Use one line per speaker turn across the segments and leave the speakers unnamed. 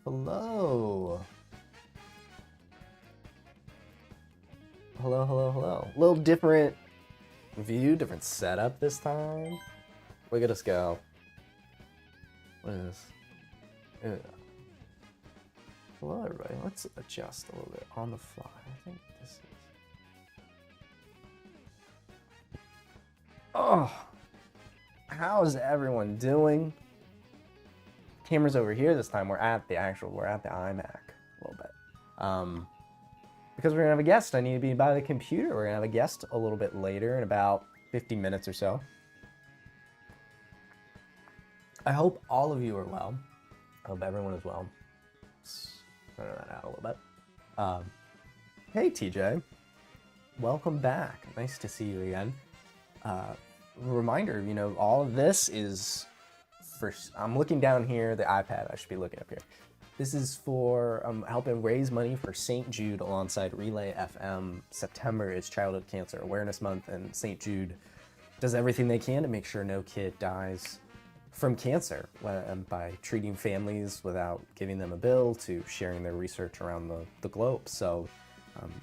Hello. Hello, hello, hello. A little different view, different setup this time. Look at us go. What is this? Yeah. Hello, everybody. Let's adjust a little bit on the fly. I think this is... Oh! How's everyone doing? Camera's over here this time. We're at the iMac a little bit. Because we're gonna have a guest, I need to be by the computer. We're gonna have a guest a little bit later in about 50 minutes or so. I hope all of you are well. I hope everyone is well. Let's turn that out a little bit. Hey TJ, welcome back. Nice to see you again. Reminder, you know, all of this is for, I'm looking down here, the iPad, I should be looking up here. This is for helping raise money for St. Jude alongside Relay FM. September is Childhood Cancer Awareness Month, and St. Jude does everything they can to make sure no kid dies from cancer by treating families without giving them a bill to sharing their research around the globe. So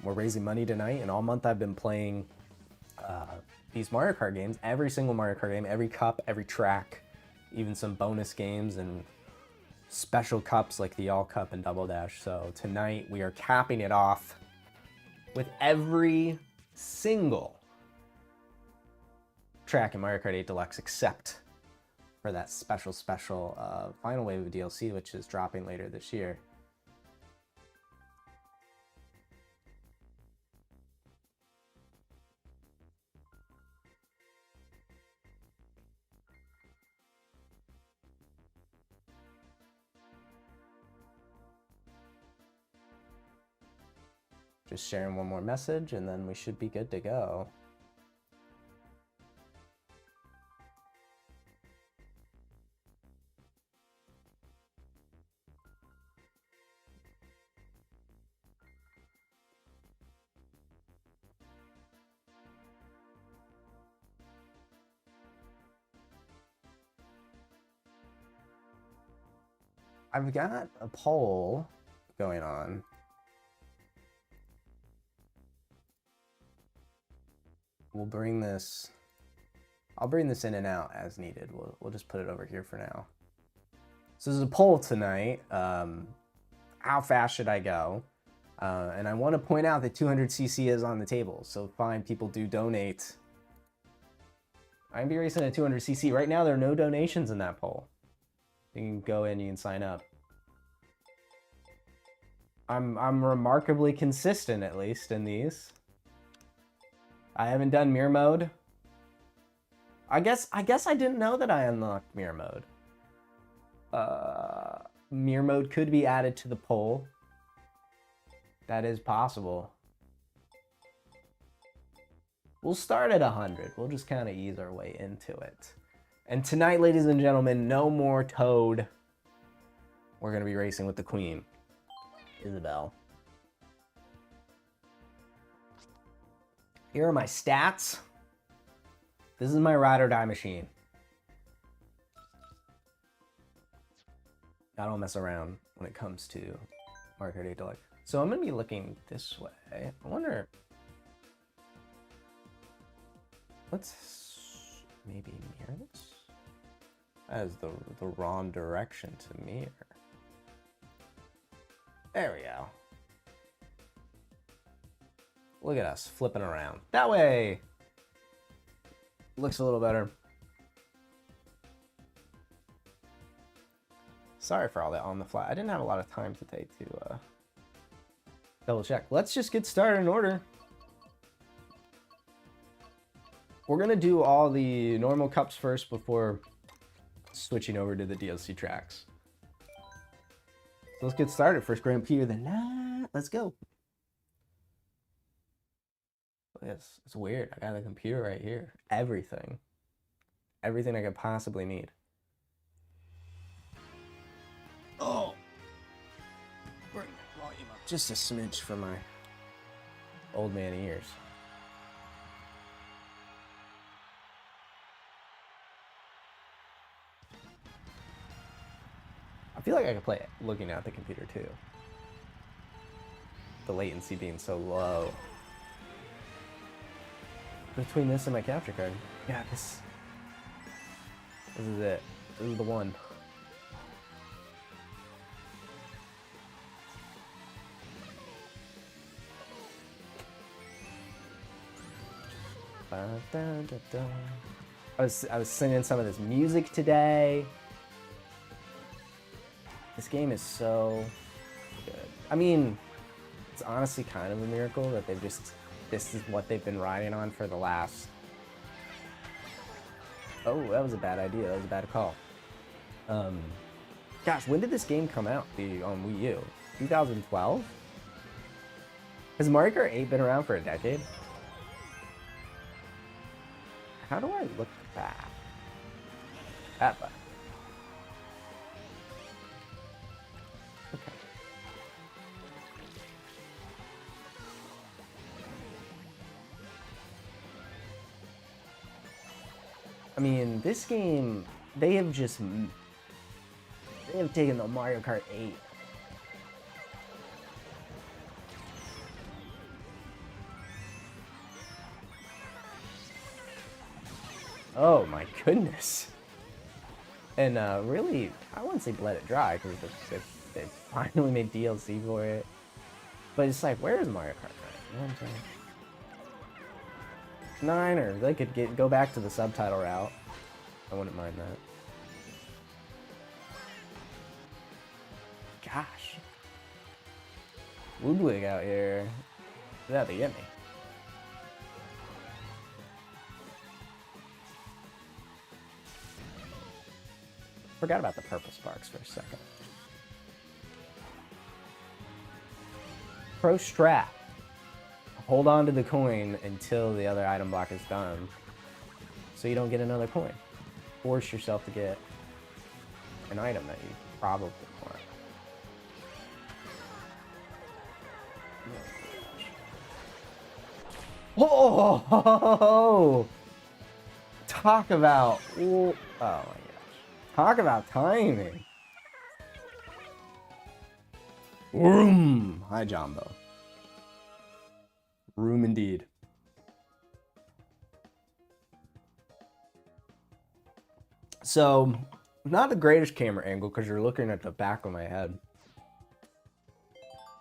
we're raising money tonight, and all month I've been playing these Mario Kart games, every single Mario Kart game, every cup, every track, even some bonus games and special cups like the All Cup and Double Dash. So tonight we are capping it off with every single track in Mario Kart 8 Deluxe except for that special final wave of DLC, which is dropping later this year. Just sharing one more message and then we should be good to go. I've got a poll going on. We'll bring this. I'll bring this in and out as needed. We'll just put it over here for now. So there's a poll tonight. How fast should I go? And I want to point out that 200cc is on the table. So fine, people do donate. I'm gonna be racing at 200cc. Right now, there are no donations in that poll. You can go in, you can sign up. I'm remarkably consistent, at least, in these. I haven't done mirror mode. I guess I didn't know that I unlocked mirror mode. Mirror mode could be added to the poll. That is possible. We'll start at 100. We'll just kind of ease our way into it. And tonight, ladies and gentlemen, no more Toad. We're going to be racing with the Queen, Isabelle. Here are my stats. This is my ride or die machine. I don't mess around when it comes to Mario Kart 8 Deluxe. So I'm going to be looking this way. I wonder... Let's maybe mirror this? That is the wrong direction to mirror. There we go. Look at us flipping around. That way! Looks a little better. Sorry for all that on the fly. I didn't have a lot of time today to double check. Let's just get started in order. We're gonna do all the normal cups first before switching over to the DLC tracks. So let's get started. First Grand Prix of the night. Let's go. It's weird. I got the computer right here. Everything. Everything I could possibly need. Oh! Bring the volume up just a smidge for my old man ears. I feel like I could play it looking at the computer too. The latency being so low. Between this and my capture card. Yeah, this is it. This is the one. I was singing some of this music today. This game is so good. I mean, it's honestly kind of a miracle that they've just, this is what they've been riding on for the last... Oh, that was a bad idea. That was a bad call. Gosh, when did this game come out on Wii U? 2012? Has Mario Kart 8 been around for a decade? How do I look back? That button. Okay. I mean, this game, they have taken the Mario Kart 8. Oh my goodness. And really, I wouldn't say let it dry, because they finally made DLC for it. But it's like, where is Mario Kart 9? You know what I'm saying? 9, or they could go back to the subtitle route. I wouldn't mind that. Gosh. Woodwig out here. Yeah, they get me. Forgot about the purple sparks for a second. Pro strat. Hold on to the coin until the other item block is done, so you don't get another coin. Force yourself to get an item that you probably want. Oh! Talk about... Oh my gosh. Talk about timing. Room. Hi, Jumbo. Room indeed. So, not the greatest camera angle because you're looking at the back of my head.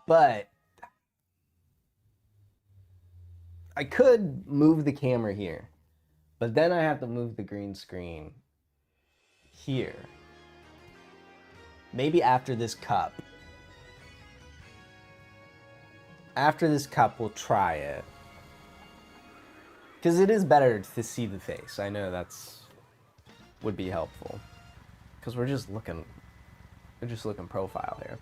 But I could move the camera here. But then I have to move the green screen here. Maybe after this cup. After this cup, we'll try it. Because it is better to see the face. I know that's would be helpful. Because we're just looking profile here.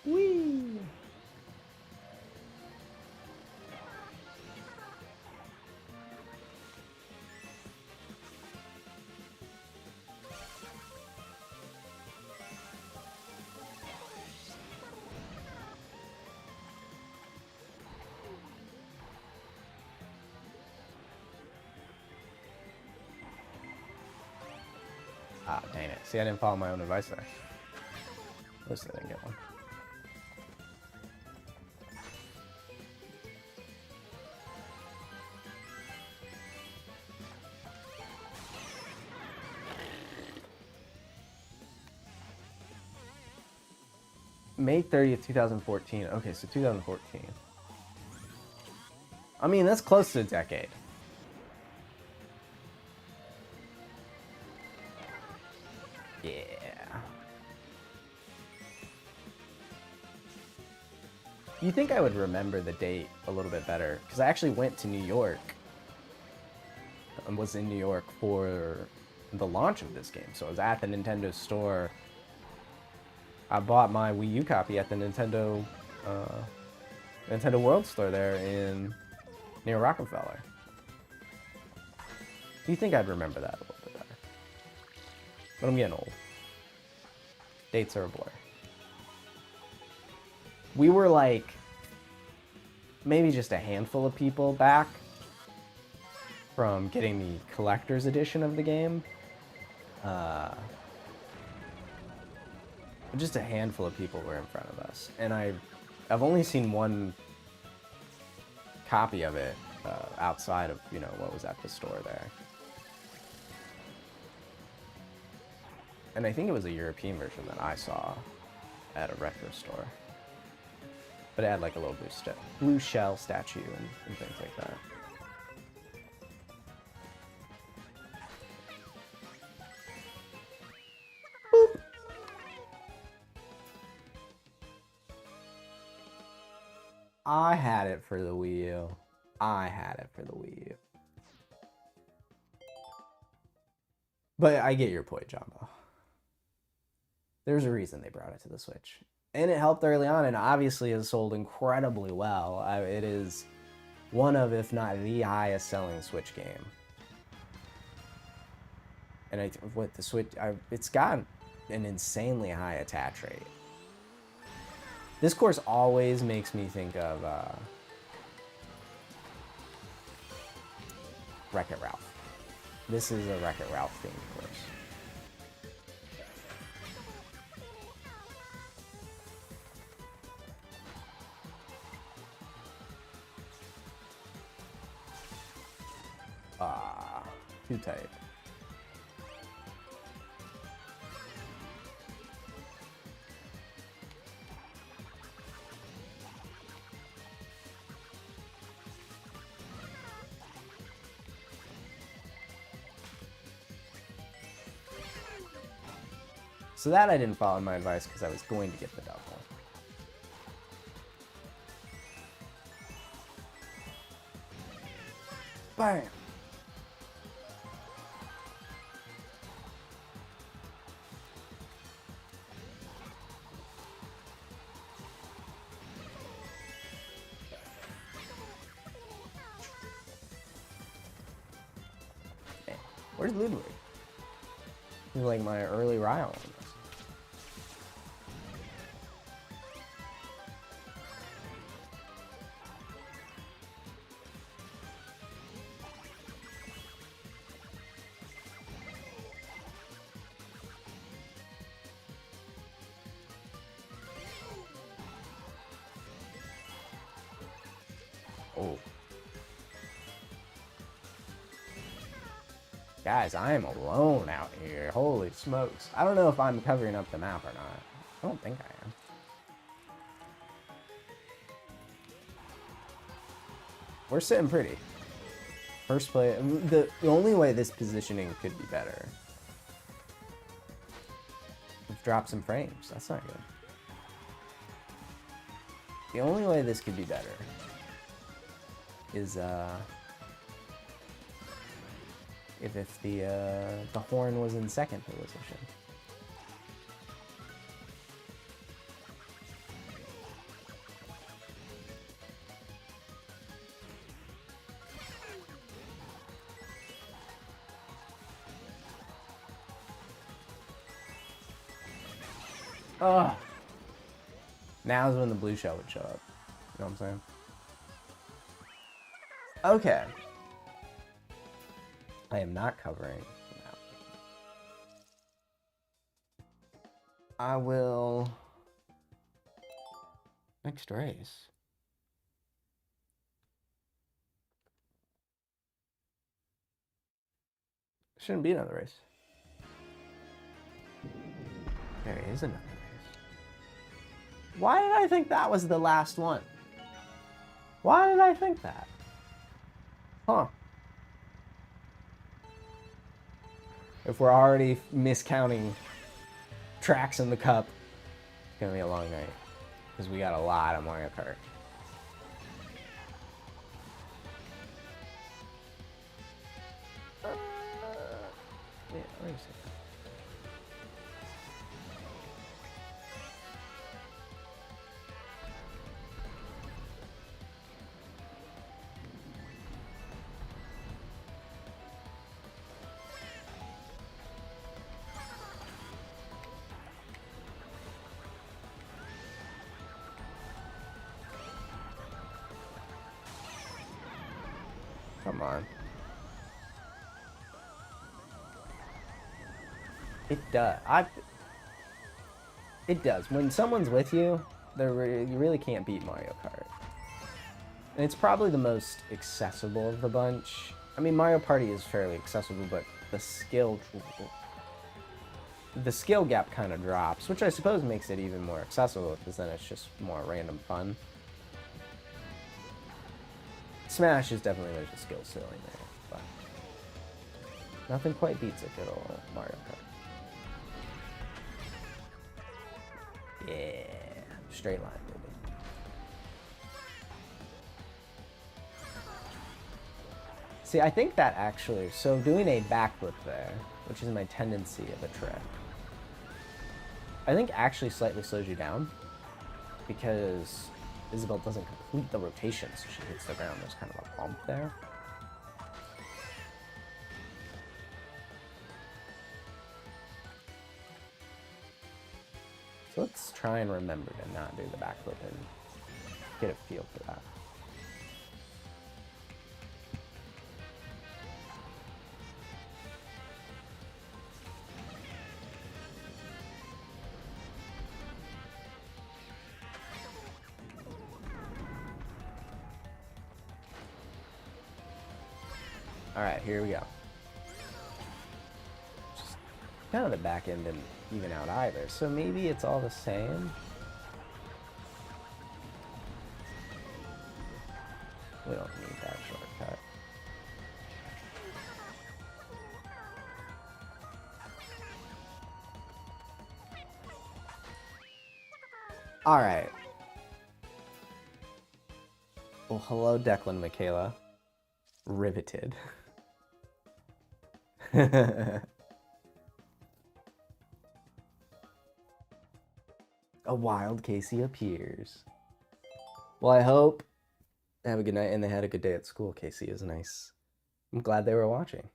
Whee! Ah, dang it. See, I didn't follow my own advice there. At least I didn't get one. May 30th, 2014. Okay, so 2014. I mean, that's close to a decade. Yeah. You think I would remember the date a little bit better? Because I actually went to New York. I was in New York for the launch of this game. So I was at the Nintendo store. I bought my Wii U copy at the Nintendo World Store there near Rockefeller. You think I'd remember that a little bit better? But I'm getting old. Dates are a blur. We were like maybe just a handful of people back from getting the collector's edition of the game. Just a handful of people were in front of us, and I've only seen one copy of it outside of what was at the store there, and I think it was a European version that I saw at a retro store, but it had like a little blue shell statue and things like that. I had it for the Wii U. But I get your point, Jumbo. There's a reason they brought it to the Switch. And it helped early on, and obviously has sold incredibly well. It is one of, if not the highest selling Switch game. And with the Switch, it's got an insanely high attach rate. This course always makes me think of Wreck-It Ralph. This is a Wreck-It Ralph themed course. Too tight. So that I didn't follow my advice because I was going to get the double. Bam! Man, where's Ludwig? He's like my early Ryle on this. Oh. Guys, I am alone out here. Holy smokes. I don't know if I'm covering up the map or not. I don't think I am. We're sitting pretty. First play. The only way this positioning could be better. We've dropped some frames. That's not good. The only way this could be better is if the horn was in second position. Ugh. Now's when the blue shell would show up. You know what I'm saying? Okay. I am not covering now. I will... Next race. Shouldn't be another race. There is another race. Why did I think that was the last one? Why did I think that? Huh. If we're already miscounting tracks in the cup, it's gonna be a long night. Because we got a lot of Mario Kart. Yeah, where is it? Come on. It does. It does. When someone's with you, you really can't beat Mario Kart. And it's probably the most accessible of the bunch. I mean, Mario Party is fairly accessible, but the skill gap kind of drops, which I suppose makes it even more accessible, because then it's just more random fun. Smash is definitely, there's a skill ceiling there, but nothing quite beats a good old Mario Kart. Yeah, straight line, baby. See, I think that actually, so doing a backflip there, which is my tendency of a trick, I think actually slightly slows you down, because Isabelle doesn't complete the rotation, so she hits the ground. There's kind of a bump there. So let's try and remember to not do the backflip and get a feel for that. Alright, here we go. Just kind of the back end didn't even out either, so maybe it's all the same. We don't need that shortcut. Alright. Well, hello, Declan Michaela. Riveted. A wild Casey appears. Well, I hope they have a good night and they had a good day at school. Casey is nice. I'm glad they were watching.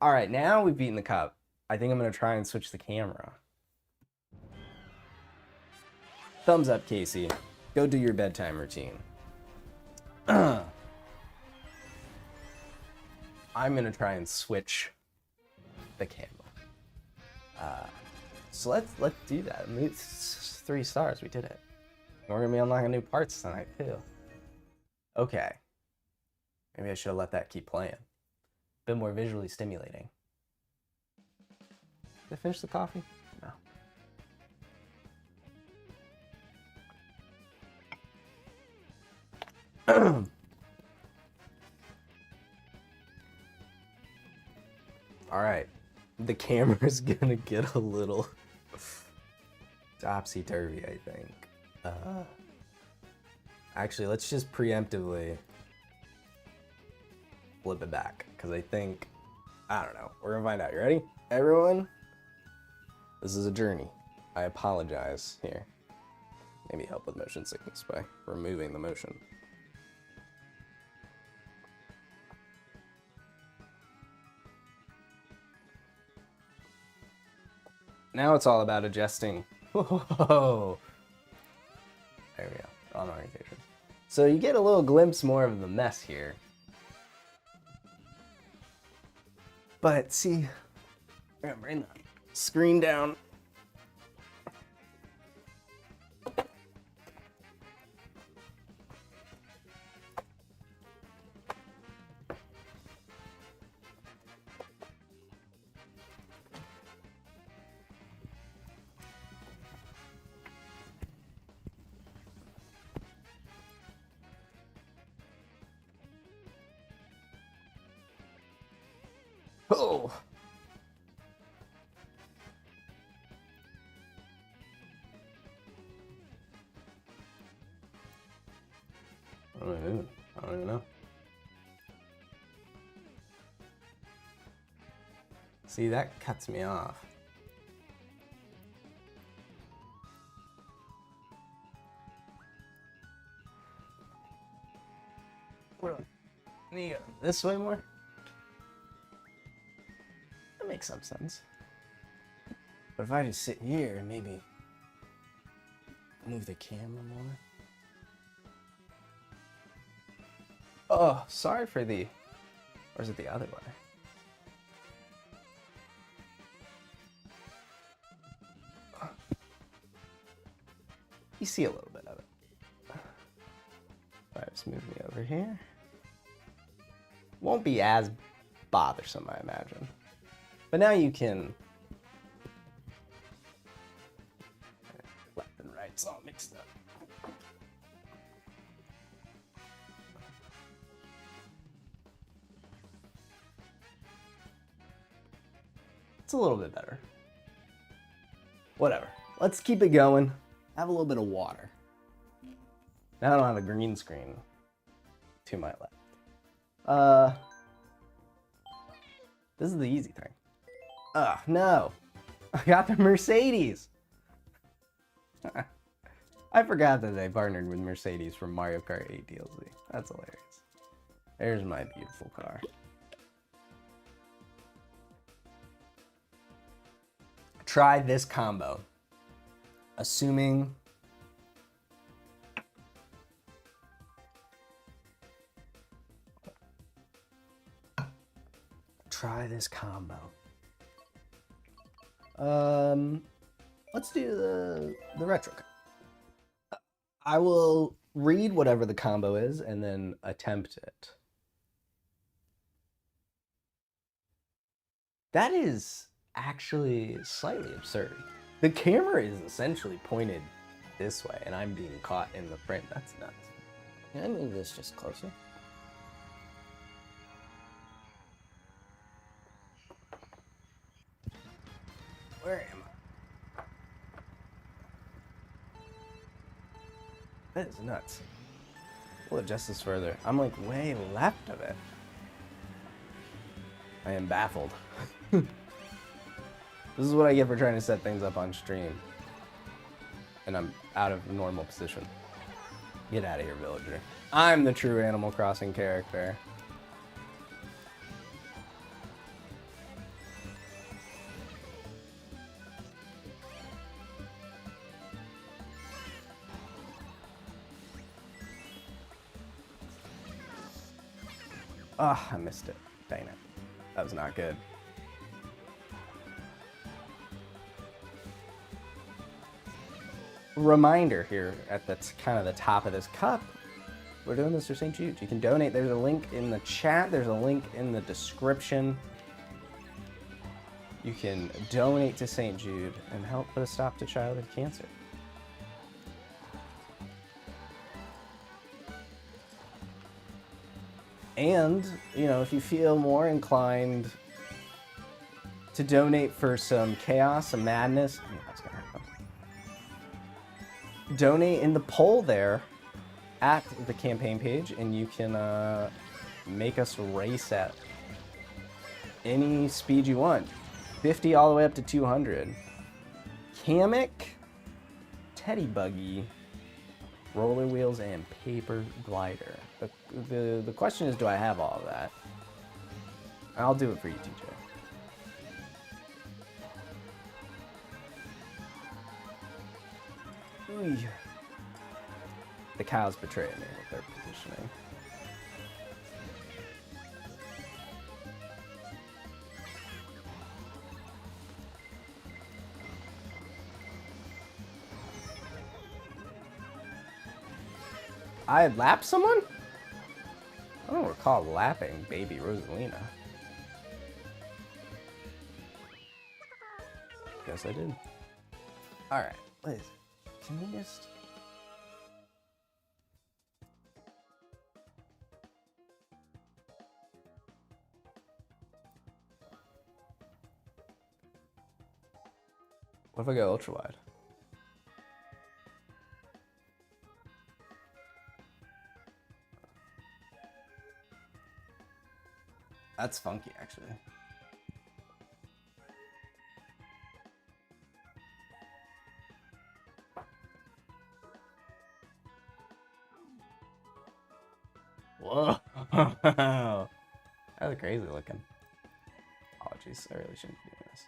All right, now we've beaten the cup. I think I'm going to try and switch the camera. Thumbs up, Casey. Go do your bedtime routine. I'm going to try and switch the camera. So let's do that. I mean, it's 3 stars. We did it. We're going to be unlocking new parts tonight, too. Okay. Maybe I should have let that keep playing. A bit more visually stimulating. Did I finish the coffee? No. Alright. The camera's gonna get a little topsy-turvy, I think. Actually, let's just preemptively flip it back, because I think, I don't know, we're gonna find out. You ready? Everyone, this is a journey. I apologize here. Maybe help with motion sickness by removing the motion. Now it's all about adjusting. Whoa. There we go, on orientation. So you get a little glimpse more of the mess here. But see, I'm gonna bring the screen down. Oh! I don't even know. See, that cuts me off. What? Need to go this way more? That makes some sense. But if I just sit here and maybe move the camera more. Oh, sorry for the... Or is it the other way? You see a little bit of it. All right, just move me over here. Won't be as bothersome, I imagine. But now you can... Left and right's all mixed up. It's a little bit better. Whatever. Let's keep it going. Have a little bit of water. Now I don't have a green screen to my left. This is the easy thing. No. I got the Mercedes. I forgot that they partnered with Mercedes for Mario Kart 8 DLC. That's hilarious. There's my beautiful car. Try this combo. Assuming try this combo. Let's do the retro. I will read whatever the combo is and then attempt it. That is actually slightly absurd. The camera is essentially pointed this way and I'm being caught in the frame. That's nuts. Can I move this just closer? Where am I? That is nuts. We'll adjust this further. I'm like way left of it. I am baffled. This is what I get for trying to set things up on stream. And I'm out of normal position. Get out of here, villager. I'm the true Animal Crossing character. Ah, I missed it. Dang it. That was not good. Reminder here at the kind of the top of this cup, We're doing this for St. Jude. You can donate. There's a link in the chat. There's a link in the description. You can donate to St. Jude and help put a stop to childhood cancer. And, you know, if you feel more inclined to donate for some chaos, some madness, I mean, that's gonna happen. Donate in the poll there at the campaign page, and you can make us race at any speed you want. 50 all the way up to 200. Kamek, Teddy Buggy, roller wheels, and paper glider. The question is, do I have all of that? I'll do it for you, TJ. Ooh. The cows betrayed me with their positioning. I had lapped someone? I don't recall lapping baby Rosalina. Guess I did. Alright, Liz, can we just... What if I go ultra wide? That's funky, actually. Whoa. That was crazy looking. Apologies, I really shouldn't be doing this.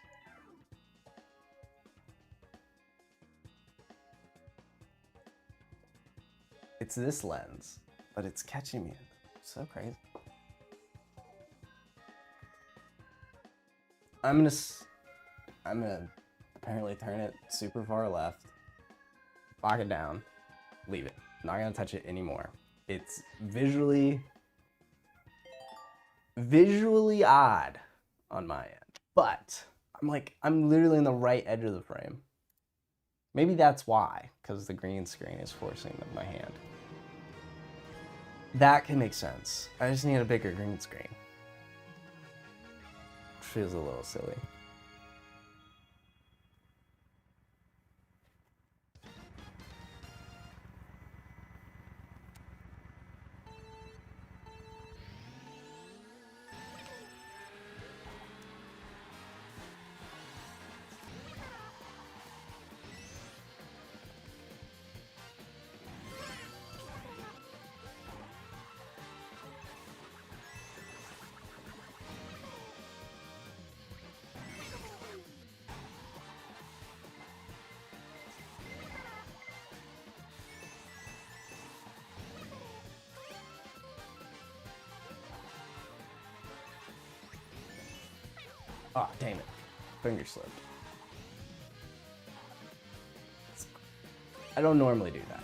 It's this lens, but it's catching me. So crazy. I'm gonna apparently turn it super far left, lock it down, leave it. Not gonna touch it anymore. It's visually odd on my end, but I'm literally in the right edge of the frame. Maybe that's why, because the green screen is forcing my hand. That can make sense. I just need a bigger green screen. Feels a little silly. Ah, oh, damn it. Finger slipped. I don't normally do that.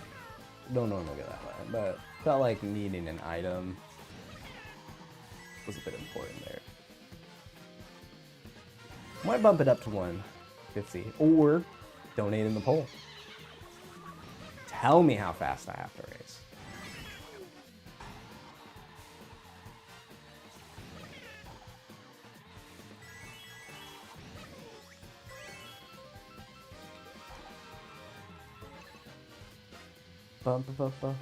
Don't normally go that way, but felt like needing an item was a bit important there. Might bump it up to 150 or donate in the poll. Tell me how fast I have to race. Bump, bump, bump.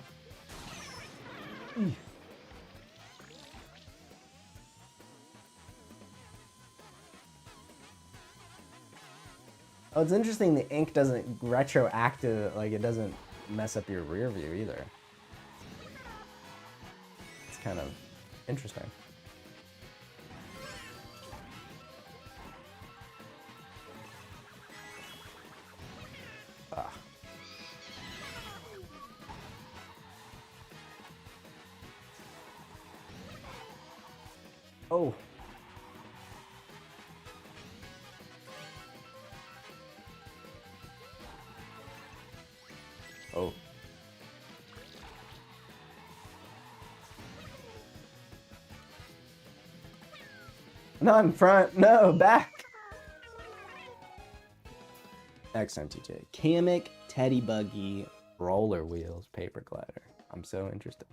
Oh, it's interesting the ink doesn't retroactive, like it doesn't mess up your rear view either. It's kind of interesting. Ah. Oh. Oh. Not in front. No, back. Next time, TJ. Kamek, Teddy Buggy, Roller Wheels, Paper Glider. I'm so interested.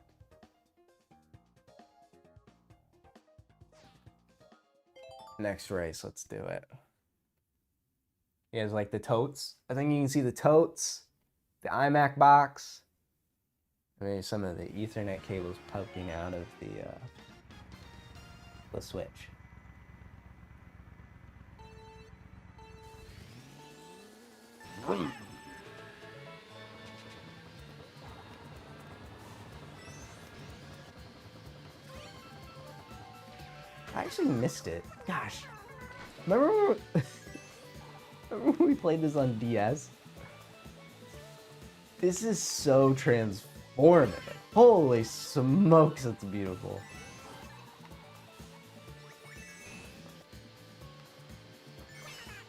Next race, let's do it. You guys like the totes? I think you can see the totes, the iMac box, maybe some of the Ethernet cables poking out of the switch. I actually missed it. Gosh. Remember when we played this on DS? This is so transformative. Holy smokes, it's beautiful.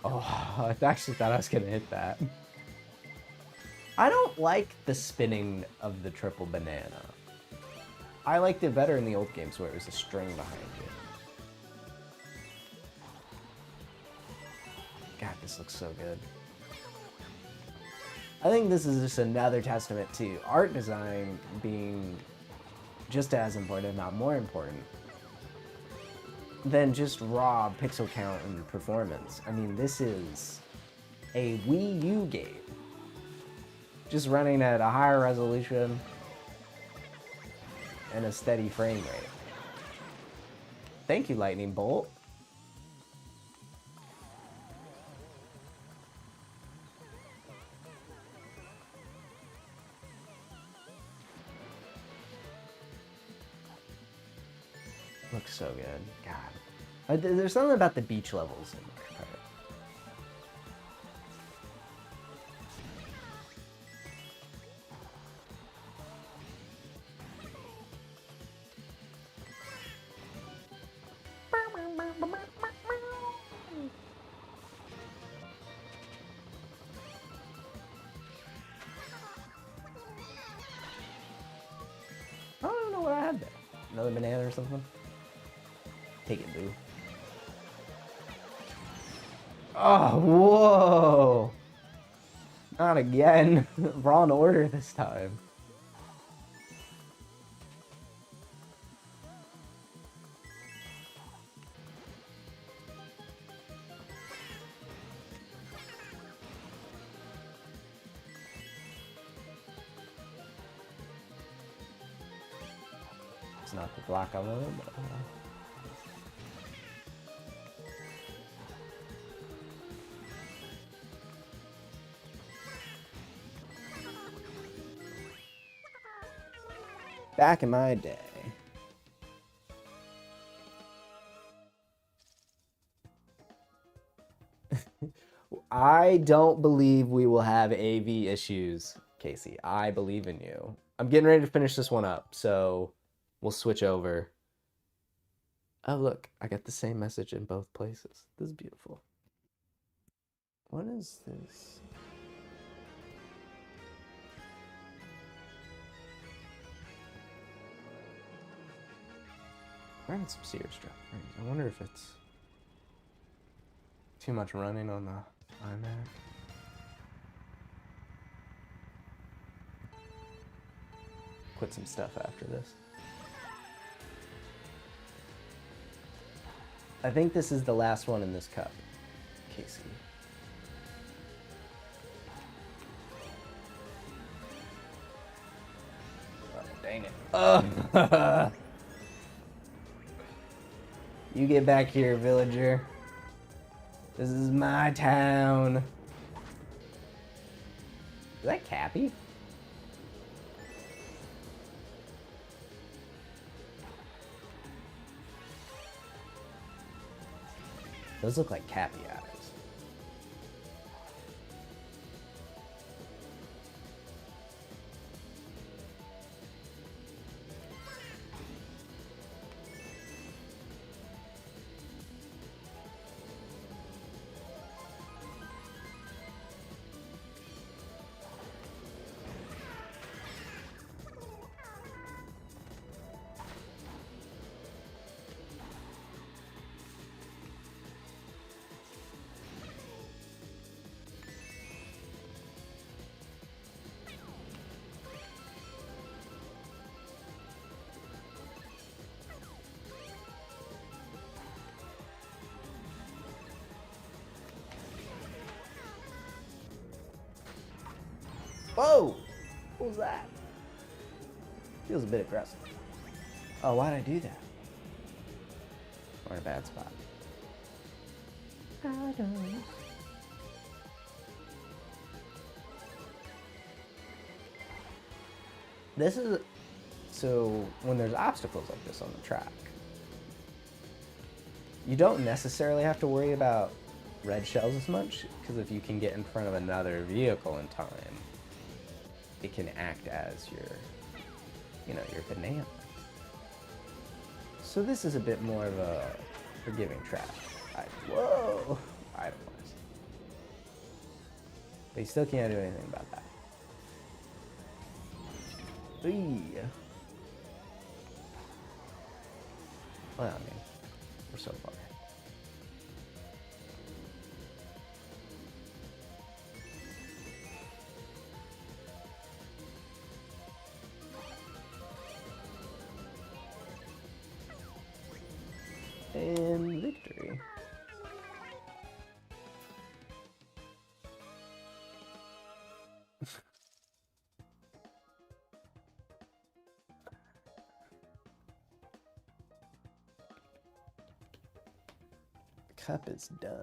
Oh, I actually thought I was gonna hit that. I don't like the spinning of the triple banana. I liked it better in the old games where it was a string behind it. God, this looks so good. I think this is just another testament to art design being just as important, if not more important, than just raw pixel count and performance. I mean, this is a Wii U game. Just running at a higher resolution and a steady frame rate. Thank you, Lightning Bolt. Looks so good. God. There's something about the beach levels in Mario Kart. I don't even know what I had there. Another banana or something? Take it, boo. Oh, whoa! Not again. Wrong order this time. It's not the block I wanted, but back in my day. I don't believe we will have AV issues, Casey. I believe in you. I'm getting ready to finish this one up, so we'll switch over. Oh, look, I got the same message in both places. This is beautiful. What is this? We're having some serious drop frames. I wonder if it's too much running on the iMac. Quit some stuff after this. I think this is the last one in this cup, Casey. Oh, dang it. Oh. You get back here, villager. This is my town. Is that Cappy? Those look like Cappy eyes. Whoa! What was that? Feels a bit aggressive. Oh, why'd I do that? We're in a bad spot. I don't know. This is... So, when there's obstacles like this on the track, you don't necessarily have to worry about red shells as much, because if you can get in front of another vehicle in time, it can act as your, you know, your banana. So this is a bit more of a forgiving track. Whoa! I don't want to. But you still can't do anything about that. Eee. Well, I mean, we're so far. And victory. The cup is done.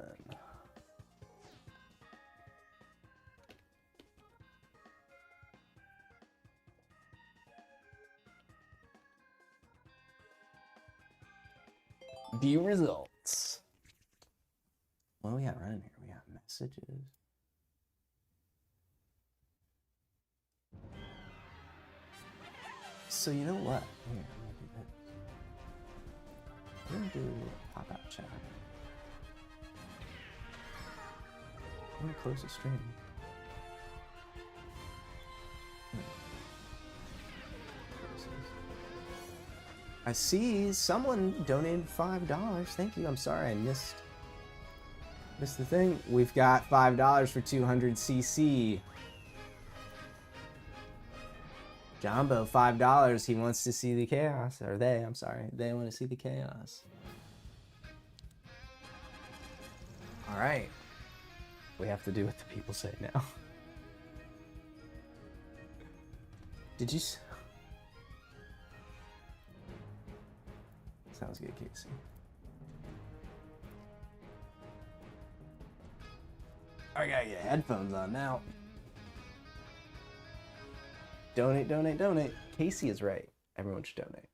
View results. What do we got running here? We got messages. So you know what? Here, I'm gonna do pop-out chat. I'm gonna close the stream. I see someone donated $5. Thank you. I'm sorry I missed the thing. We've got $5 for 200cc. Jumbo, $5. He wants to see the chaos. Or they, I'm sorry. They want to see the chaos. All right. We have to do what the people say now. Did you... Sounds good, Casey. I gotta get headphones on now. Donate, donate, donate. Casey is right. Everyone should donate.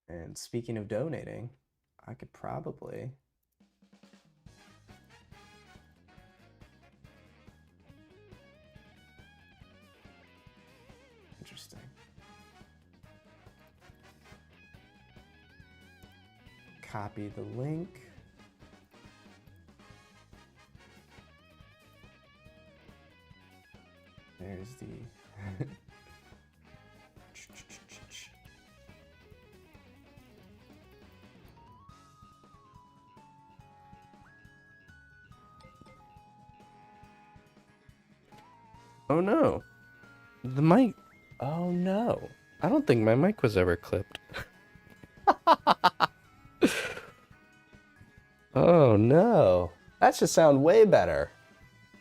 And speaking of donating, I could probably... Interesting. Copy the link. There's the... Oh no. The mic. Oh no. I don't think my mic was ever clipped. Oh no. That should sound way better.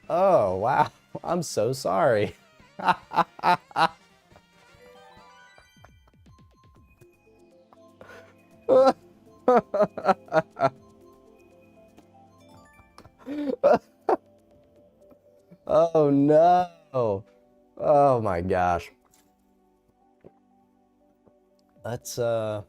Oh wow. I'm so sorry. Oh no. Oh my gosh. Let's boop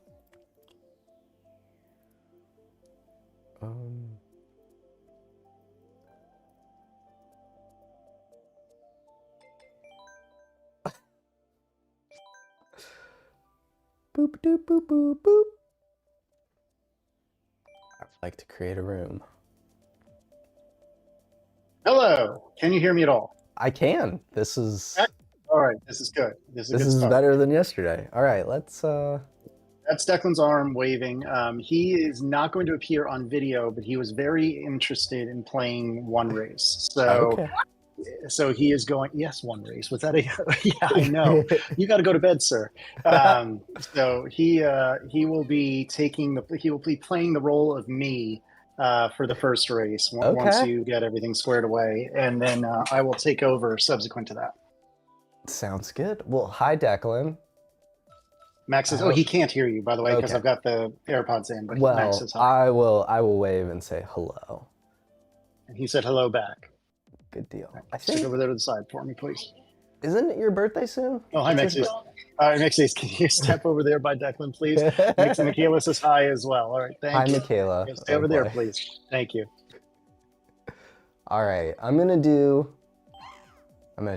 doop boop boop boop. I'd like to create a room.
Hello. Can you hear me at all?
I can. This is
all right. This is good. This
is better than yesterday. All right, let's
That's Declan's arm waving. He is not going to appear on video, but he was very interested in playing one race. So
okay.
So he is going, yes, one race. Was that a, yeah, I know. You got to go to bed, sir. So he will be playing the role of me for the first race
Okay.
once you get everything squared away, and then I will take over subsequent to that.
Sounds good. Well, hi, Declan.
Max says, "Oh, he can't hear you, by the way, because
Okay.
I've got the AirPods in." But
Well,
Max says hi,
I will wave and say hello.
and he said hello back.
Good deal. I
Stick
think,
over there to the side for me, please.
isn't it your birthday soon?
Oh, hi,
It's your
Mexi. Mexi, can you step over there by Declan, please? Mexi Michaela says hi as well. All right, thank
Hi,
you.
Michaela.
Yeah, stay
Oh,
over there,
boy.
please. Thank you.
All right, I'm gonna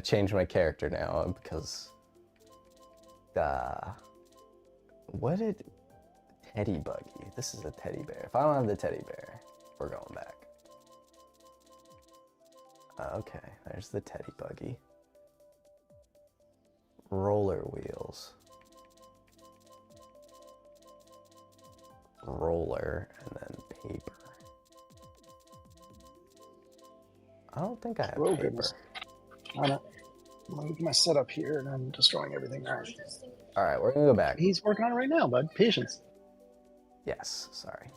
change my character now because what did Teddy Buggy? This is a teddy bear. If I don't have the teddy bear, we're going back. Okay, there's the teddy buggy. Roller wheels. Roller and then paper. I don't think I have
Oh,
paper.
goodness. I'm gonna look at my setup here, and I'm destroying everything. All right.
All right, we're gonna go back.
He's working on it right now, bud. Patience.
Yes, sorry.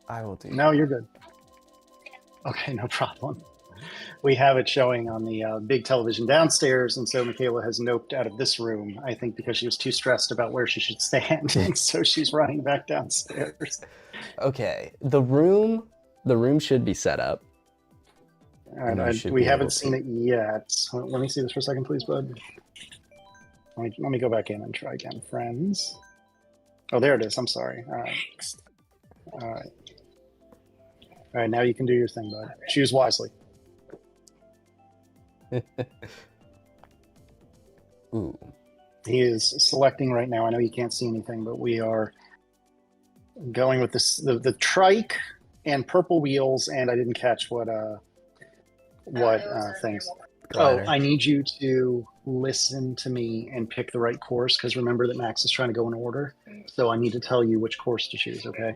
I will do.
No, you're good. Okay, no problem. We have it showing on the big television downstairs, and so Michaela has noped out of this room, I think because she was too stressed about where she should stand, and so she's running back downstairs.
Okay, the room should be set up.
All right, we haven't seen it yet. Let me see this for a second, please, bud. Let me go back in and try again. Friends. Oh, there it is. I'm sorry. All right. All right. All right, now you can do your thing, bud. Choose wisely.
Ooh.
He is selecting right now. I know you can't see anything, but we are going with the trike and purple wheels, and I didn't catch what things.
Glider.
Oh, I need you to listen to me and pick the right course, because remember that Max is trying to go in order. So I need to tell you which course to choose, okay?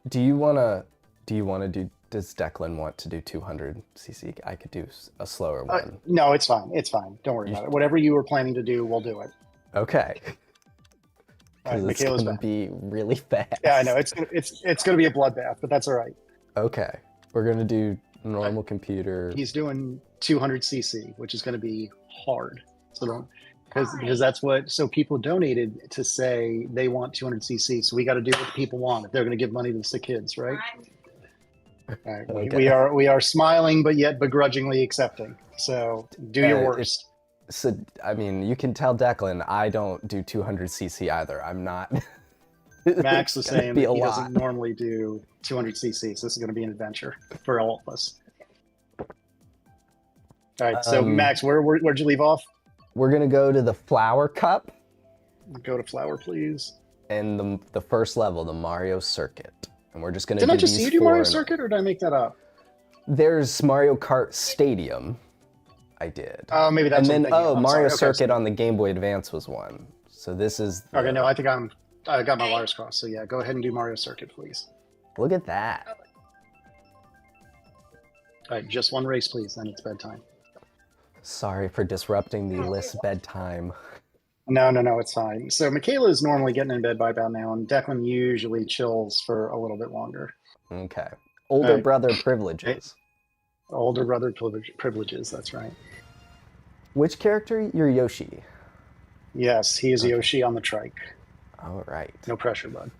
Do you wanna do? Does Declan want to do 200cc? I could do a slower one.
No, it's fine. It's fine. Don't worry about it. Whatever you were planning to do, we'll do it.
Okay.
All right,
Because it's
Michaela's
gonna
back.
be really fast.
Yeah, I know it's gonna be a bloodbath, but that's all right.
Okay, we're gonna do normal computer.
He's doing 200cc, which is going to be hard. So don't, because that's what. So people donated to say they want 200cc. So we got to do what the people want if they're going to give money to the kids, right? All right.
Okay.
We are smiling, but yet begrudgingly accepting. So do your worst.
So I mean, you can tell Declan I don't do 200cc either. I'm not.
Max was saying that he
lot.
doesn't normally do 200cc, so this is going to be an adventure for all of us. All right, so Max, where'd you leave off?
We're gonna go to the flower cup.
Go to flower, please.
And the first level, the Mario Circuit, and we're just gonna.
Didn't I just see you do Mario Circuit, or did I make that up?
There's Mario Kart Stadium. I did.
Oh, maybe that's.
And then Mario
sorry.
Circuit on the Game Boy Advance was one. So this is.
Okay, no, I think I got my wires crossed. So yeah, go ahead and do Mario Circuit, please.
Look at that.
All right, just one race, please. Then it's bedtime.
Sorry for disrupting the list bedtime.
No, it's fine. So Michaela is normally getting in bed by about now, and Declan usually chills for a little bit longer.
Okay. Older brother privileges.
Older brother privileges, that's right.
Which character? You're Yoshi.
Yes, he is Yoshi on the trike.
All right.
No pressure, bud.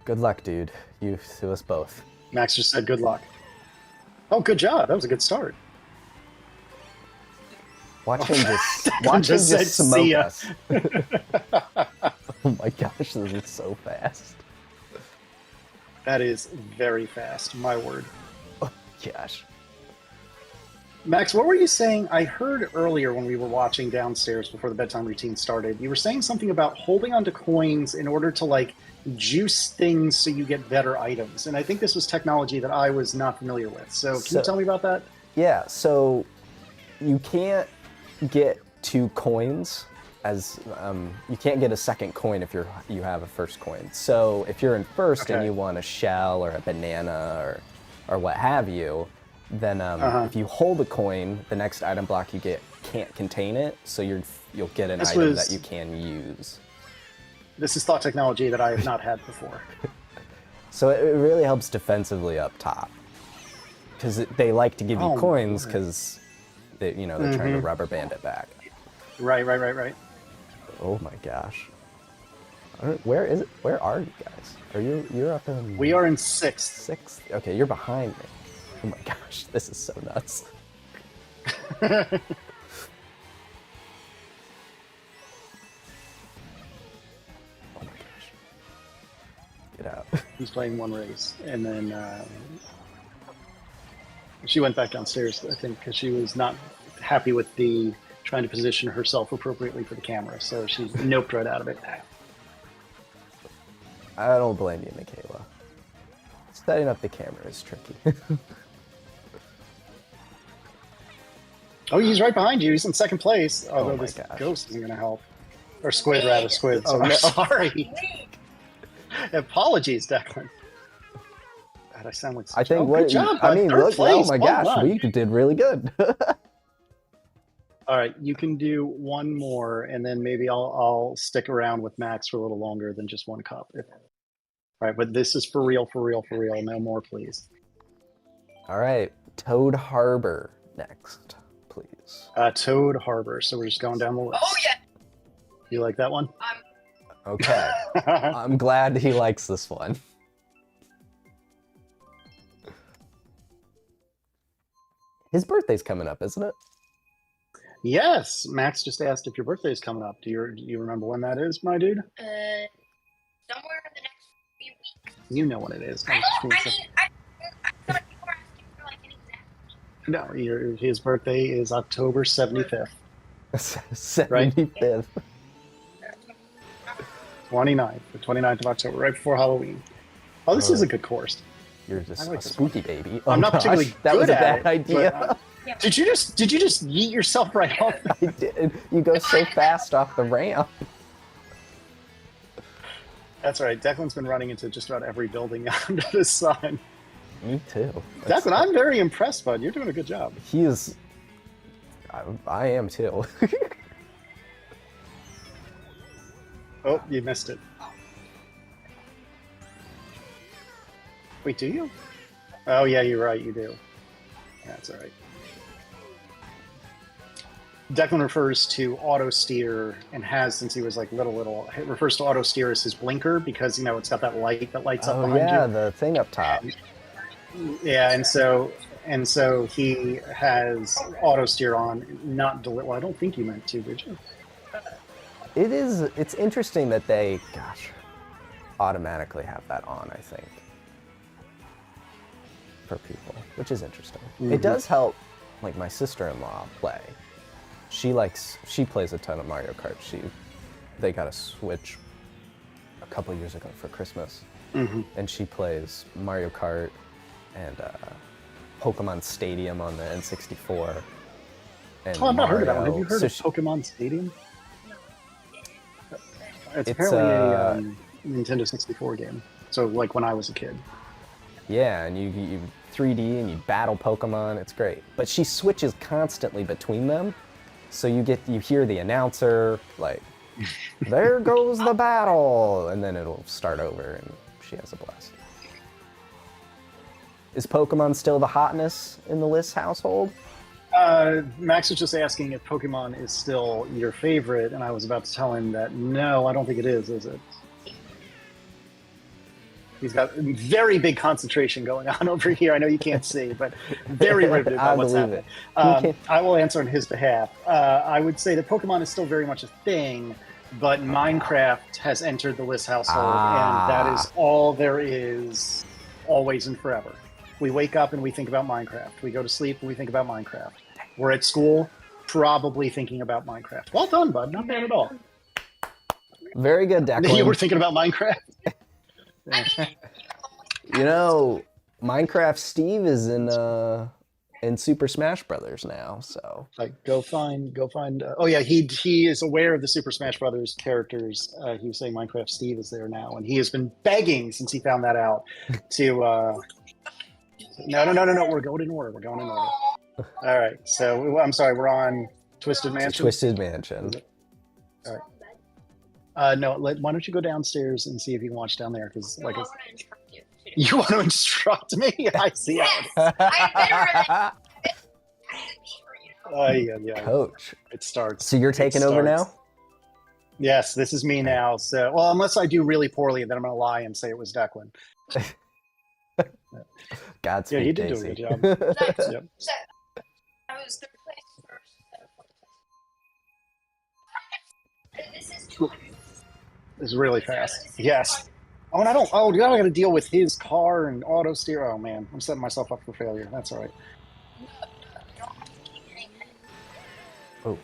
Good luck, dude. You to us both.
Max just said good luck. Oh, good job. That was a good start.
Watch him just smoke us. Oh my gosh, this is so fast.
That is very fast, my word.
Oh gosh.
Max, what were you saying? I heard earlier when we were watching downstairs before the bedtime routine started, you were saying something about holding onto coins in order to like juice things so you get better items. And I think this was technology that I was not familiar with. So can you tell me about that?
Yeah, so you can't get 2 coins as you can't get a second coin if you have a first coin. So if you're in first and you want a shell or a banana or what have you, then if you hold a coin, the next item block you get can't contain it, so you'll get an item that you can use.
This is thought technology that I have not had before.
So it really helps defensively up top. Because they like to give you coins because they're trying to rubber band it back.
Right.
Oh my gosh. Where is it? Where are you guys? You're up in...
We are in 6th.
6th? Okay, you're behind me. Oh my gosh, this is so nuts. Oh my gosh. Get out.
He's playing one race, and then she went back downstairs, I think, because she was not happy with trying to position herself appropriately for the camera, so she noped right out of it.
I don't blame you, Michaela. Setting up the camera is tricky.
Oh, he's right behind you. He's in 2nd place, although this
gosh.
ghost isn't going to help. Or squid, rather. Squid.
Oh, no.
Sorry. Apologies, Declan. God, I sound like such... good job,
I mean, look,
place.
Oh my gosh, we did really good.
All right, you can do one more, and then maybe I'll stick around with Max for a little longer than just one cup. All right, but this is for real. No more, please.
All right, Toad Harbor next, please.
Toad Harbor. So we're just going down the list.
Oh yeah.
You like that one?
Okay. I'm glad he likes this one. His birthday's coming up, isn't it?
Yes. Max just asked if your birthday is coming up. Do you remember when that is, my dude?
Somewhere in the next few weeks.
You know when it is.
I thought you were asking for like an exact.
No, his birthday is October 75th.
75th.
29th, the 29th of October, right before Halloween. Oh, this is a good course.
You're just
like
a spooky baby. Oh
I'm not
gosh,
particularly
that
good
was a
at
bad
it,
idea.
but, did you just yeet yourself right off?
I did. You go so fast off the ramp.
That's right. Declan's been running into just about every building under the sun.
Me too.
Declan, I'm very impressed, bud. You're doing a good job.
He is. I am too.
Oh, you missed it. Wait, do you? Oh, yeah, you're right. You do. That's all right. Declan refers to auto steer and has since he was like little. It refers to auto steer as his blinker because it's got that light that lights up behind you.
Oh yeah, the thing up top.
Yeah, and so he has auto steer on, not well, I don't think you meant to, did you?
It's interesting that they, automatically have that on, I think, for people, which is interesting. Mm-hmm. It does help, like my sister-in-law play. She plays a ton of Mario Kart. They got a Switch a couple years ago for Christmas, and she plays Mario Kart and Pokemon Stadium on the N64. And
I've not heard of that one. Have you heard of Pokemon Stadium? It's apparently a Nintendo 64 game. So like when I was a kid.
Yeah, and you 3D and you battle Pokemon. It's great. But she switches constantly between them. So you hear the announcer like, there goes the battle, and then it'll start over and she has a blast. Is Pokemon still the hotness in the Liss household?
Max was just asking if Pokemon is still your favorite, and I was about to tell him that no, I don't think it is it? He's got a very big concentration going on over here. I know you can't see, but very riveted about what's happening. I will answer on his behalf. I would say that Pokemon is still very much a thing, but Minecraft has entered the Liss household, and that is all there is, always and forever. We wake up and we think about Minecraft. We go to sleep and we think about Minecraft. We're at school, probably thinking about Minecraft. Well done, bud. Not bad at all.
Very good, Declan.
You were thinking about Minecraft?
Minecraft Steve is in Super Smash Brothers now, so
like go find oh yeah, he is aware of the Super Smash Brothers characters. He was saying Minecraft Steve is there now, and he has been begging since he found that out to no, we're going in order. All right, so I'm sorry, we're on Twisted Mansion.
Twisted Mansion.
All right. No, why don't you go downstairs and see if you can watch down there? Because You want to instruct me? I see.
Yes, I'm better than
Yeah.
Coach.
It starts.
So you're taking over now?
Yes, this is me now. So, well, unless I do really poorly, then I'm going to lie and say it was Declan.
Godspeed,
Yeah, he did
Casey.
do a good job. Yep.
So, I was third place first. This is 200.
This is really fast. Yes. Oh, and I don't. Oh, now I got to deal with his car and auto steer. Oh man, I'm setting myself up for failure. That's all right.
Oh,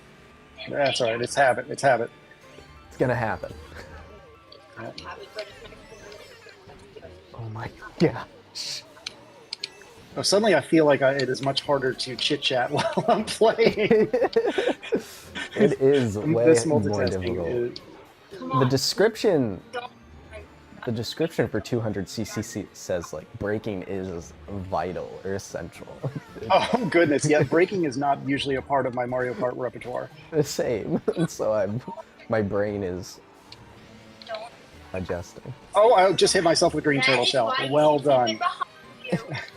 that's all right. It's habit. It's habit.
it's gonna happen.
Yeah.
Oh my gosh.
Oh, suddenly I feel like it is much harder to chit chat while I'm playing.
It is way
This
more
multitasking
difficult.
Come
The
on.
description
Don't.
for 200cc says like braking is vital or essential.
Oh goodness, yeah. Braking is not usually a part of my Mario Kart repertoire.
The same. So my brain is
Don't.
adjusting.
Oh, I just hit myself with green
That
turtle
is
shell.
why
Well
you keep it
done.
behind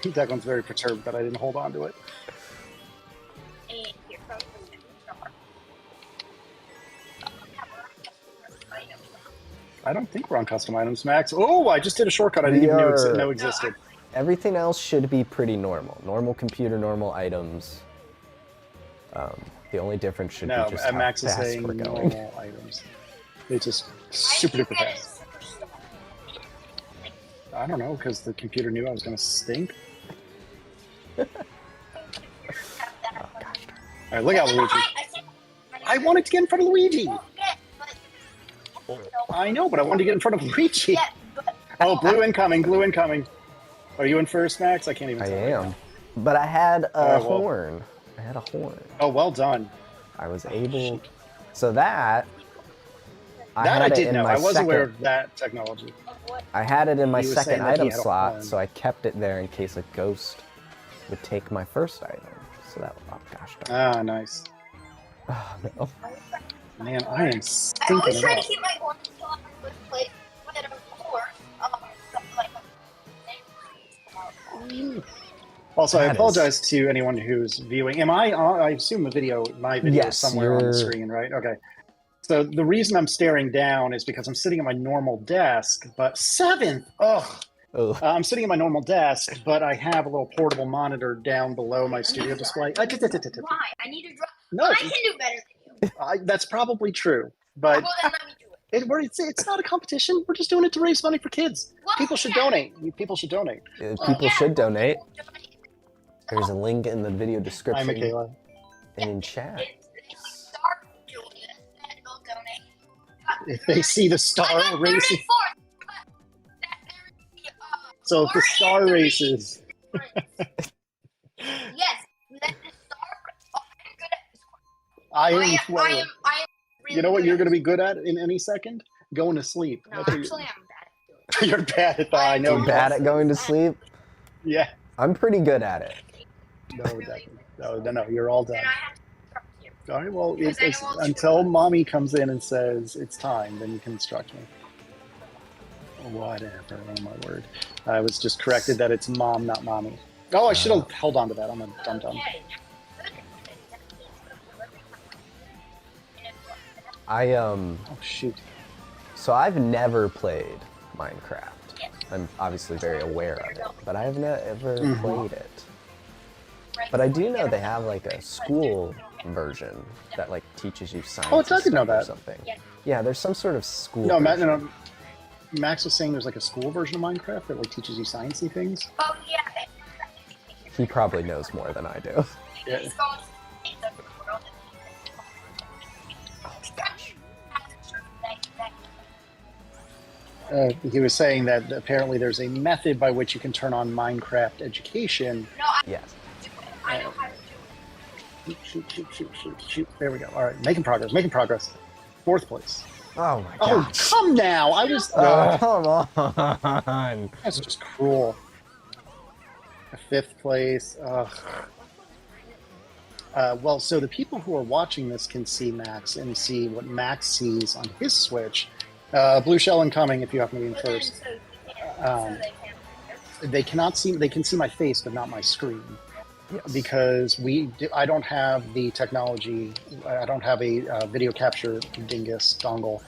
you.
Declan's very perturbed that I didn't hold on to it.
And here comes the next star.
I don't think we're on custom items, Max. Oh, I just did a shortcut I didn't
We
even
are-
know existed.
Everything else should be pretty normal. Normal computer, normal items. The only difference should
No,
be just how
Max is
fast
saying
we're going.
normal items. It's just super duper fast. I don't know, because the computer knew I was going to stink.
Oh, gosh.
All right, look out, Luigi. I wanted to get in front of Luigi. I know, but I wanted to get in front of Luigi. Oh, blue incoming, blue incoming. Are you in first, Max? I can't even
I
tell.
am. But I had a
well.
horn. I had a horn.
Oh, well done.
I was able... So that...
That I
had it
did
in
know.
my
I was aware
second-
of that technology.
I had it in my
He was
second
saying that he
item
had a
slot,
horn.
so I kept it there in case a ghost would take my first item. So that... Oh, gosh darn.
Ah, nice.
Oh, no.
Man, I am
I
stinking
always
it
try to
up.
keep my horn until I'm in first place, but of course, something like
Also, I
That is-
apologize to anyone who's viewing. Am I? I assume my video is
Yes,
somewhere on the
you're-
screen, right? Okay. So the reason I'm staring down is because I'm sitting at my normal desk, but seventh. Ugh.
Ugh.
I'm sitting at my normal desk, but I have a little portable monitor down below my studio display.
why? I need to drop.
No,
I can do better than you.
that's probably true, but
Well, then let me do it.
it's not a competition. We're just doing it to raise money for kids.
Well,
People should
yeah.
donate. People should donate.
People
Yeah,
should donate.
we'll donate.
There's a link in the video
Hi,
description
Michaela.
and in chat.
If start doing this, then we'll donate.
If they see the star
I got
racing,
34th, but
so if the star races.
yes, let the star. Oh, I'm good at this one.
I am.
I am really
You know what
good
you're
at
going to be good at in any second? Going to sleep.
No,
That's what
actually, I'm bad.
you're bad at that. I know.
You're bad at going to sleep?
Yeah.
I'm pretty good at it.
No. You're all done.
Then I have to instruct you.
All right. Well,
Because I know all the
until mommy comes in and says it's time, then you can instruct me. Whatever. Oh my word. I was just corrected that it's mom, not mommy. Oh, I should have held on to that. I'm a dum dum.
Okay.
Oh shoot.
So I've never played Minecraft. I'm obviously very aware of it, but I've never
Mhm.
played it. But I do know they have like a school version that like teaches you science.
Oh, I didn't know
stuff or
that.
something.
Yeah.
Yeah, there's some sort of school.
No,
version.
Max was saying there's like a school version of Minecraft that like teaches you sciencey things.
Oh, yeah.
He probably knows more than I do.
Yeah.
He's going to take the world
He was saying that apparently there's a method by which you can turn on Minecraft education.
No, I
Yes.
do it. I know how to do it.
Shoot. There we go. All right, making progress. Fourth place.
Oh my
Oh,
gosh.
come now! I was.
Oh, come on.
That's just cruel. Fifth place. Ugh. Well, so the people who are watching this can see Max and see what Max sees on his Switch. Blue shell incoming if you happen to be in
But then,
first.
so they
Um,
can.
they cannot see. They can see my face, but not my screen.
Yes.
Because I don't have the technology. I don't have a video capture dingus dongle,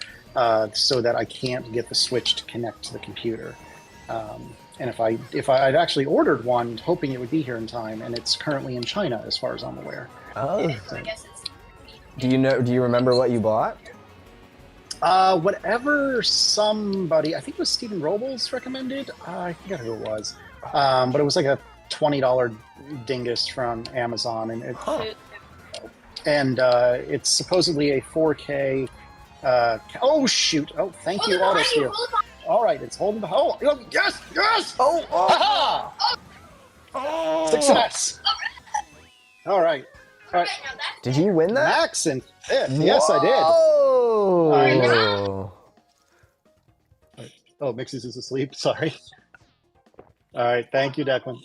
so that I can't get the Switch to connect to the computer. And if I'd actually ordered one, hoping it would be here in time, and it's currently in China, as far as I'm aware.
Oh.
I guess it's...
Do you remember what you bought?
Whatever somebody, I think it was Stephen Robles recommended. I forget who it was, but it was like a $20 dingus from Amazon, and it's supposedly a 4K. Oh shoot! Oh, thank you, Autosphere. All right, it's holding the hole. Oh, yes, yes! Oh! Success! All right.
Did you win that?
Max and fifth. Yes, I did.
Oh!
Oh, Mixie's is asleep. Sorry. All right, thank you, Declan.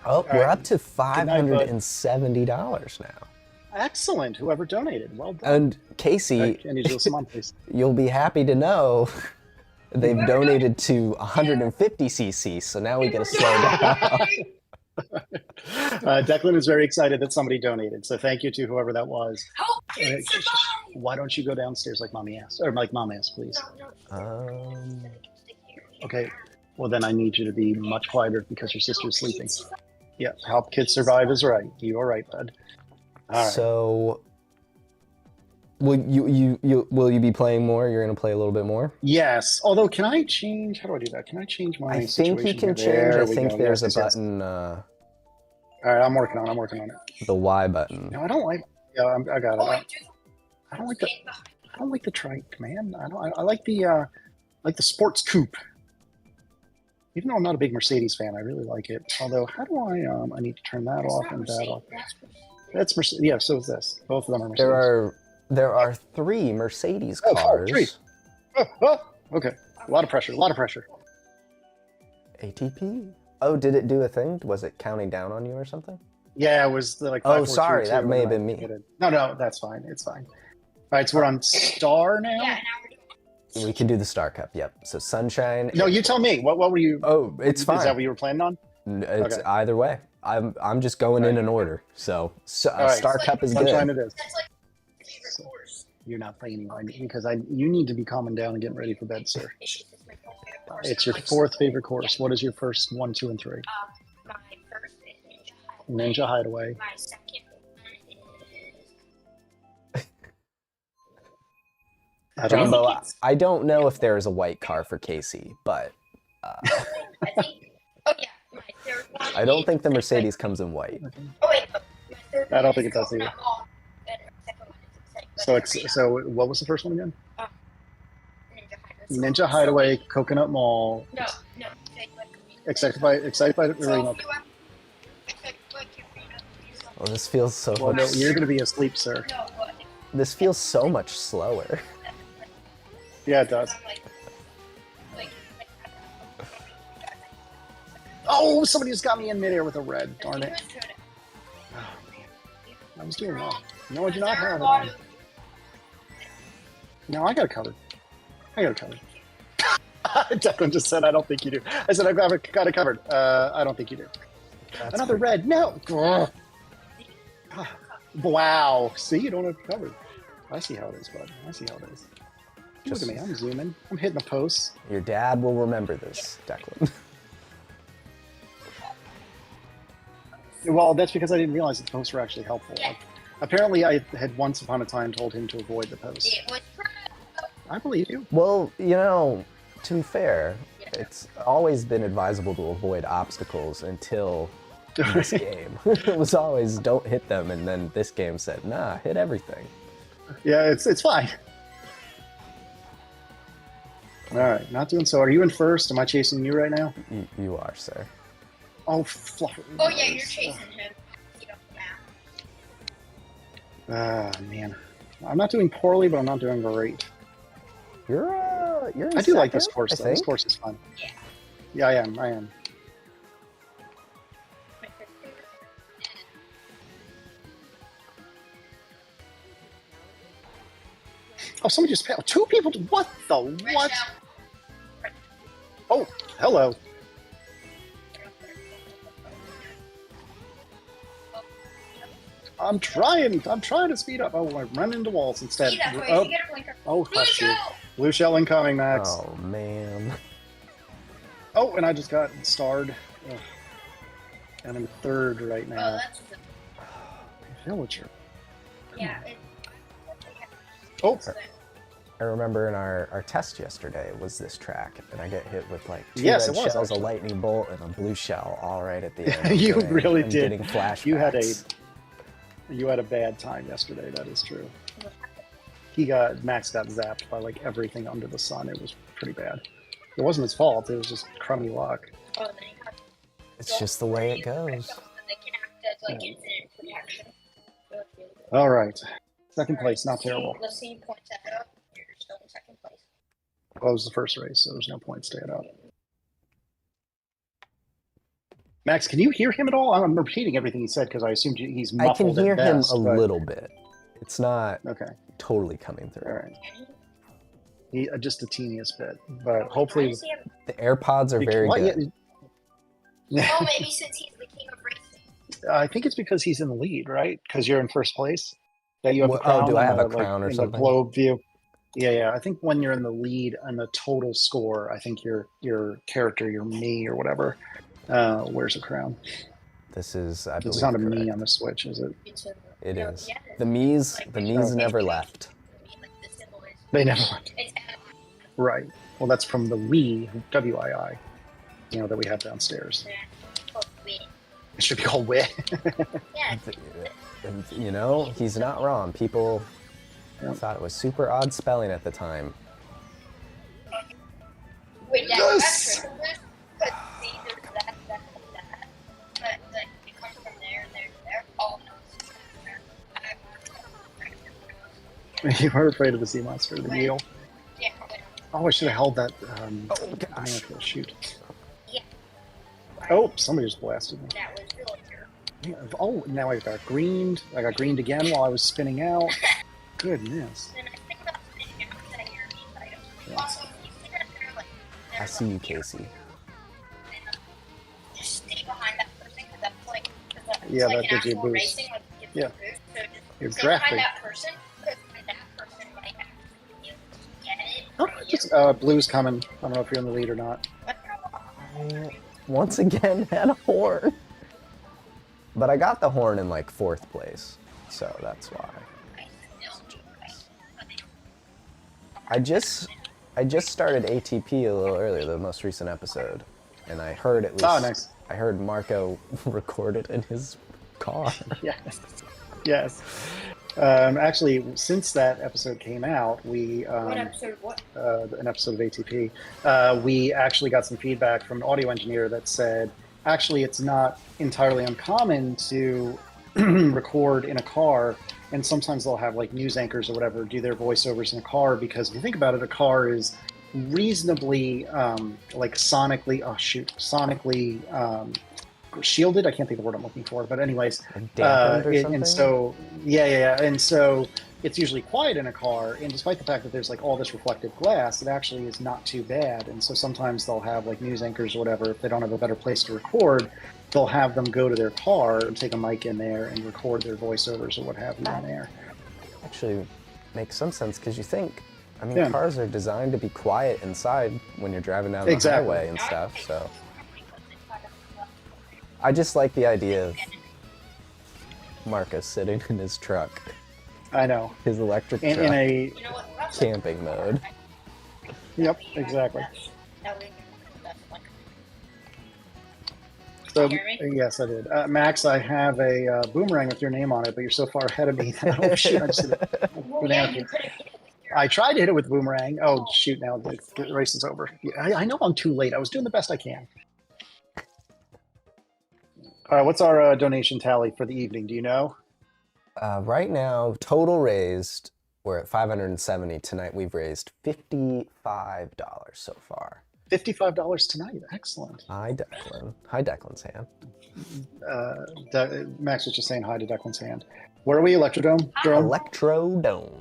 Oh, we're
right.
up to $570 now.
Excellent. Whoever donated, well done.
And Casey,
Can you do some on, please?
you'll be happy to know they've donated to 150cc, so now we get to slow down.
Declan is very excited that somebody donated, so thank you to whoever that was.
Help,
Why don't you go downstairs like mommy asked, or like mom asked, please? Okay. Well, then I need you to be much quieter because your sister's sleeping. Yeah, help kids survive is right. You are right, bud. All right.
So, will you be playing more? You're gonna play a little bit more.
Yes. Although, can I change? How do I do that? Can I change my?
I think you can change.
There
I
we
think
go.
there's
Yes,
a
yes.
button,
All right, I'm working on it.
the Y button.
No, I don't like. Yeah, I got it. I don't like the trike, man. I like the sports coupe. Even though I'm not a big Mercedes fan, I really like it. Although, how do I need to turn that off and that off. That's Mercedes. Yeah, so is this. Both of them are Mercedes.
There are 3 Mercedes
Oh,
cars.
3. Okay. A lot of pressure.
ATP. Oh, did it do a thing? Was it counting down on you or something?
Yeah, it was like.
Oh,
5, 4,
sorry,
3,
that
2,
may have
and
been
I
me.
hit it. No, that's fine. It's fine. All right, so we're on Star now.
Yeah, now we're doing...
We can do the Star Cup. Yep. So Sunshine.
No, you tell me. What were you?
Oh, it's fine.
Is that what you were planning on?
It's
Okay.
either way. I'm just going in order. So
right.
Star Cup is
Sunshine
good.
it is.
That's like my favorite course.
You're not playing anymore because you need to be calming down and getting ready for bed, sir.
It's my favorite course.
It's your 4th favorite course. What is your first 1, 2, and 3?
My first is Ninja Hideaway.
Ninja Hideaway.
My second is...
I don't know.
Jumbo, I don't know if there is a white car for Casey, but
I think... Oh, yeah. My third one
I don't
is
think the
like-
Mercedes comes in white.
Oh, wait. My third
I don't
one
think
is
it does either.
Coconut Mall, and my second one is like
So what was the first one again?
Ninja Hideaway.
Ninja Hideaway, Coconut Mall.
No.
Excited by Arena.
Well, this feels so
Well, no,
much.
you're gonna be asleep, sir.
No, what?
This feels so much slower.
Yeah, it does.
Like,
Oh, somebody just got me in midair with a red. Darn it. Oh, man. I was doing well. No, I do not have it. No, I got it covered. Declan just said, I don't think you do. I said, I've got it covered. I don't think you do.
That's
Another red. No. Ugh. Wow. See, you don't have it covered. I see how it is, bud. Look at me. I'm zooming. I'm hitting the posts.
Your dad will remember this, Declan.
Well, that's because I didn't realize that the posts were actually helpful. Apparently, I had once upon a time told him to avoid the posts.
it was
I believe you.
Well, to be fair, it's always been advisable to avoid obstacles until this game. It was always don't hit them, and then this game said, nah, hit everything.
Yeah, it's fine. All right, not doing so. Are you in first? Am I chasing you right now?
You are, sir.
Oh, fluff.
Oh yeah, you're chasing him. You know, now.
Ah, man. I'm not doing poorly, but I'm not doing great.
You're in
I do like this
second,
course,
I
though. This
think.
course is fun.
Yeah.
Yeah, I am.
My first favorite.
Oh, somebody just passed. 2 people. What the?
Right
What?
now.
Oh, hello. I'm trying to speed up. Oh, I run into walls instead. Oh, hush you. Blue shell incoming, Max.
Oh, man.
Oh, and I just got starred. Ugh. And I'm third right now. Villager.
Yeah.
Oh.
I remember in our test yesterday was this track, and I get hit with like 2
yes,
red
it was,
shells,
actually.
a lightning bolt, and a blue shell all right at the end.
You really
I'm
did.
Getting flashbacks.
You had a bad time yesterday. That is true. Max got zapped by like everything under the sun. It was pretty bad. It wasn't his fault. It was just crummy luck.
It's just the way it goes.
All right. Second place, not terrible.
Let's see points added up. You're still in second place.
Well, it was the first race, so there's no points to add up. Max, can you hear him at all? I'm repeating everything he said because I assumed he's muffled.
I can hear
at best,
him a little bit. It's not totally coming through.
All right. Just the teeniest bit, but hopefully
the AirPods are very good.
Oh, maybe since he's the king of racing.
I think it's because he's in the lead, right? Because you're in first place. That you have the crown.
Oh, do I have a crown or
in
something?
The globe view. Yeah. I think when you're in the lead on the total score, I think your character, your me or whatever, wears a crown.
This is, I believe,
it's not a
correct.
me on the Switch, is it?
It is. The me's never left.
They never left. Right. Well, that's from the Wii, WII, that we have downstairs. It should be called Wii.
He's not wrong. People thought it was super odd spelling at the time.
Wait,
yes! You were afraid of the sea monster, the eel.
Yeah.
Oh, I should have held that.
Oh gosh!
Shoot.
Yeah.
Oh, somebody just blasted me.
That was Villager.
Oh, now I got greened. I got greened again while I was spinning out. Goodness.
Then I think about spinning out that I hear these items. Yeah. Also, you see that they're like.
I see you, Casey.
Just stay behind that person because that's like.
Yeah,
like
that gives you a boost.
Racing, like, gives you a boost. So just
you're
stay
drafting.
behind that person because that person might actually get it.
Oh, just, Blue's coming. I don't know if you're in the lead or not.
Once again had a horn. But I got the horn in like 4th place, so that's why. I just started ATP a little earlier, the most recent episode, and I heard at least.
Oh, nice.
I heard Marco record it in his car.
Yes. Actually, since that episode came out, we
what episode? What?
An episode of ATP. We actually got some feedback from an audio engineer that said, actually, it's not entirely uncommon to record in a car, and sometimes they'll have like news anchors or whatever do their voiceovers in a car because if you think about it, a car is reasonably like sonically shielded. I can't think of the word I'm looking for, but anyways, and so and so it's usually quiet in a car, and despite the fact that there's like all this reflective glass, it actually is not too bad. And so sometimes they'll have like news anchors or whatever, if they don't have a better place to record, they'll have them go to their car and take a mic in there and record their voiceovers or what have you in there.
Actually makes some sense because you think, I mean, cars are designed to be quiet inside when you're driving down the highway and stuff, so. I just like the idea of Marcus sitting in his truck.
I know.
His electric truck.
In a
camping mode.
Yep, exactly. So, yes, I did. Max, I have a boomerang with your name on it, but you're so far ahead of me. Oh, shoot, I just did it. I tried to hit it with boomerang. Oh, shoot, now the race is over. I know I'm too late. I was doing the best I can. All right, what's our donation tally for the evening? Do you know?
Right now, total raised, we're at 570. Tonight, we've raised $55 so far.
$55 tonight. Excellent.
Hi, Declan. Hi, Declan's hand.
Max was just saying hi to Declan's hand. Where are we? Electrodome?
Electrodome.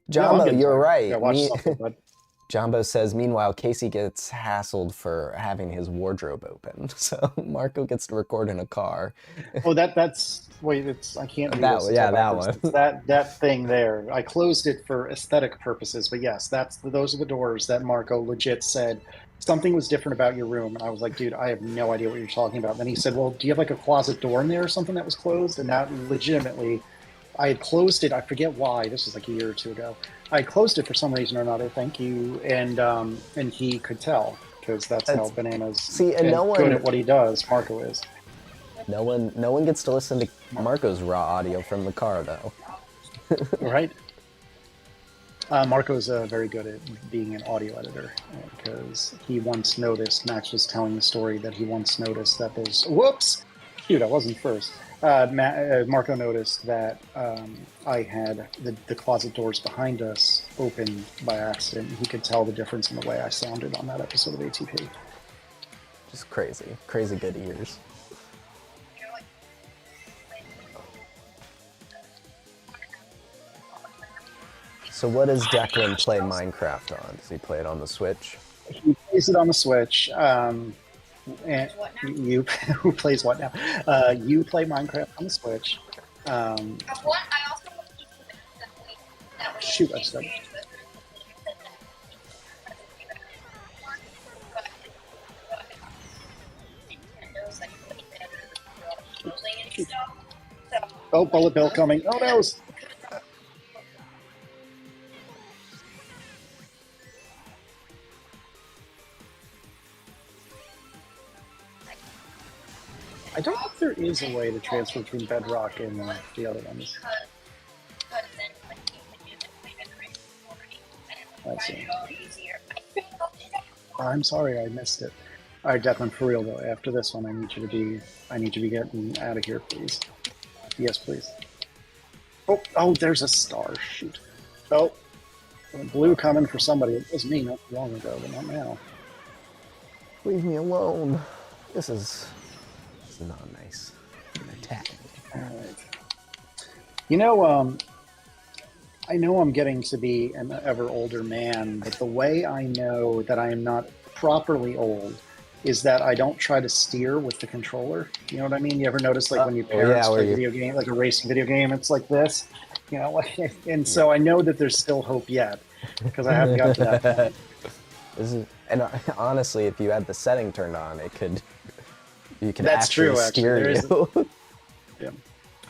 Jumbo, you're right.
Yeah, watch something, bud.
Jumbo says, meanwhile, Casey gets hassled for having his wardrobe open. So Marco gets to record in a car.
Oh, that's wait. I can't do this.
Yeah, that one.
It's that thing there. I closed it for aesthetic purposes, but yes, those are the doors that Marco legit said something was different about your room, and I was like, dude, I have no idea what you're talking about. And then he said, well, do you have like a closet door in there or something that was closed? And that legitimately, I had closed it. I forget why. This was like a year or two ago. I closed it for some reason or another. Thank you, and he could tell because that's how Bananas good at what he does. Marco is.
No one gets to listen to Marco's raw audio from the car though.
Right. Marco's very good at being an audio editor because he once noticed. Max was telling the story that he once noticed that there's whoops. Shoot, I wasn't first. Marco noticed that I had the closet doors behind us open by accident. He could tell the difference in the way I sounded on that episode of ATP.
Just crazy good ears. So what does Declan play Minecraft on? Does he play it on the Switch?
He plays it on the Switch. And you who plays what now? You play Minecraft on the Switch. Shoot, I said. Oh, bullet bill coming. Oh no! I don't think there is a way to transfer between Bedrock and the other ones. I see. I'm sorry, I missed it. All right, Declan, for real though. After this one, I need you to be getting out of here, please. Yes, please. Oh, there's a star. Shoot. Oh, blue coming for somebody. It was me not too long ago, but not now.
Leave me alone. This is not nice. Attack.
All right. You know, I know I'm getting to be an ever older man, but the way I know that I am not properly old is that I don't try to steer with the controller. You know what I mean? You ever notice, like, when your parents play a video game, like a racing video game, it's like this, you know? Like, and so I know that there's still hope yet because I haven't got to that point.
And honestly, if you had the setting turned on, you could
That's
actually
true,
steer you.
Yeah.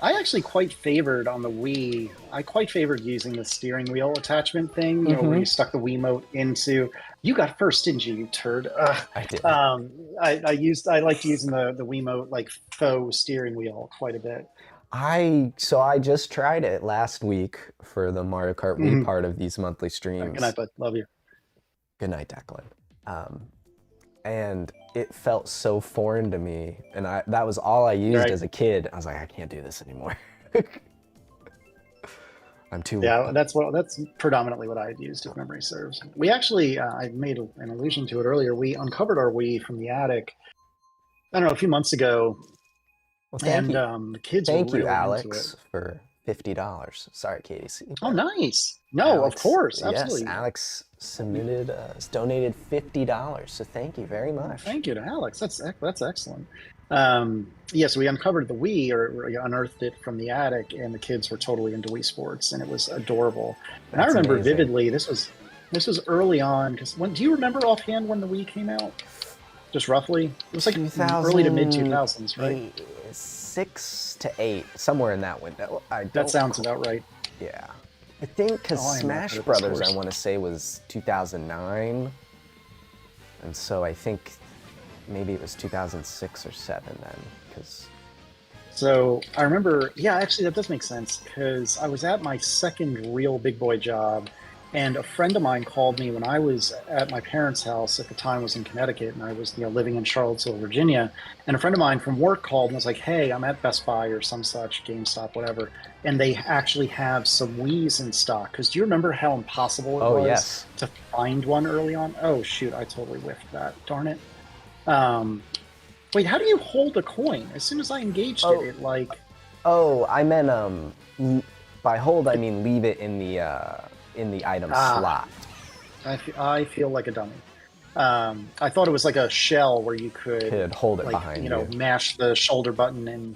I actually quite favored on the Wii. I quite favored using the steering wheel attachment thing, you know, where you stuck the Wiimote into. You got first, didn't you, you turd?
I did.
I liked using the Wiimote like faux steering wheel quite a bit.
I just tried it last week for the Mario Kart Wii part of these monthly streams.
Good night, bud. Love you.
Good night, Declan. And it felt so foreign to me, and that was all I used as a kid. I was like, I can't do this anymore. I'm too.
Yeah, that's predominantly what I had used, if memory serves. We actually, I made an allusion to it earlier. We uncovered our Wii from the attic. I don't know, a few months ago.
Well, thank you.
The kids.
Thank
were
you,
really
Alex,
into it.
for $50. Sorry, Casey.
Oh, nice. No,
Alex,
of course, absolutely.
Yes, Alex donated $50, so thank you very much.
Thank you to Alex. That's excellent. So we uncovered the Wii, or unearthed it from the attic, and the kids were totally into Wii Sports, and it was adorable. And I remember vividly, this was early on. Because do you remember offhand when the Wii came out? Just roughly, it was like early to mid 2000s, right?
6 to 8, somewhere in that window.
That sounds about right.
Yeah. I think because Smash Brothers, I want to say, was 2009. And so I think maybe it was 2006 or 7 then.
So I remember, yeah, actually that does make sense, because I was at my second real big boy job, and a friend of mine called me when I was at my parents' house. At the time, was in Connecticut, and I was living in Charlottesville, Virginia. And a friend of mine from work called and was like, "Hey, I'm at Best Buy or some such, GameStop, whatever, and they actually have some Wiis in stock." Because do you remember how impossible it was to find one early on? Oh shoot, I totally whiffed that. Darn it. Wait, how do you hold a coin? As soon as I engaged it like...
Oh, I meant By hold, I mean leave it in the item slot.
I feel like a dummy. I thought it was like a shell where you could
hold it
like,
behind you.
Mash the shoulder button and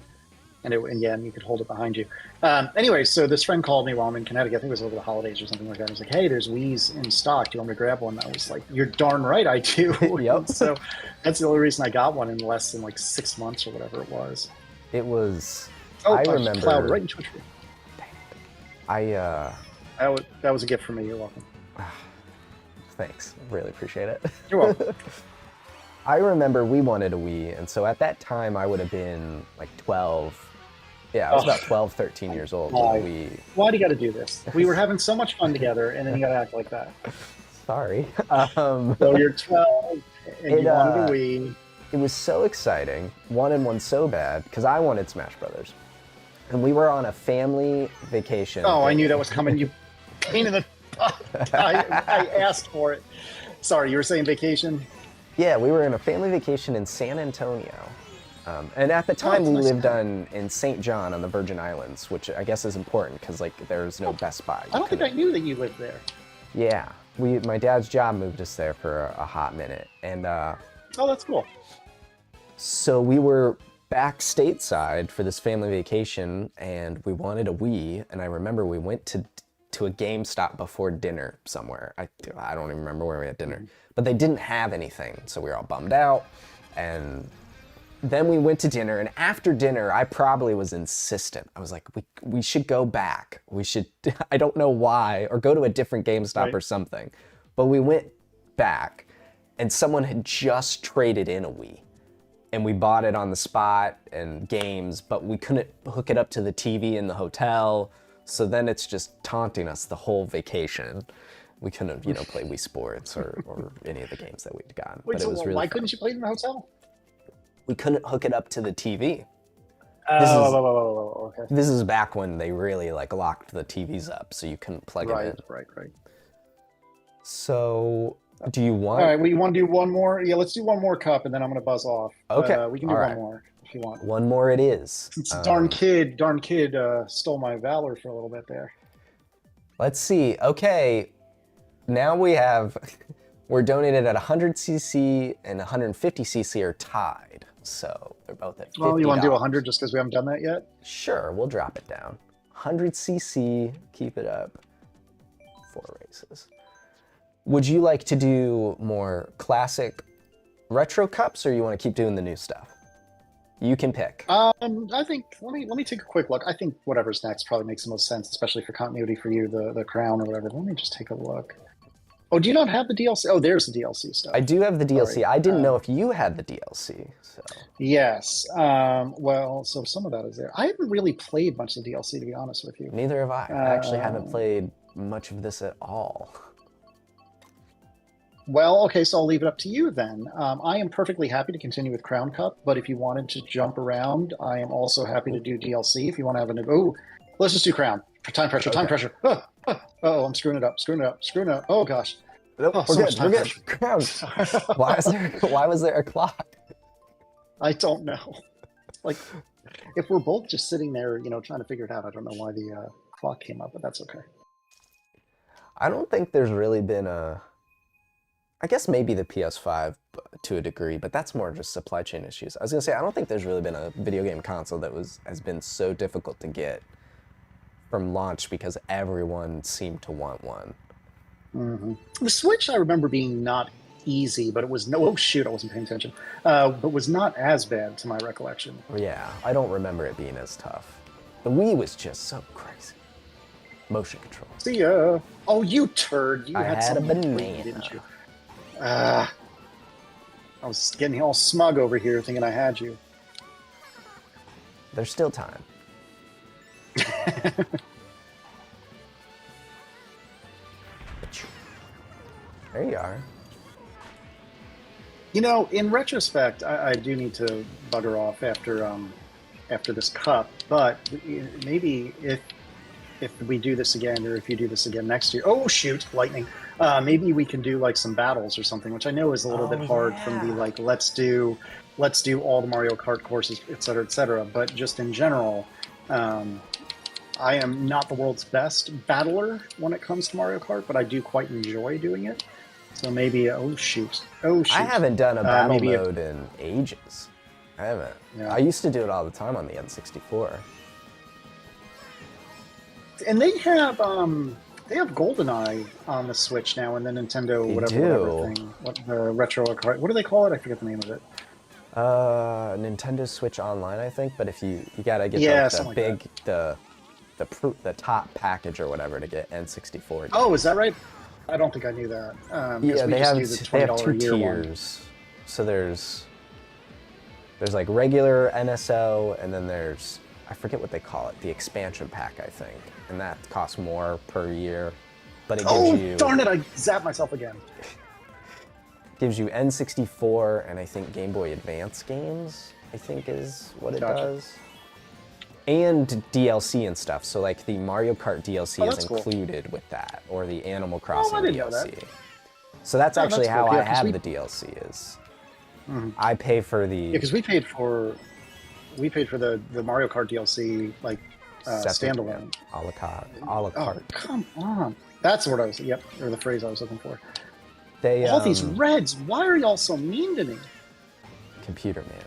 you could hold it behind you. Anyway, so this friend called me while I'm in Connecticut. I think it was over the holidays or something like that. He was like, "Hey, there's Wii's in stock. Do you want me to grab one?" I was like, "You're darn right, I do."
Yep.
So that's the only reason I got one in less than like 6 months or whatever it was.
It was.
Oh,
I remember.
Plowed right into a tree.
That
was a gift from me. You're welcome.
Thanks. Really appreciate it.
You're welcome.
I remember we wanted a Wii, and so at that time I would have been like 12. Yeah, I was about 12, 13 years old when we...
Why do you got to do this? We were having so much fun together, and then you got to act like that.
Sorry.
So you're 12, and you wanted a Wii.
It was so exciting. Wanted one so bad, because I wanted Smash Brothers. And we were on a family vacation.
Oh, I knew that was coming. You pain in the... I asked for it. Sorry, you were saying vacation?
Yeah, we were in a family vacation in San Antonio. And at the time, we lived in St. John on the Virgin Islands, which I guess is important because like there's no Best Buy.
I don't think I knew that you lived there.
Yeah, my dad's job moved us there for a hot minute, and
oh, that's cool.
So we were back stateside for this family vacation, and we wanted a Wii. And I remember we went to a GameStop before dinner somewhere. I don't even remember where we had dinner, but they didn't have anything, so we were all bummed out. And then we went to dinner, and after dinner, I probably was insistent. I was like, we should go back. We should, I don't know why, or go to a different GameStop or something. But we went back, and someone had just traded in a Wii. And we bought it on the spot and games, but we couldn't hook it up to the TV in the hotel. So then it's just taunting us the whole vacation. We couldn't, play Wii Sports or any of the games that we'd gotten.
Wait,
but
so
it was really
why
fun.
couldn't you play it in the hotel?
We couldn't hook it up to the TV.
Okay.
This is back when they really locked the TVs up, so you couldn't plug it in.
Right.
So, do you want?
All right, we want to do one more. Yeah, let's do one more cup, and then I'm gonna buzz off.
Okay,
we can do one more if you want.
One more it is.
Darn kid stole my valor for a little bit there.
Let's see. Okay, now we're donated at 100cc and 150cc are tied. So they're both at $50.
Well, you want to do 100 just because we haven't done that yet?
Sure, we'll drop it down. 100cc, keep it up. 4 races. Would you like to do more classic retro cups, or you want to keep doing the new stuff? You can pick.
I think let me take a quick look. I think whatever's next probably makes the most sense, especially for continuity for you, the crown or whatever. Let me just take a look. Oh, do you not have the DLC? Oh, there's the DLC stuff.
I do have the DLC. I didn't know if you had the DLC. So.
Yes. Well, so some of that is there. I haven't really played much of the DLC, to be honest with you.
Neither have I. I actually haven't played much of this at all.
Well, okay, so I'll leave it up to you then. I am perfectly happy to continue with Crown Cup, but if you wanted to jump around, I am also happy to do DLC. If you want to have let's just do Crown. Time pressure, time pressure. Oh, I'm screwing it up. Oh, gosh.
Nope, we're good. Crown. Why was there a clock?
I don't know. Like, if we're both just sitting there, trying to figure it out, I don't know why the clock came up, but that's okay.
I don't think there's really been I guess maybe the PS5 to a degree, but that's more just supply chain issues. I was going to say, I don't think there's really been a video game console that has been so difficult to get from launch because everyone seemed to want one.
Mm-hmm. The Switch, I remember being not easy, but it was I wasn't paying attention. But was not as bad to my recollection.
Yeah, I don't remember it being as tough. The Wii was just so crazy. Motion control.
See ya. Oh, you turd! You
had a banana,
didn't you? I was getting all smug over here, thinking I had you.
There's still time. There you are.
In retrospect, I do need to bugger off after this cup. But maybe if we do this again, or if you do this again next year, oh shoot, lightning! Maybe we can do some battles or something, which I know is a little bit hard from the let's do all the Mario Kart courses, etc., etc. But just in general, I am not the world's best battler when it comes to Mario Kart, but I do quite enjoy doing it. So maybe, oh shoot.
I haven't done a battle mode in ages. I haven't.
Yeah.
I used to do it all the time on the N64.
And they have GoldenEye on the Switch now, and the Nintendo whatever thing. What the retro card? What do they call it? I forget the name of it.
Nintendo Switch Online, I think. But if you gotta get the top package or whatever to get N64 games.
Oh, is that right? I don't think I knew that.
Yeah, they have two tiers. So there's like regular NSO, and then there's, I forget what they call it, the expansion pack, I think, and that costs more per year. But it gives you.
Darn it! I zapped myself again.
Gives you N64 and I think Game Boy Advance games, I think is what it does. And DLC and stuff. So like the Mario Kart DLC is included with that, or the Animal Crossing DLC. So that's actually how I have the DLC is. I pay for the.
Yeah, because we paid for the Mario Kart DLC like standalone.
A la carte. A la carte.
Oh, come on. That's what I was. Yep, or the phrase I was looking for.
All
these Reds. Why are y'all so mean to me?
Computer man.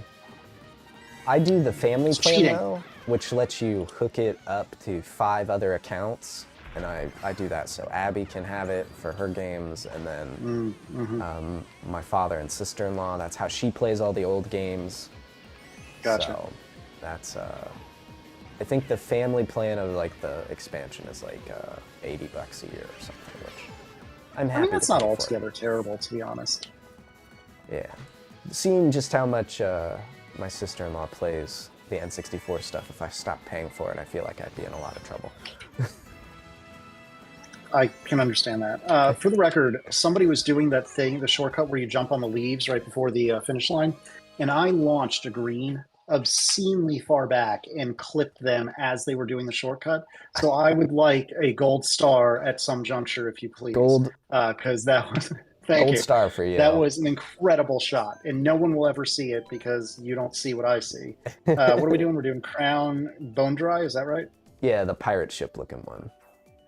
I do the family plan though, which lets you hook it up to 5 other accounts, and I do that so Abby can have it for her games, and then my father and sister-in-law, that's how she plays all the old games.
Gotcha.
So that's I think the family plan of like the expansion is like $80 a year or something, which I'm happy.
I mean, that's not altogether terrible, to be honest.
Yeah, seeing just how much my sister-in-law plays the N64 stuff, if I stopped paying for it, I feel like I'd be in a lot of trouble.
I can understand that. For the record, somebody was doing that thing, the shortcut where you jump on the leaves right before the finish line, and I launched a green obscenely far back and clipped them as they were doing the shortcut. So I would like a gold star at some juncture, if you please.
Gold.
Because that was...
Gold star for you.
That was an incredible shot, and no one will ever see it because you don't see what I see. What are we doing? We're doing Crown Bone Dry, is that right?
Yeah, the pirate ship looking one.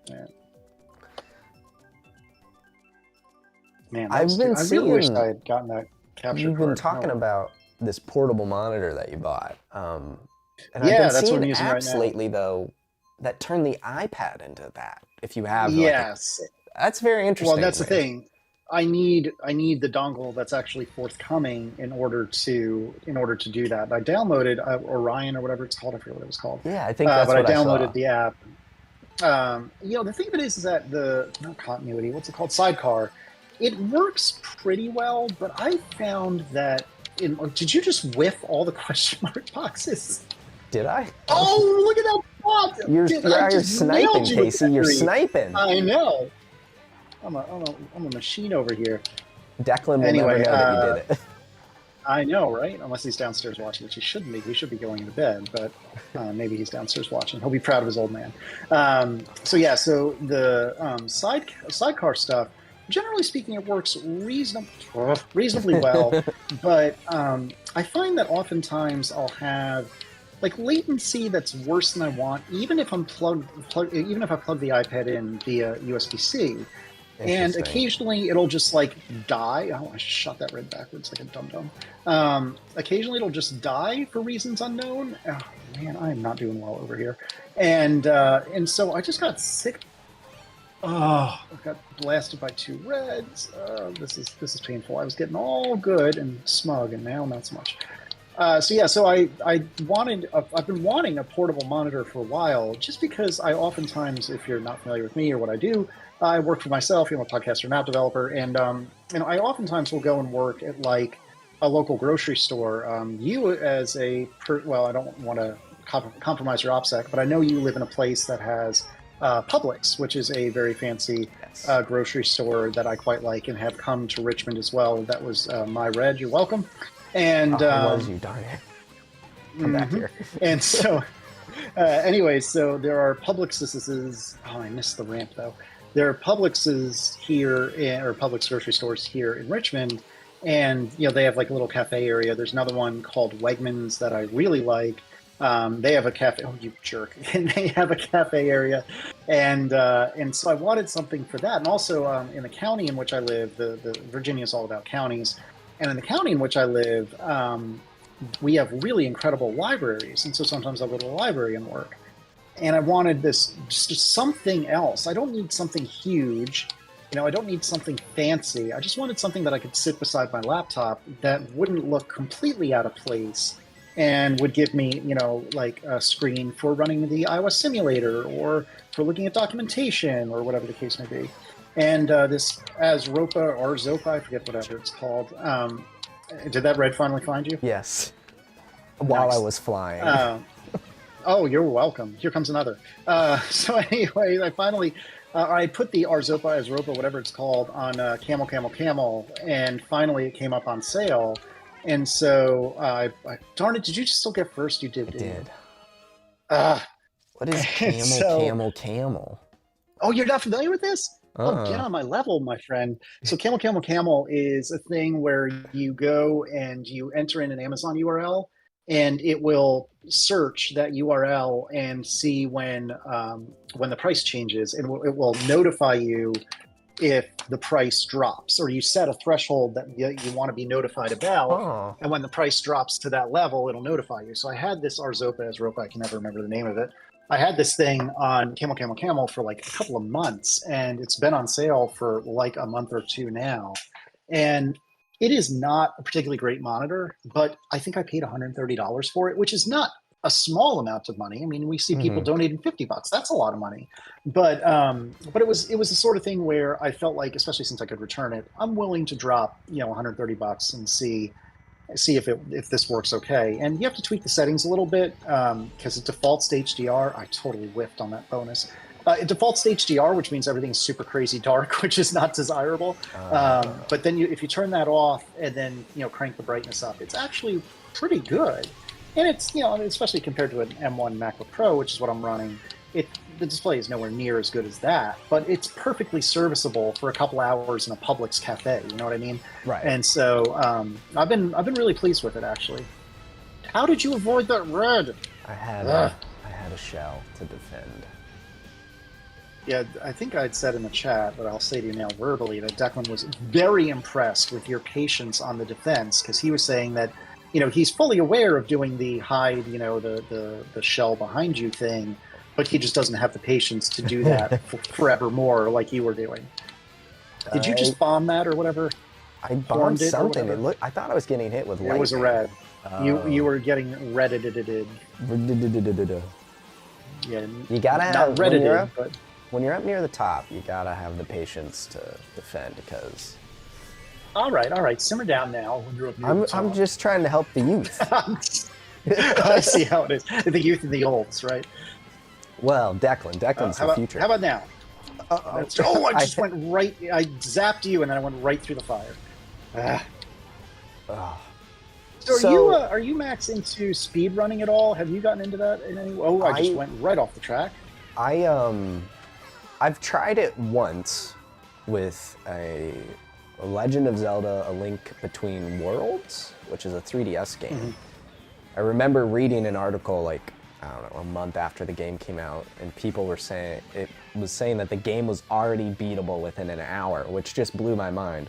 Yeah. Man,
I really
wish I had gotten that capture
You've been talking about this portable monitor that you bought. And I've been
that's
seeing
what I'm using
apps
right now.
lately, though, that turn the iPad into that. If you have,
yes,
that's very interesting.
Well, that's the thing. I need the dongle that's actually forthcoming in order to do that. I downloaded Orion or whatever it's called. I forget what it was called.
Yeah, I think that's
but
what
I downloaded
saw.
the app. The thing of it is that not continuity. What's it called? Sidecar. It works pretty well, but I found that. Did you just whiff all the question mark boxes?
Did I?
Oh, look at that bot!
You're sniping, Casey. You're sniping.
I know. I'm a machine over here.
Declan will never know that you did it.
I know, right? Unless he's downstairs watching, which he shouldn't be. He should be going into bed, but maybe he's downstairs watching. He'll be proud of his old man. So the sidecar stuff, generally speaking, it works reasonably well. But I find that oftentimes I'll have like latency that's worse than I want, even if I'm even if I plug the iPad in via USB-C. And occasionally it'll just like die. Oh, I shot that red backwards like a dum-dum. Occasionally it'll just die for reasons unknown. Oh man, I am not doing well over here. And so I just got sick. Oh, I got blasted by 2 reds. This is painful. I was getting all good and smug, and now not so much. So I've been wanting a portable monitor for a while, just because I oftentimes, if you're not familiar with me or what I do, I work for myself, I'm a podcaster and app developer, and I oftentimes will go and work at like a local grocery store. You as I don't want to compromise your OPSEC, but I know you live in a place that has Publix, which is a very fancy grocery store that I quite like and have come to Richmond as well. That was my red. You're welcome. And
was you, darn it. Come back here.
And so, so there are Publixes. Oh, I missed the ramp though. There are Publixes here, or Publix grocery stores here in Richmond, and they have like a little cafe area. There's another one called Wegmans that I really like. They have a cafe. Oh, you jerk! And they have a cafe area, and so I wanted something for that. And also in the county in which I live, the Virginia is all about counties, and in the county in which I live, we have really incredible libraries, and so sometimes I'll go to the library and work. And I wanted this just something else. I don't need something huge. I don't need something fancy. I just wanted something that I could sit beside my laptop that wouldn't look completely out of place and would give me, like a screen for running the iOS simulator or for looking at documentation or whatever the case may be. And this Azropa or Zopa, I forget whatever it's called. Did that red finally find you?
Yes. While
Nice.
I was flying.
Oh, you're welcome. Here comes another. So anyway, I finally... I put the Azropa, whatever it's called, on Camel, and finally it came up on sale. And so, darn it, did you just still get first? You did,
I
didn't
did.
you?
What is camel?
Oh, you're not familiar with this?
Uh-uh.
Oh, get on my level, my friend. So Camel is a thing where you go and you enter in an Amazon URL, and it will search that URL and see when the price changes, and it will notify you if the price drops, or you set a threshold that you want to be notified about, and when the price drops to that level, it'll notify you. So I had this Azropa, I can never remember the name of it. I had this thing on Camel for like a couple of months, and it's been on sale for like a month or two now. And it is not a particularly great monitor, but I think I paid $130 for it, which is not a small amount of money. I mean, we see people donating $50. That's a lot of money. But it was the sort of thing where I felt like, especially since I could return it, I'm willing to drop $130 and see if this works okay. And you have to tweak the settings a little bit because it defaults to HDR. I totally whiffed on that bonus. It defaults to HDR, which means everything's super crazy dark, which is not desirable. But then if you turn that off and then crank the brightness up, it's actually pretty good. And it's especially compared to an M1 MacBook Pro, which is what I'm running, the display is nowhere near as good as that. But it's perfectly serviceable for a couple hours in a Publix cafe. You know what I mean?
Right.
And so I've been really pleased with it, actually. How did you avoid that red?
I had a shell to defend.
Yeah, I think I'd said in the chat, but I'll say to you now verbally, that Declan was very impressed with your patience on the defense, because he was saying that, he's fully aware of doing the hide, the shell behind you thing, but he just doesn't have the patience to do that forevermore like you were doing. Did you just bomb that or whatever?
I bombed something. I thought I was getting hit with lightning.
It was a red. You were getting reddited. Yeah,
you gotta have
not reddited, but
when you're up near the top, you gotta have the patience to defend, because.
All right, simmer down now. When you're up near the top.
I'm just trying to help the youth.
I see how it is. The youth and the olds, right?
Well, Declan's the future.
How about now? I just went right. I zapped you, and then I went right through the fire. So are you Max into speedrunning at all? Have you gotten into that in any way? Oh, I just went right off the track.
I've tried it once with a Legend of Zelda: A Link Between Worlds, which is a 3DS game. Mm-hmm. I remember reading an article a month after the game came out, and people were saying that the game was already beatable within an hour, which just blew my mind.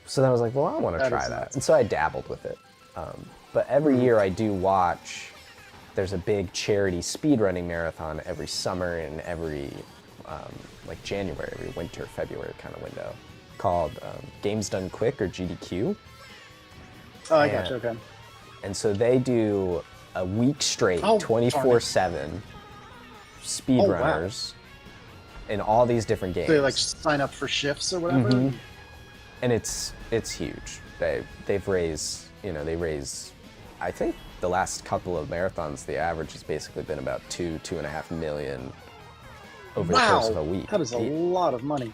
So then I was like, well, I want to try that. And so I dabbled with it. But every year I do watch, there's a big charity speedrunning marathon every summer and every January, every winter, February kind of window, called Games Done Quick, or GDQ.
Oh, I gotcha, okay.
And so they do a week straight, 24/7 speedrunners in all these different games.
So they sign up for shifts or whatever? Mm-hmm.
And it's huge. They've raised, I think the last couple of marathons, the average has basically been about $2.5 million over the course of a week.
That is a lot of money.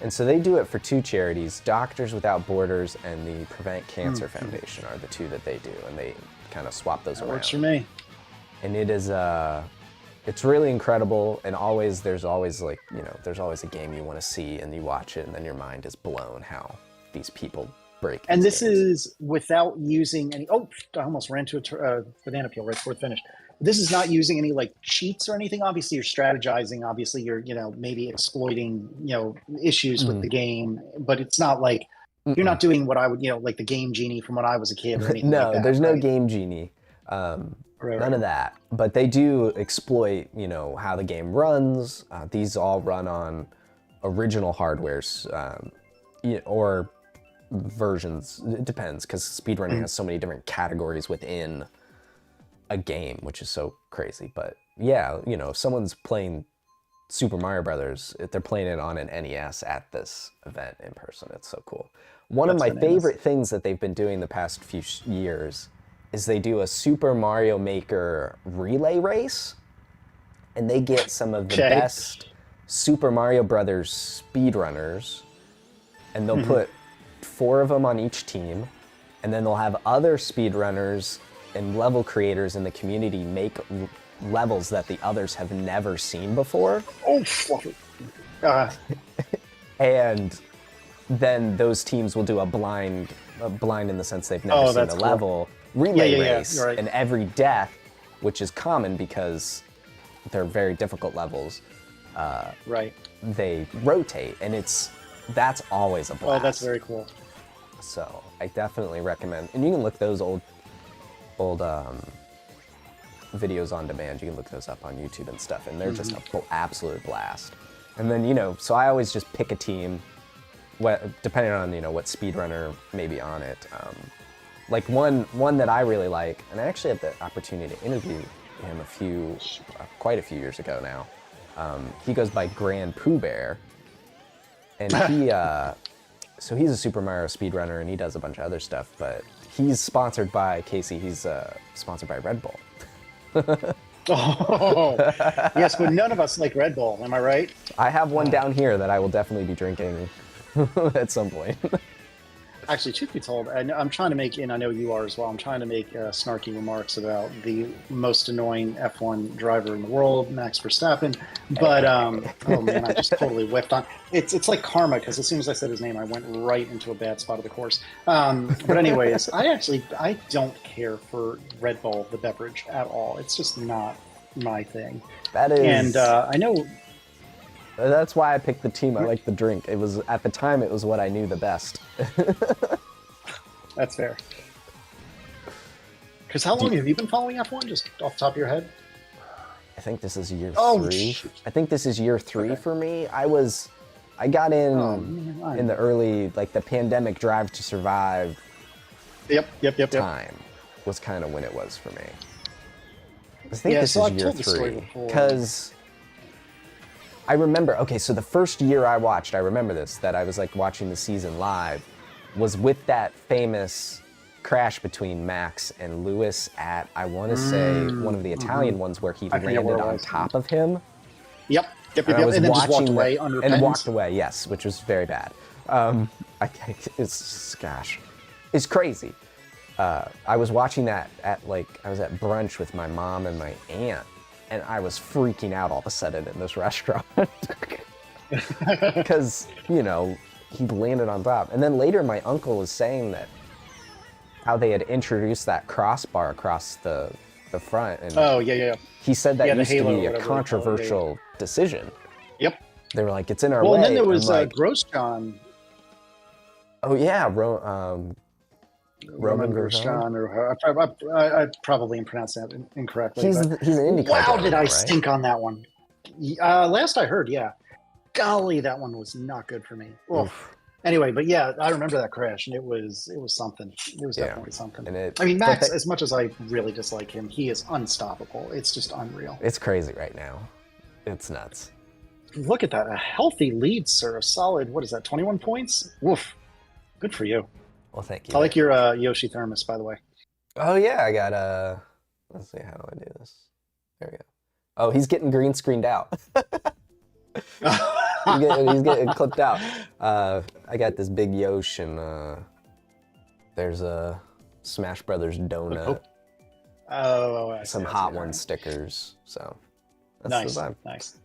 And so they do it for two charities, Doctors Without Borders and the Prevent Cancer Foundation are the two that they do, and they kind of swap those around.
Works for me.
And it is it's really incredible, and there's always a game you want to see, and you watch it, and then your mind is blown how these people break.
And this is without using any. Oh, I almost ran to a banana peel right before it finished. this is not using any like cheats or anything. Obviously, you're strategizing. Obviously, you're maybe exploiting issues with the game, but it's not like you're not doing what I would like the Game Genie from when I was a kid or anything.
No,
like that,
there's no
right?
Game Genie. None of that. But they do exploit how the game runs. These all run on original hardwares or versions. It depends, because speedrunning has so many different categories within a game, which is so crazy. But yeah, if someone's playing Super Mario Brothers, if they're playing it on an NES at this event in person, it's so cool. One of my favorite things that they've been doing the past few years is they do a Super Mario Maker relay race, and they get some of the best Super Mario Brothers speedrunners, and they'll put 4 of them on each team, and then they'll have other speedrunners and level creators in the community make levels that the others have never seen before.
Oh, fuck it.
And then those teams will do a blind in the sense they've never seen the level, relay race,
right.
And every death, which is common because they're very difficult levels, they rotate, and that's always a blast.
Oh, that's very cool.
So I definitely recommend, and you can look those old videos on demand. You can look those up on YouTube and stuff, and they're just an absolute blast. And then so I always just pick a team, depending on what speedrunner may be on it. Like one that I really like, and I actually had the opportunity to interview him quite a few years ago now. He goes by Grand Pooh Bear, and so he's a Super Mario speedrunner, and he does a bunch of other stuff, but he's sponsored by Casey. He's sponsored by Red Bull.
Oh, yes, but none of us like Red Bull. Am I right?
I have one down here that I will definitely be drinking at some point.
Actually, truth be told, and I'm trying to make, and I know you are as well, I'm trying to make snarky remarks about the most annoying F1 driver in the world, Max Verstappen. But, oh man, I just totally whiffed on. It's like karma, because as soon as I said his name, I went right into a bad spot of the course. But anyways, I don't care for Red Bull, the beverage, at all. It's just not my thing.
That is...
And I know...
That's why I picked the team. I like the drink. It was, at the time, it was what I knew the best.
That's fair. Because how long have you been following F1, just off the top of your head?
I think this is year 3. I think this is year 3 for me. I got in in the early, like the pandemic Drive to Survive time was kind of when it was for me. I think this is year 3. Because... I remember, okay, so the first year I watched, I remember this, that I was like watching the season live, was with that famous crash between Max and Lewis at, I want to say, one of the Italian ones where he landed on top of him.
Yep. And then just walked away under
and walked away, yes, which was very bad. It's crazy. I was watching that I was at brunch with my mom and my aunt, and I was freaking out all of a sudden in this restaurant because, he landed on top. And then later my uncle was saying that how they had introduced that crossbar across the front. And he said that used to be a controversial decision.
Yep.
They were like, it's in our way.
Well, and then there was Grosjean.
Oh, yeah. Roman Grosjean,
or I probably am pronouncing that incorrectly.
He's an IndyCar
wow,
driver,
did I
right?
stink on that one? Last I heard, yeah. Golly, that one was not good for me. Anyway, but yeah, I remember that crash, and it was something. It was definitely something. And Max, as much as I really dislike him, he is unstoppable. It's just unreal.
It's crazy right now. It's nuts.
Look at that, a healthy lead, sir. A solid, what is that, 21 points? Woof. Good for you.
Well, thank you.
I like your Yoshi thermos, by the way.
Oh, yeah, I got let's see, how do I do this? There we go. Oh, he's getting green screened out. he's getting clipped out. I got this big Yosh, and there's a Smash Brothers donut. Some Hot Ones stickers. So that's the vibe.
Nice.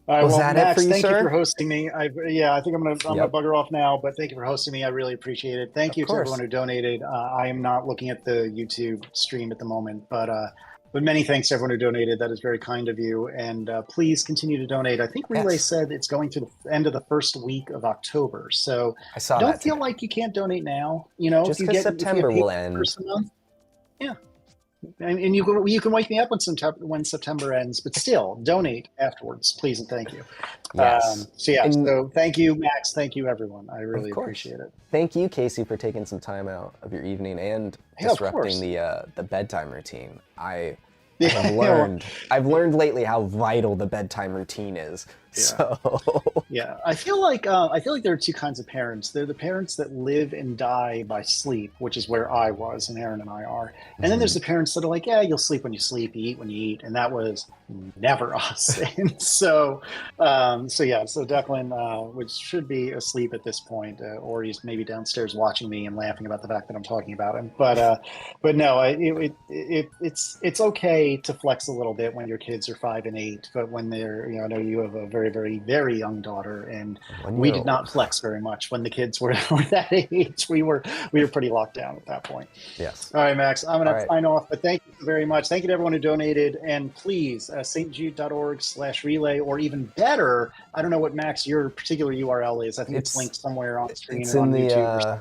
All right, well, Max, thank you for hosting me. I think I'm gonna bugger off now, but thank you for hosting me. I really appreciate it. Thank you to everyone who donated. I am not looking at the YouTube stream at the moment, but But many thanks to everyone who donated. That is very kind of you. And please continue to donate. I think Relay
Yes.
said it's going to the end of the first week of October. So
I saw
don't
that
feel
today.
like you can't donate now. You know,
Just
if
because
you
September
get paid
will
for the
end.
first month, yeah. And you can wake me up when September ends, but still donate afterwards, please and thank you.
Yes.
So thank you, Max. Thank you, everyone. I really
Of course.
appreciate it.
Thank you, Casey, for taking some time out of your evening and disrupting the bedtime routine. I've learned lately how vital the bedtime routine is.
Yeah.
So
yeah, I feel like there are two kinds of parents. They're the parents that live and die by sleep, which is where I was, and Aaron and I are. And then there's the parents that are like, yeah, you'll sleep when you sleep, you eat when you eat, and that was never us. And so Declan, which should be asleep at this point, or he's maybe downstairs watching me and laughing about the fact that I'm talking about him. But no, it's okay to flex a little bit when your kids are 5 and 8, but when they're, I know you have a very, very, very young daughter, and we did not flex very much when the kids were that age. We were pretty locked down at that point.
Yes.
All right, Max, I'm going to sign off, but thank you very much. Thank you to everyone who donated, and please, stjude.org/relay, or even better, I don't know what, Max, your particular URL is. I think it's linked somewhere on screen or on YouTube.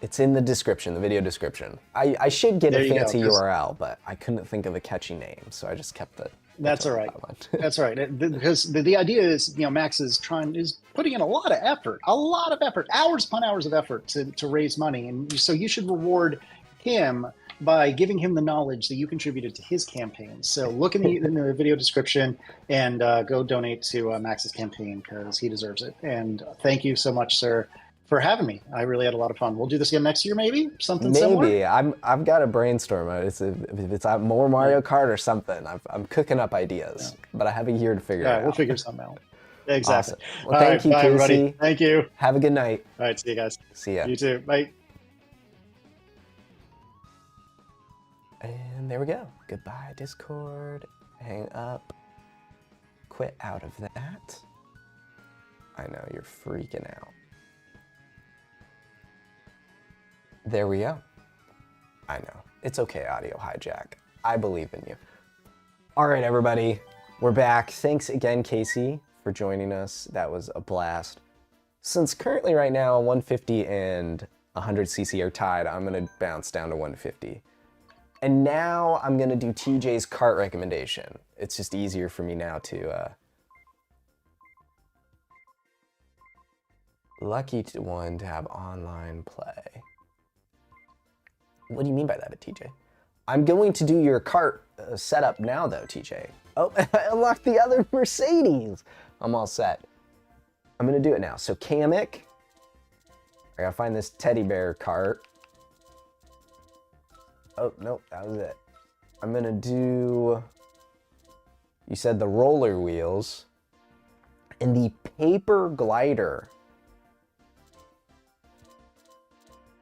It's in the description, the video description. I should get a fancy URL, but I couldn't think of a catchy name, so I just kept it.
That's all right. That's all right. Because the idea is, Max is putting in a lot of effort, hours upon hours of effort to raise money. And so you should reward him by giving him the knowledge that you contributed to his campaign. So look in the video description and go donate to Max's campaign, because he deserves it. And thank you so much, sir, for having me. I really had a lot of fun. We'll do this again next year, maybe? Something similar?
I've got a brainstorm. If it's more Mario Kart or something, I'm cooking up ideas, but I have a year to figure it out.
We'll figure something out. Exactly.
Awesome. Well, thank you, Casey.
Everybody. Thank you.
Have a good night.
All right, see you guys.
See ya.
You too. Bye.
And there we go. Goodbye, Discord. Hang up. Quit out of that. I know, you're freaking out. There we go. I know. It's okay, Audio Hijack. I believe in you. All right, everybody. We're back. Thanks again, Casey, for joining us. That was a blast. Since currently right now 150 and 100cc are tied, I'm going to bounce down to 150. And now I'm going to do TJ's kart recommendation. It's just easier for me now to... Lucky one to have online play. What do you mean by that, TJ? I'm going to do your kart setup now, though, TJ. Oh, I unlocked the other Mercedes. I'm all set. I'm going to do it now. So, Kamek. I got to find this teddy bear kart. Oh, nope, that was it. I'm going to do... You said the roller wheels. And the paper glider.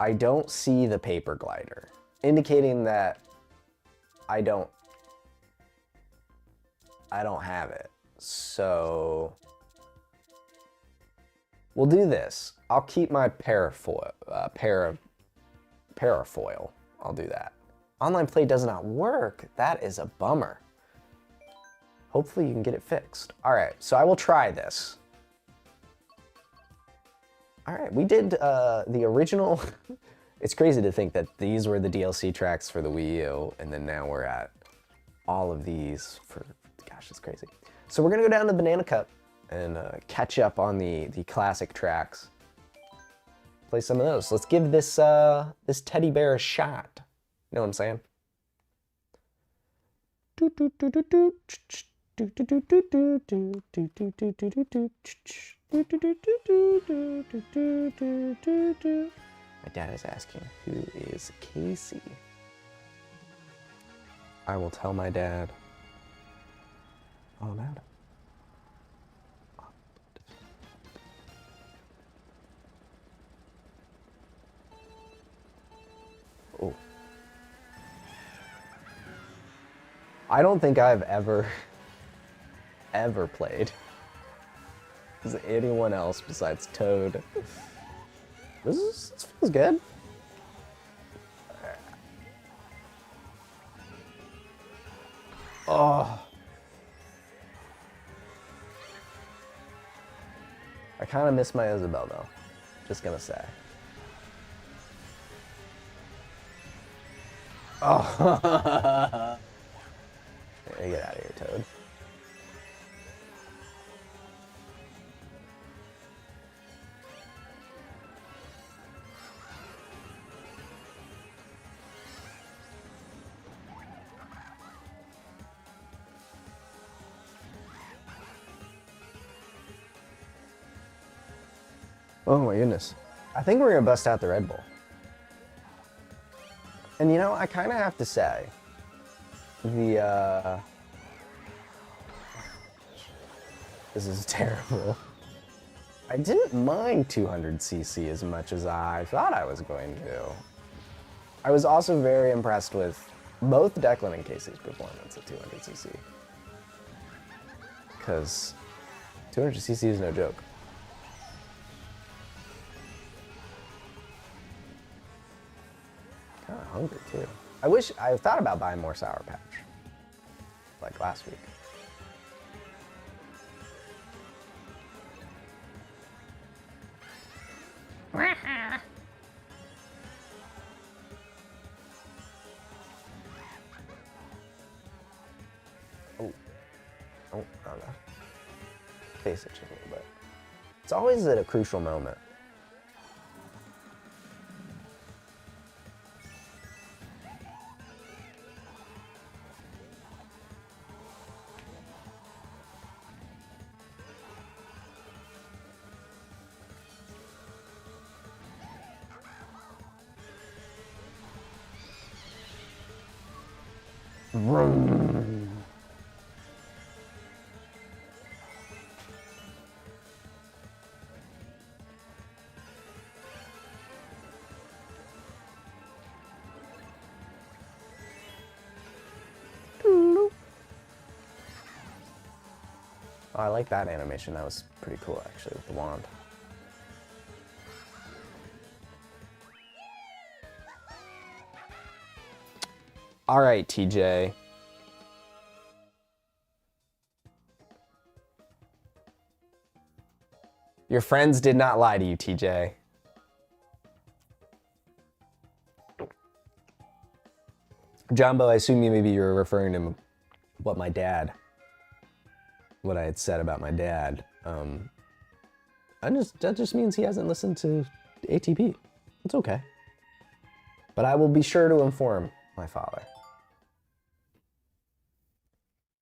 I don't see the paper glider, indicating that I don't have it. So we'll do this. I'll keep my parafoil. I'll do that. Online play does not work. That is a bummer. Hopefully you can get it fixed. All right, so I will try this. All right, we did the original. It's crazy to think that these were the DLC tracks for the Wii U, and then now we're at all of these for, gosh, it's crazy. So we're gonna go down to Banana Cup and catch up on the classic tracks. Play some of those. Let's give this this teddy bear a shot. You know what I'm saying? My dad is asking, who is Casey? I will tell my dad all about it. Oh. I don't think I've ever played as anyone else besides Toad. This feels good. Oh. I kind of miss my Isabel though. Just gonna say. Oh. Get out of here, Toad. Oh my goodness. I think we're gonna bust out the Red Bull. And you know, I kind of have to say, this is terrible. I didn't mind 200cc as much as I thought I was going to. I was also very impressed with both Declan and Casey's performance at 200cc. Because 200cc is no joke. Kind of hungry too. I thought about buying more Sour Patch, like last week. Oh, no. Face itch a little bit. It's always at a crucial moment. Vroom. Oh, I like that animation. That was pretty cool, actually, with the wand. All right, TJ. Your friends did not lie to you, TJ. Jumbo, I assume maybe you were referring to what I had said about my dad. That just means he hasn't listened to ATP. It's okay. But I will be sure to inform my father.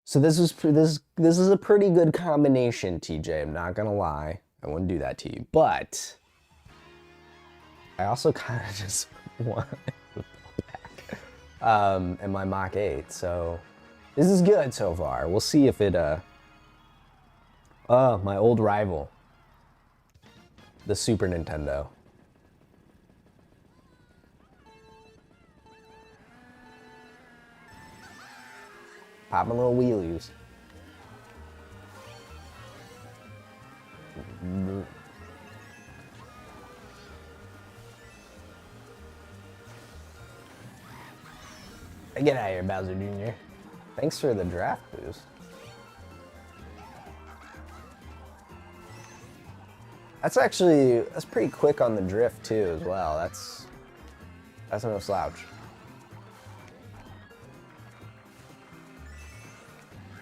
So this is a pretty good combination, TJ. I'm not gonna lie. I wouldn't do that to you. But I also kind of just want the ball back. And my Mach 8. So this is good so far. We'll see if it my old rival, the Super Nintendo. Popping little wheelies. Get out of here, Bowser Jr. Thanks for the draft boost. That's pretty quick on the drift too as well. That's no slouch.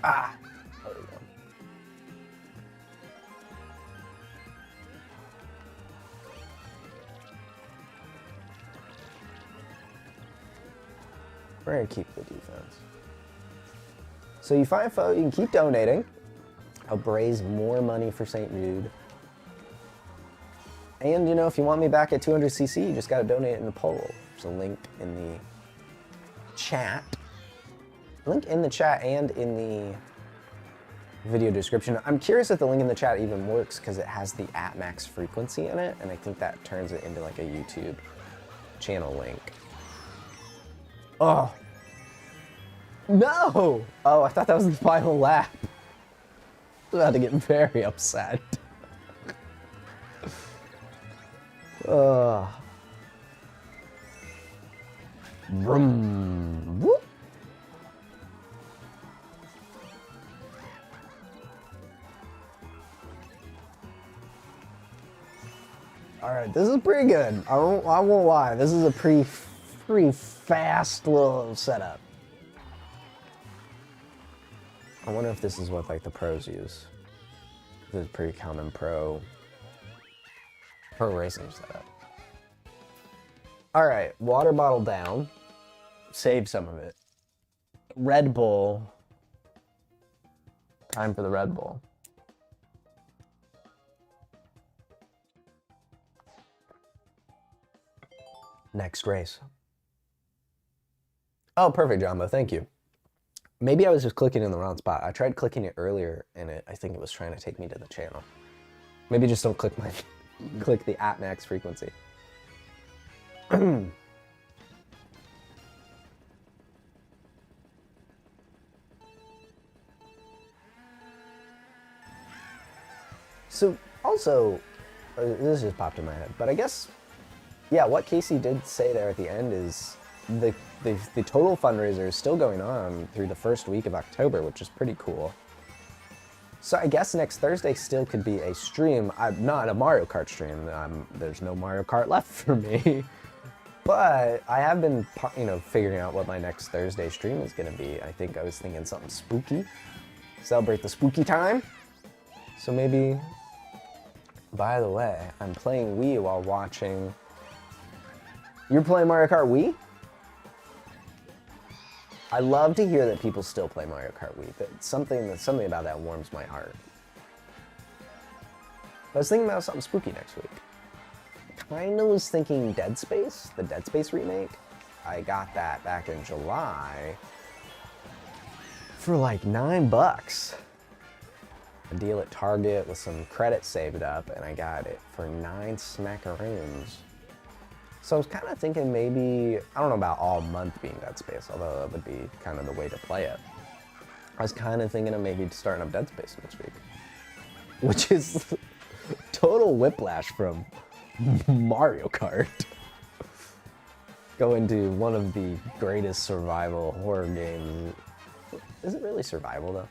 Ah! There we go. We're gonna keep the defense. So you can keep donating. Help raise more money for St. Jude. And, you know, if you want me back at 200cc, you just gotta donate in the poll. There's a link in the chat. Link in the chat and in the video description. I'm curious if the link in the chat even works because it has the @max frequency in it, and I think that turns it into like a YouTube channel link. Oh. No! Oh, I thought that was the final lap. I was about to get very upset. Vroom. Whoop. All right, this is pretty good. I won't lie. This is a pretty fast little setup. I wonder if this is what like the pros use. This is pretty common pro racing setup. All right, water bottle down. Save some of it. Red Bull. Time for the Red Bull. Next race. Oh, perfect, Jumbo. Thank you. Maybe I was just clicking in the wrong spot. I tried clicking it earlier, and I think it was trying to take me to the channel. Maybe just don't click click the @max frequency. So also, this just popped in my head, but I guess, yeah, what Casey did say there at the end is the total fundraiser is still going on through the first week of October, which is pretty cool. So I guess next Thursday still could be a stream. Not a Mario Kart stream. There's no Mario Kart left for me. But I have been, figuring out what my next Thursday stream is going to be. I think I was thinking something spooky. Celebrate the spooky time. So maybe, by the way, I'm playing Wii while watching. You're playing Mario Kart Wii? I love to hear that people still play Mario Kart Wii. Something about that warms my heart. I was thinking about something spooky next week. Kinda was thinking Dead Space, the Dead Space remake. I got that back in July for like $9. A deal at Target with some credits saved up, and I got it for 9 smackaroons. So I was kind of thinking maybe, I don't know about all month being Dead Space, although that would be kind of the way to play it. I was kind of thinking of maybe starting up Dead Space next week, which is total whiplash from Mario Kart. Go into one of the greatest survival horror games. Is it really survival though?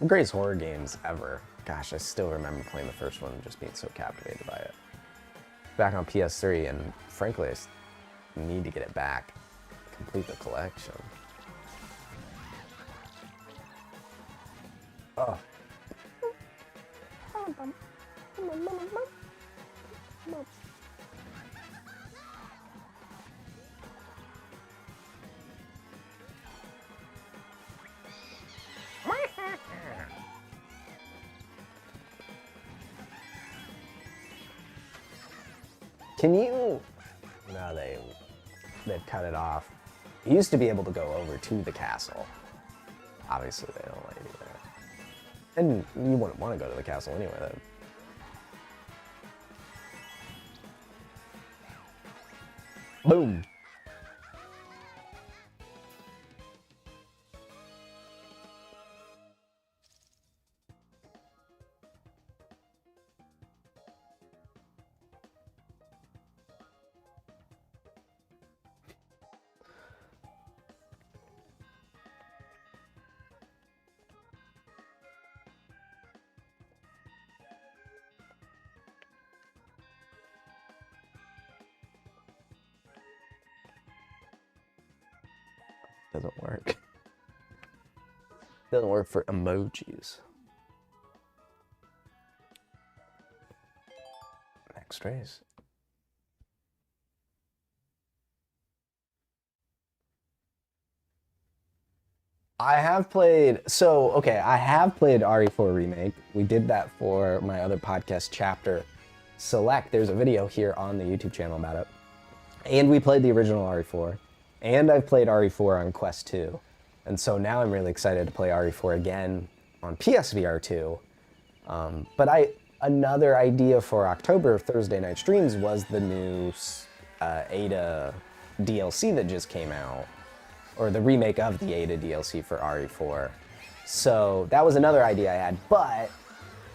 Greatest horror games ever. Gosh, I still remember playing the first one and just being so captivated by it. Back on PS3, and frankly, I need to get it back. Complete the collection. Oh. Can you? No, they've cut it off. You used to be able to go over to the castle. Obviously, they don't let you do that. And you wouldn't want to go to the castle anyway, then. Boom. Doesn't work. Doesn't work for emojis. Next race. I have played RE4 Remake. We did that for my other podcast, Chapter Select. There's a video here on the YouTube channel about it. And we played the original RE4. And I've played RE4 on Quest 2. And so now I'm really excited to play RE4 again on PSVR 2. But another idea for October Thursday night streams was the new Ada DLC that just came out. Or the remake of the Ada DLC for RE4. So that was another idea I had, but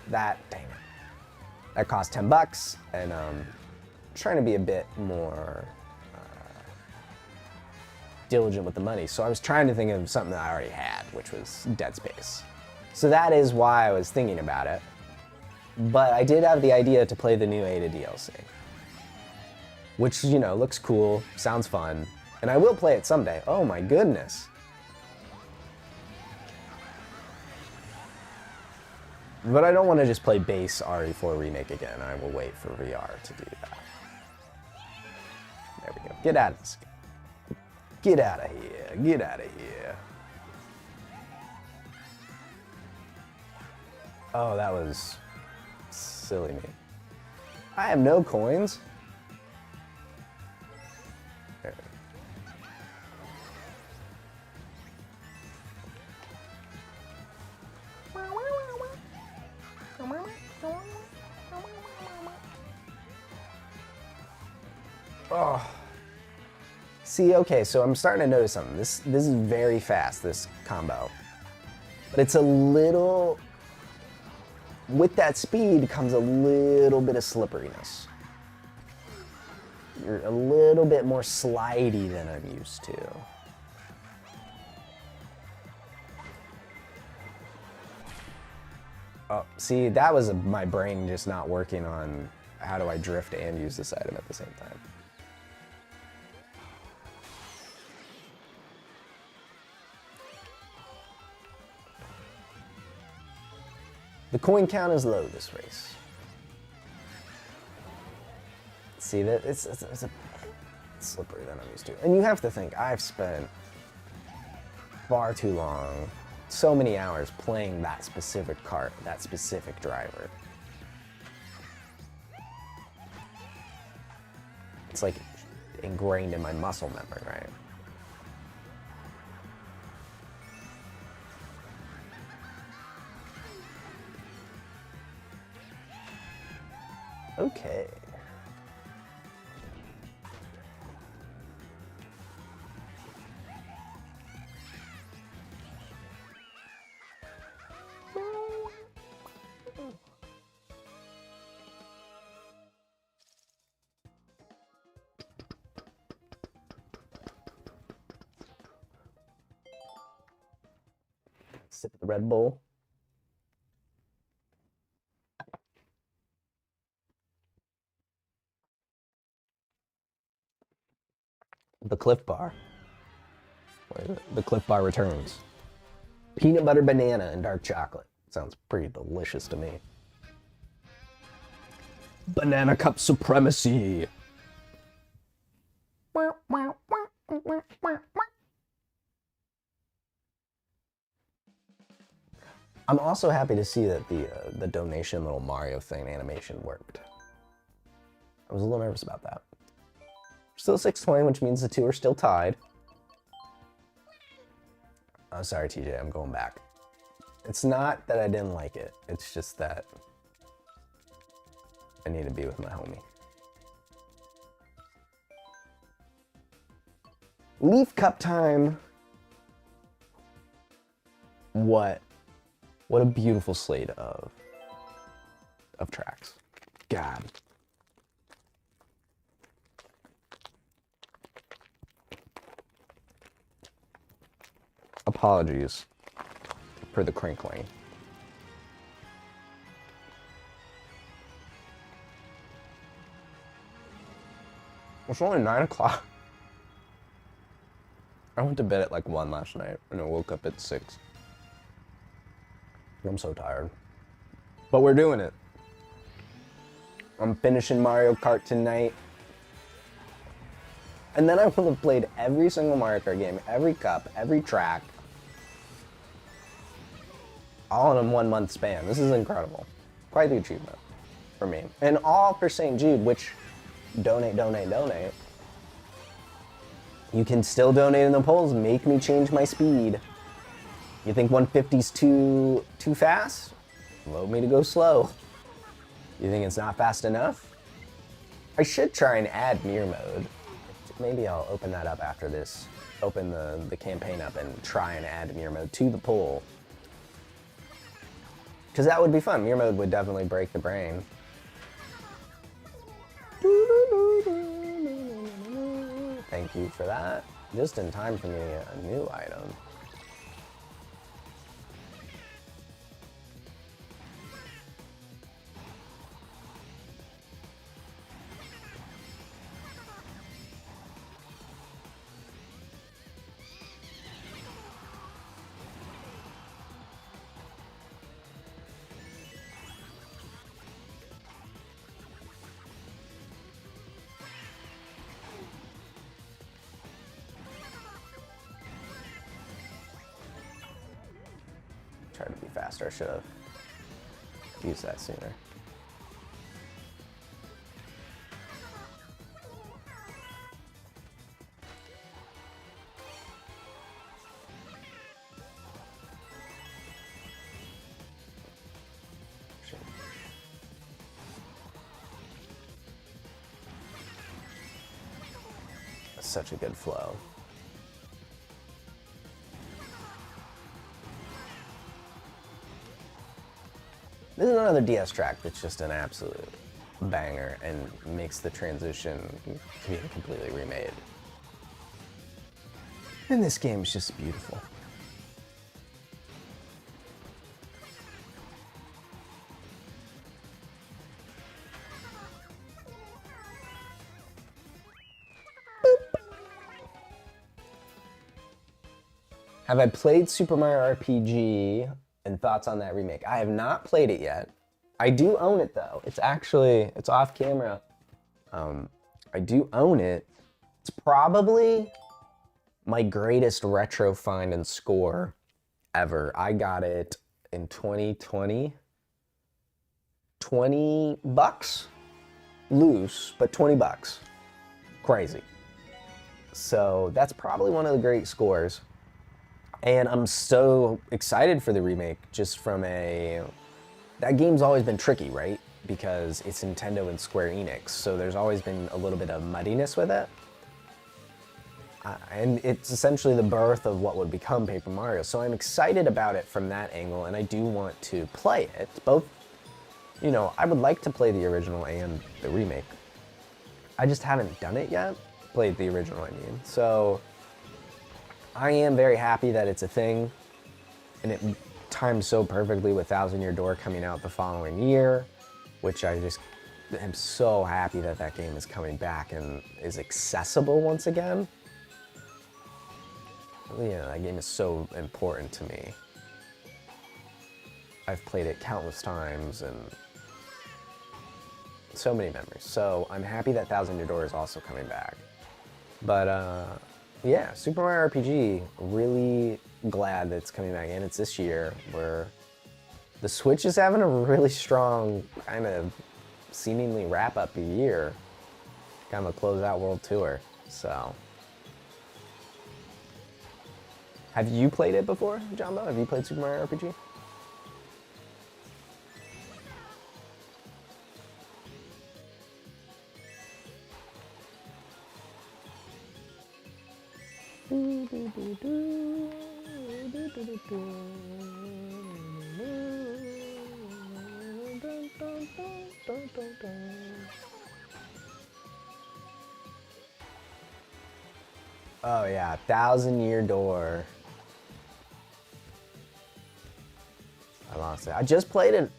that cost $10, and trying to be a bit more diligent with the money. So I was trying to think of something that I already had, which was Dead Space. So that is why I was thinking about it. But I did have the idea to play the new Ada DLC. which, you know, looks cool, sounds fun, and I will play it someday. Oh my goodness. But I don't want to just play base RE4 Remake again. I will wait for VR to do that. There we go. Get out of this. Get out of here. Get out of here. Oh, that was silly me. I have no coins. There. Oh. See, okay, so I'm starting to notice something. This is very fast, this combo. But it's a little... With that speed comes a little bit of slipperiness. You're a little bit more slidey than I'm used to. Oh, see, that was my brain just not working on how do I drift and use this item at the same time. The coin count is low this race. See that it's a slippery than I'm used to. And you have to think, I've spent far too long, so many hours playing that specific kart, that specific driver. It's like ingrained in my muscle memory, right? Okay. Sip of the Red Bull. The Cliff Bar. The Cliff Bar returns. Peanut butter banana and dark chocolate. Sounds pretty delicious to me. Banana cup supremacy. I'm also happy to see that the donation little Mario thing animation worked. I was a little nervous about that. Still 620, which means the two are still tied. Oh, sorry, TJ, I'm going back. It's not that I didn't like it. It's just that I need to be with my homie. Leaf Cup time. What a beautiful slate of tracks. God. Apologies for the crinkling. It's only 9 o'clock. I went to bed at like 1 last night and I woke up at 6. I'm so tired. But we're doing it. I'm finishing Mario Kart tonight. And then I will have played every single Mario Kart game, every cup, every track. All in a 1 month span. This is incredible. Quite the achievement for me. And all for St. Jude, which donate. You can still donate in the polls. Make me change my speed. You think 150's too fast? Vote me to go slow. You think it's not fast enough? I should try and add mirror mode. Maybe I'll open that up after this. Open the campaign up and try and add mirror mode to the poll. Because that would be fun. Mirror mode would definitely break the brain. Thank you for that. Just in time for me a new item. faster. I should have used that sooner. Such a good flow. This is another DS track that's just an absolute banger and makes the transition to being completely remade. And this game is just beautiful. Have I played Super Mario RPG and thoughts on that remake? I have not played it yet. I do own it though. It's off camera. I do own it. It's probably my greatest retro find and score ever. I got it in 2020. 20 bucks? Loose, but 20 bucks. Crazy. So that's probably one of the great scores. And I'm so excited for the remake just from that game's always been tricky, right? Because it's Nintendo and Square Enix, so there's always been a little bit of muddiness with it. And it's essentially the birth of what would become Paper Mario. So I'm excited about it from that angle, and I do want to play it. Both, you know, I would like to play the original and the remake. I just haven't done it yet. Played the original, I mean. So I am very happy that it's a thing, and it times so perfectly with Thousand Year Door coming out the following year, which I just am so happy that that game is coming back and is accessible once again. Yeah, that game is so important to me. I've played it countless times and so many memories. So I'm happy that Thousand Year Door is also coming back. But yeah, Super Mario RPG, really glad that it's coming back, and it's this year where the Switch is having a really strong kind of seemingly wrap up a year, kind of a closeout world tour. So, have you played it before, Jumbo? Have you played Super Mario RPG? Oh yeah, Thousand Year Door. I lost it. I just played it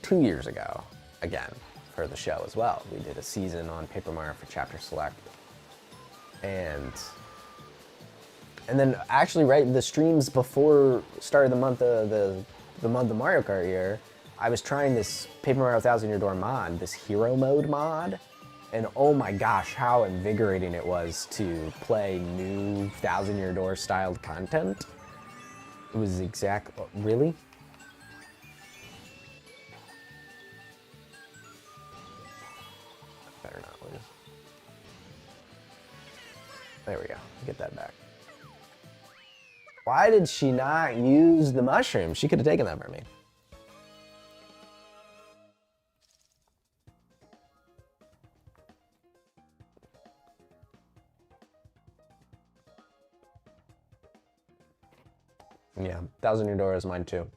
2 years ago, again, for the show as well. We did a season on Paper Mario for Chapter Select. And then actually, right, the streams before started the month of Mario Kart year, I was trying this Paper Mario Thousand Year Door mod, this hero mode mod, and oh my gosh, how invigorating it was to play new Thousand Year Door styled content. It was really? Better not lose. There we go, get that back. Why did she not use the mushroom? She could have taken that from me. Yeah, Thousand Year Door is mine too.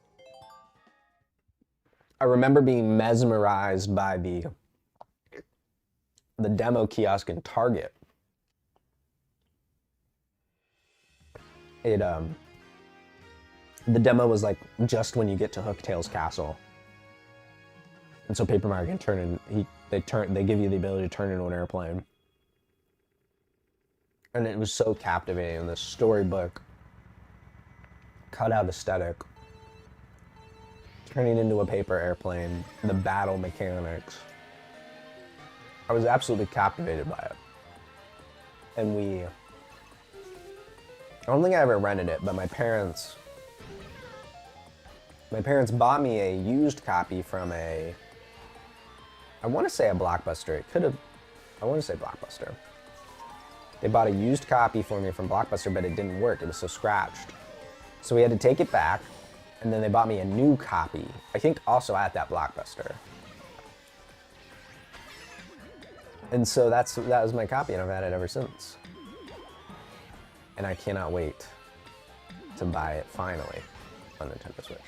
I remember being mesmerized by the demo kiosk in Target. The demo was like just when you get to Hooktail's castle, and so Paper Mario can turn in. They give you the ability to turn into an airplane, and it was so captivating. The storybook, cutout aesthetic, turning into a paper airplane, the battle mechanics. I was absolutely captivated by it, and I don't think I ever rented it, but my parents My parents bought me a used copy from I want to say a Blockbuster. I want to say Blockbuster. They bought a used copy for me from Blockbuster, but it didn't work. It was so scratched. So we had to take it back, and then they bought me a new copy. I think also at that Blockbuster. And so that was my copy, and I've had it ever since. And I cannot wait to buy it finally on Nintendo Switch.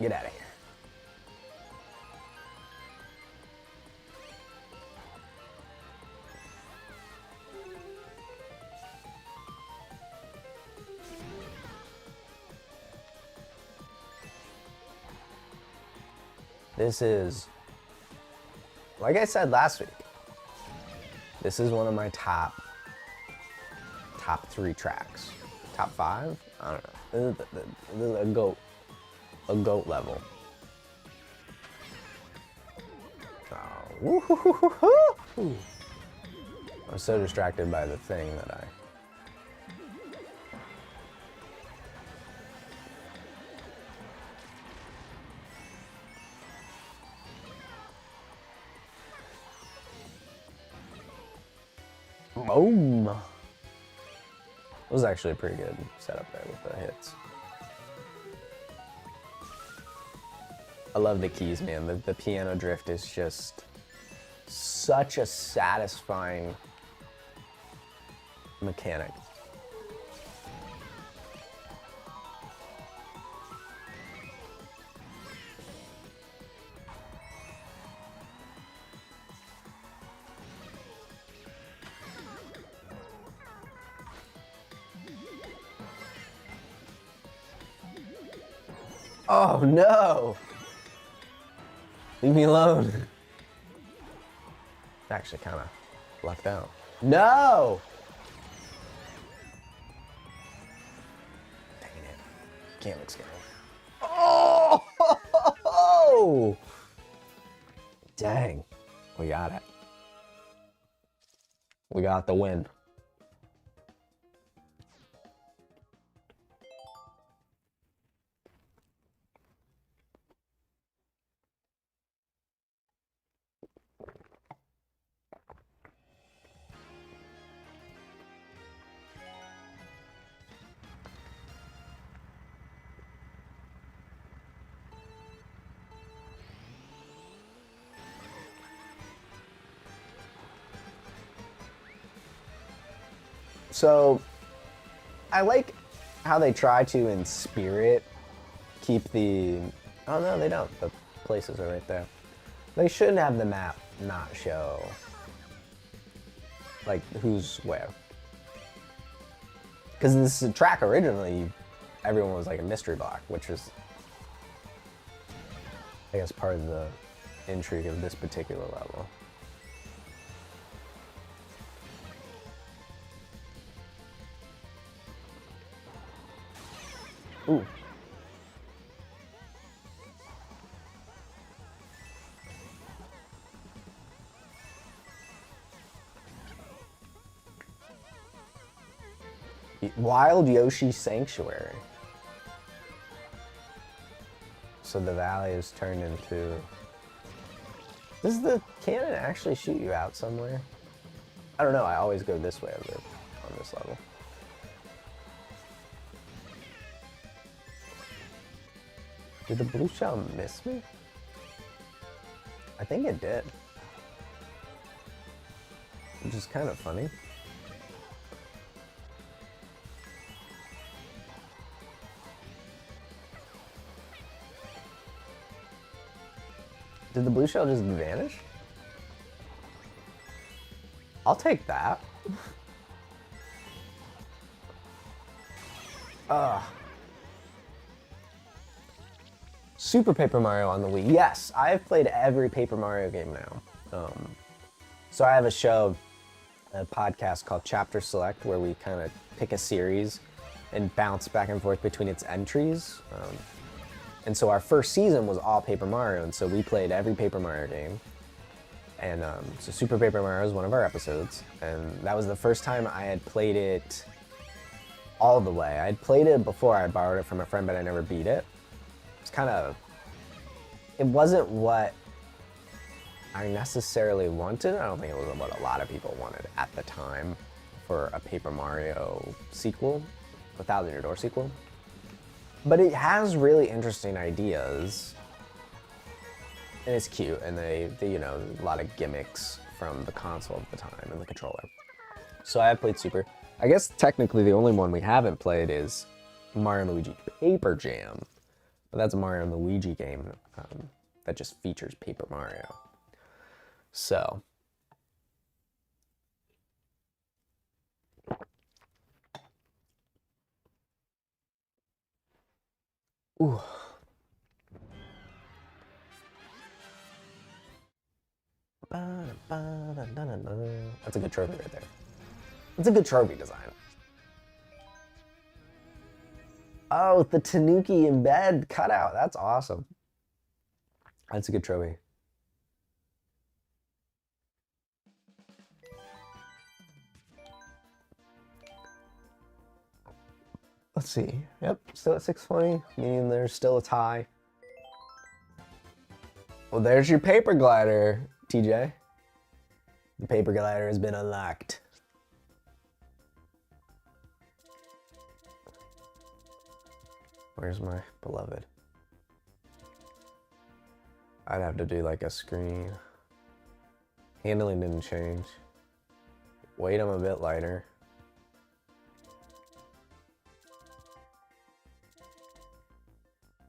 Get out of here. This is, like I said last week, this is one of my top 3 tracks. Top 5? I don't know. This is a goat level. Oh, I'm so distracted by the thing that I... Boom! It was actually a pretty good setup there with the hits. I love the keys, man. The piano drift is just such a satisfying mechanic. Oh no! Leave me alone. Actually kind of lucked out. No! Dang it. Can't look scary. Oh! Dang. We got it. We got the win. So, I like how they try to, in spirit, keep the... Oh no, they don't. The places are right there. They shouldn't have the map not show, like, who's where. Because this track originally, everyone was like a mystery block, which is, I guess, part of the intrigue of this particular level. Ooh. Wild Yoshi Sanctuary. So the valley is turned into... Does the cannon actually shoot you out somewhere? I don't know, I always go this way on this level. Did the blue shell miss me? I think it did. Which is kind of funny. Did the blue shell just vanish? I'll take that. Super Paper Mario on the Wii. Yes, I've played every Paper Mario game now. So I have a podcast called Chapter Select, where we kind of pick a series and bounce back and forth between its entries. And so our first season was all Paper Mario, and so we played every Paper Mario game. And so Super Paper Mario was one of our episodes, and that was the first time I had played it all the way. I'd played it before. I borrowed it from a friend, but I never beat it. It's kind of... It wasn't what I necessarily wanted. I don't think it was what a lot of people wanted at the time for a Paper Mario sequel, a Thousand Year Door sequel. But it has really interesting ideas, and it's cute, and they you know, a lot of gimmicks from the console at the time and the controller. So I have played Super. I guess technically the only one we haven't played is Mario & Luigi Paper Jam, but that's a Mario & Luigi game that just features Paper Mario. So, ooh. That's a good trophy right there. It's a good trophy design. Oh, the Tanuki in bed cutout. That's awesome. That's a good trophy. Let's see. Yep, still at 620, meaning there's still a tie. Well, there's your paper glider, TJ. The paper glider has been unlocked. Where's my beloved? I'd have to do like a screen. Handling didn't change. Weight, I'm a bit lighter.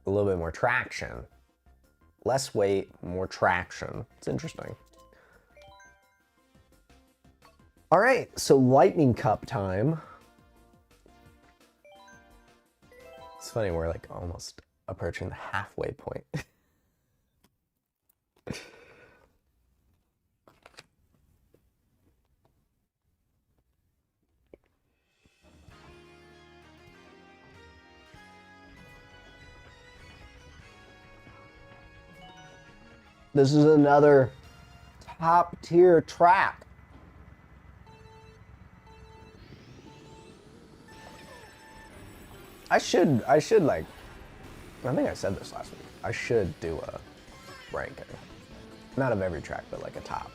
A little bit more traction. Less weight, more traction. It's interesting. All right, so lightning cup time. It's funny, we're like almost approaching the halfway point. This is another top tier track. I should like, I think I said this last week. I should do a ranking. Not of every track, but like a top.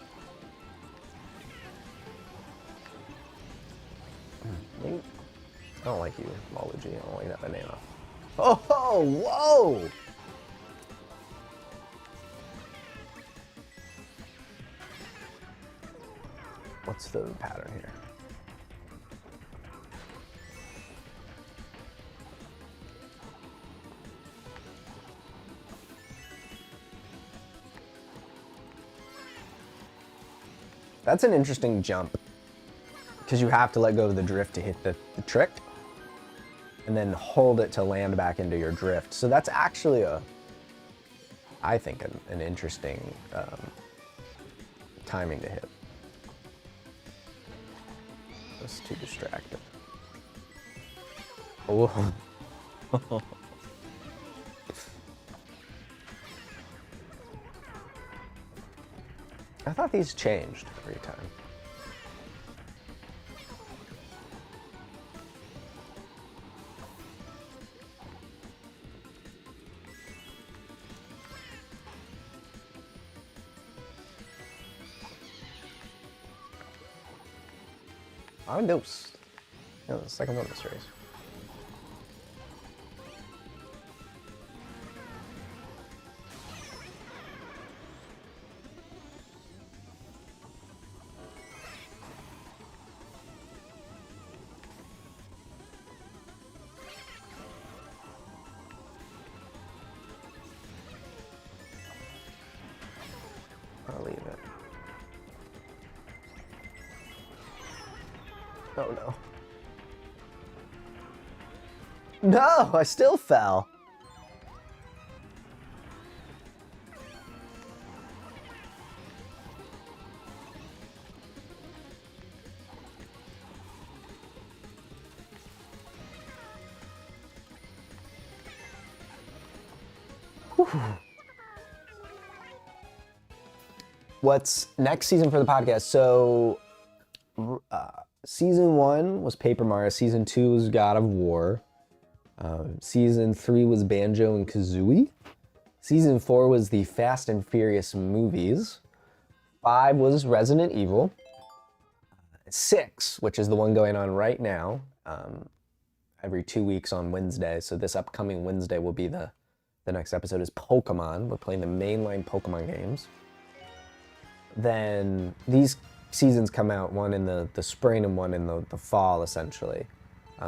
I don't like you, Waluigi. I don't want you to have a name off. Oh, whoa! What's the pattern here? That's an interesting jump, because you have to let go of the drift to hit the trick, and then hold it to land back into your drift. So that's actually I think, an interesting timing to hit. That's too distracted. Oh. I thought these changed every time. I'm dose. Yeah, the second one in this race. I'll leave it. Oh no. No, I still fell. Whew. what's next season for the podcast? So, season 1 was Paper Mario. Season 2 was God of War. Season 3 was Banjo and Kazooie. Season 4 was the Fast and Furious movies. 5 was Resident Evil. 6, which is the one going on right now, every 2 weeks on Wednesday. So this upcoming Wednesday will be the next episode is Pokemon. We're playing the mainline Pokemon games. Then these seasons come out, one in the spring and one in the fall, essentially.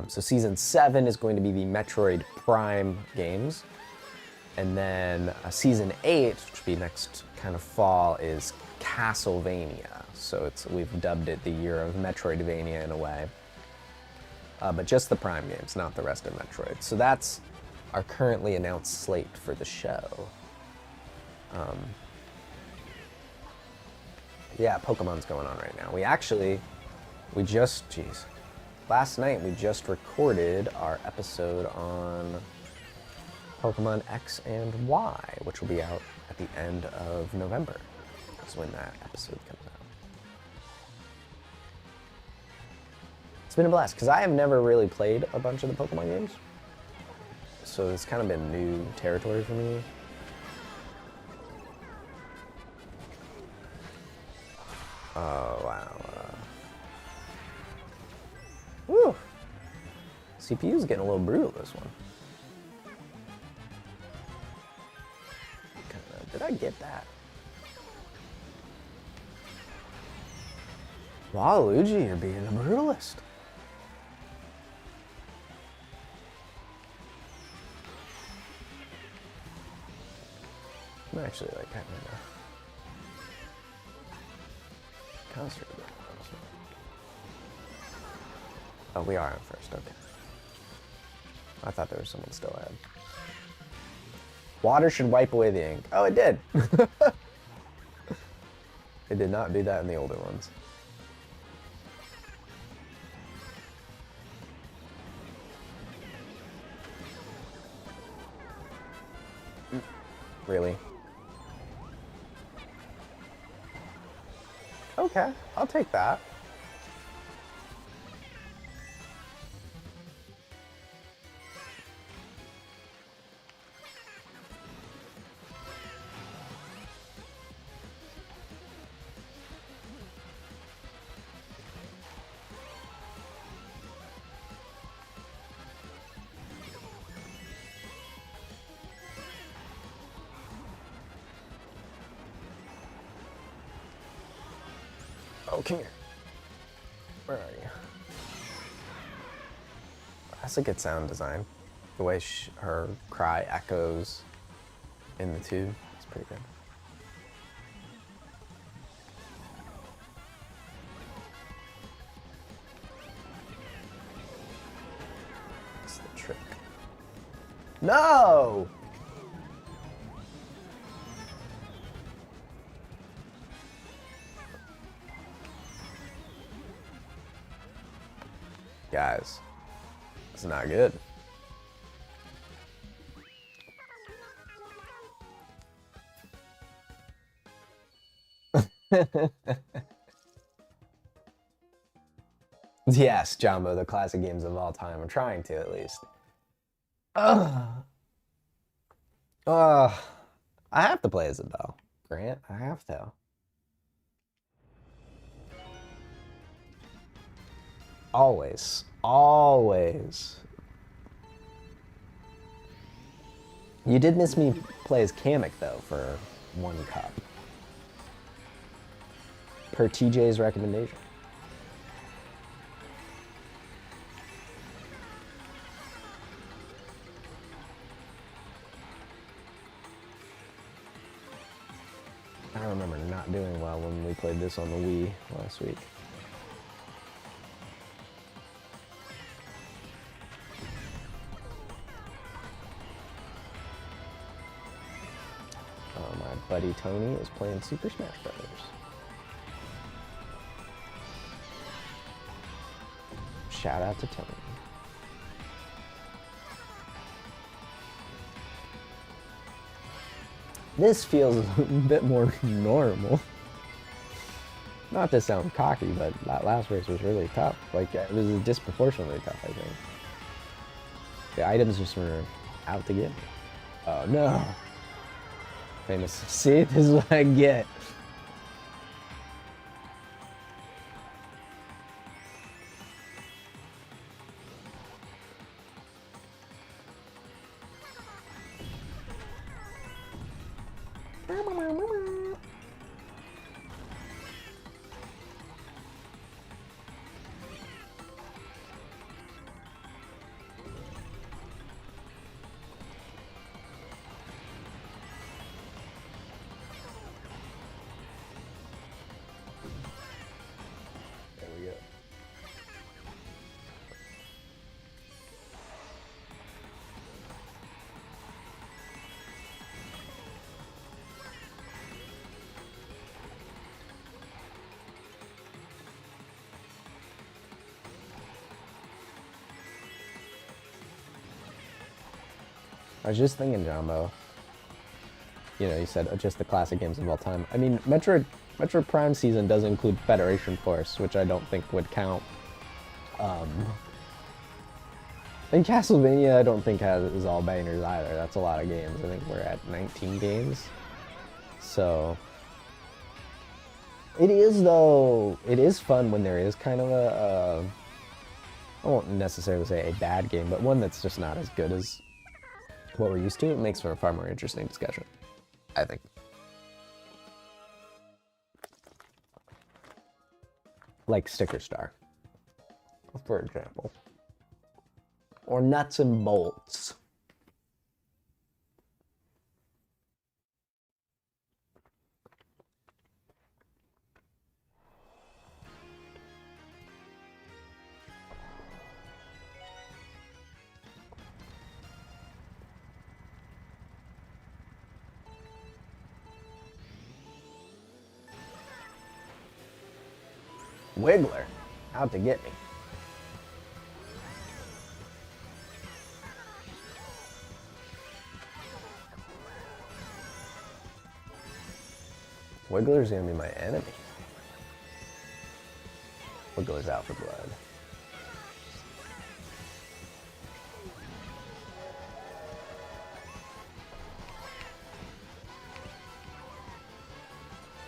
So season 7 is going to be the Metroid Prime games. And then season 8, which will be next kind of fall, is Castlevania. So we've dubbed it the year of Metroidvania in a way. But just the Prime games, not the rest of Metroid. So that's our currently announced slate for the show. Yeah, Pokemon's going on right now. Last night we just recorded our episode on Pokemon X and Y, which will be out at the end of November. That's when that episode comes out. It's been a blast, because I have never really played a bunch of the Pokemon games. So it's kind of been new territory for me. Oh, wow. Whew. CPU's getting a little brutal this one. Did I get that? Waluigi, you're being a brutalist. I'm actually like kind of concentrated. Oh, we are on first, okay. I thought there was someone still ahead. Water should wipe away the ink. Oh, it did. It did not do that in the older ones. Really? Okay, I'll take that. Oh, come here. Where are you? That's a good sound design. The way her cry echoes in the tube. It's pretty good. That's the trick. No! Guys, it's not good. Yes, Jumbo, the classic games of all time. I'm trying to, at least. I have to play Isabelle. Grant, I have to. Always. Always. You did miss me play as Kamek, though, for 1 cup. Per TJ's recommendation. I remember not doing well when we played this on the Wii last week. My buddy Tony is playing Super Smash Brothers. Shout out to Tony. This feels a bit more normal. Not to sound cocky, but that last race was really tough. Like, it was disproportionately tough, I think. The items just were out to get me. Oh, no. Famous. See, this is what I get. I was just thinking, Jumbo. You know, you said just the classic games of all time. I mean, Metroid Prime season does include Federation Force, which I don't think would count. And Castlevania, I don't think is all bangers either. That's a lot of games. I think we're at 19 games. So it is, though. It is fun when there is kind of I won't necessarily say a bad game, but one that's just not as good as what we're used to. It makes for a far more interesting discussion, I think. Like Sticker Star, for example. Or Nuts and Bolts. Wiggler, out to get me. Wiggler's gonna be my enemy. Wiggler's out for blood.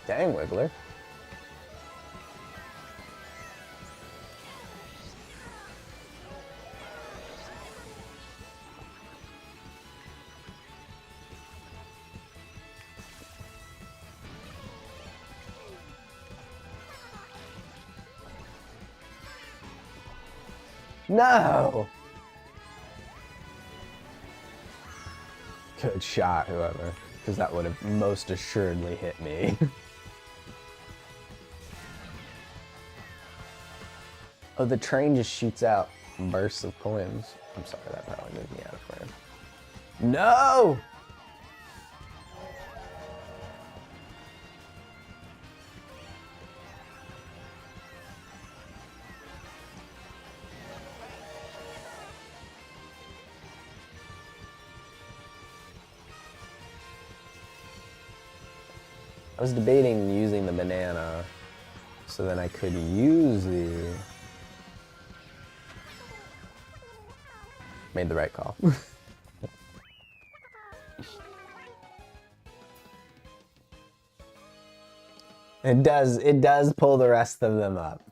Dang, Wiggler. No! Good shot, whoever, because that would have most assuredly hit me. Oh, the train just shoots out bursts of coins. I'm sorry, that probably moved me out of frame. No! I was debating using the banana so then I could use the... Made the right call. It does pull the rest of them up.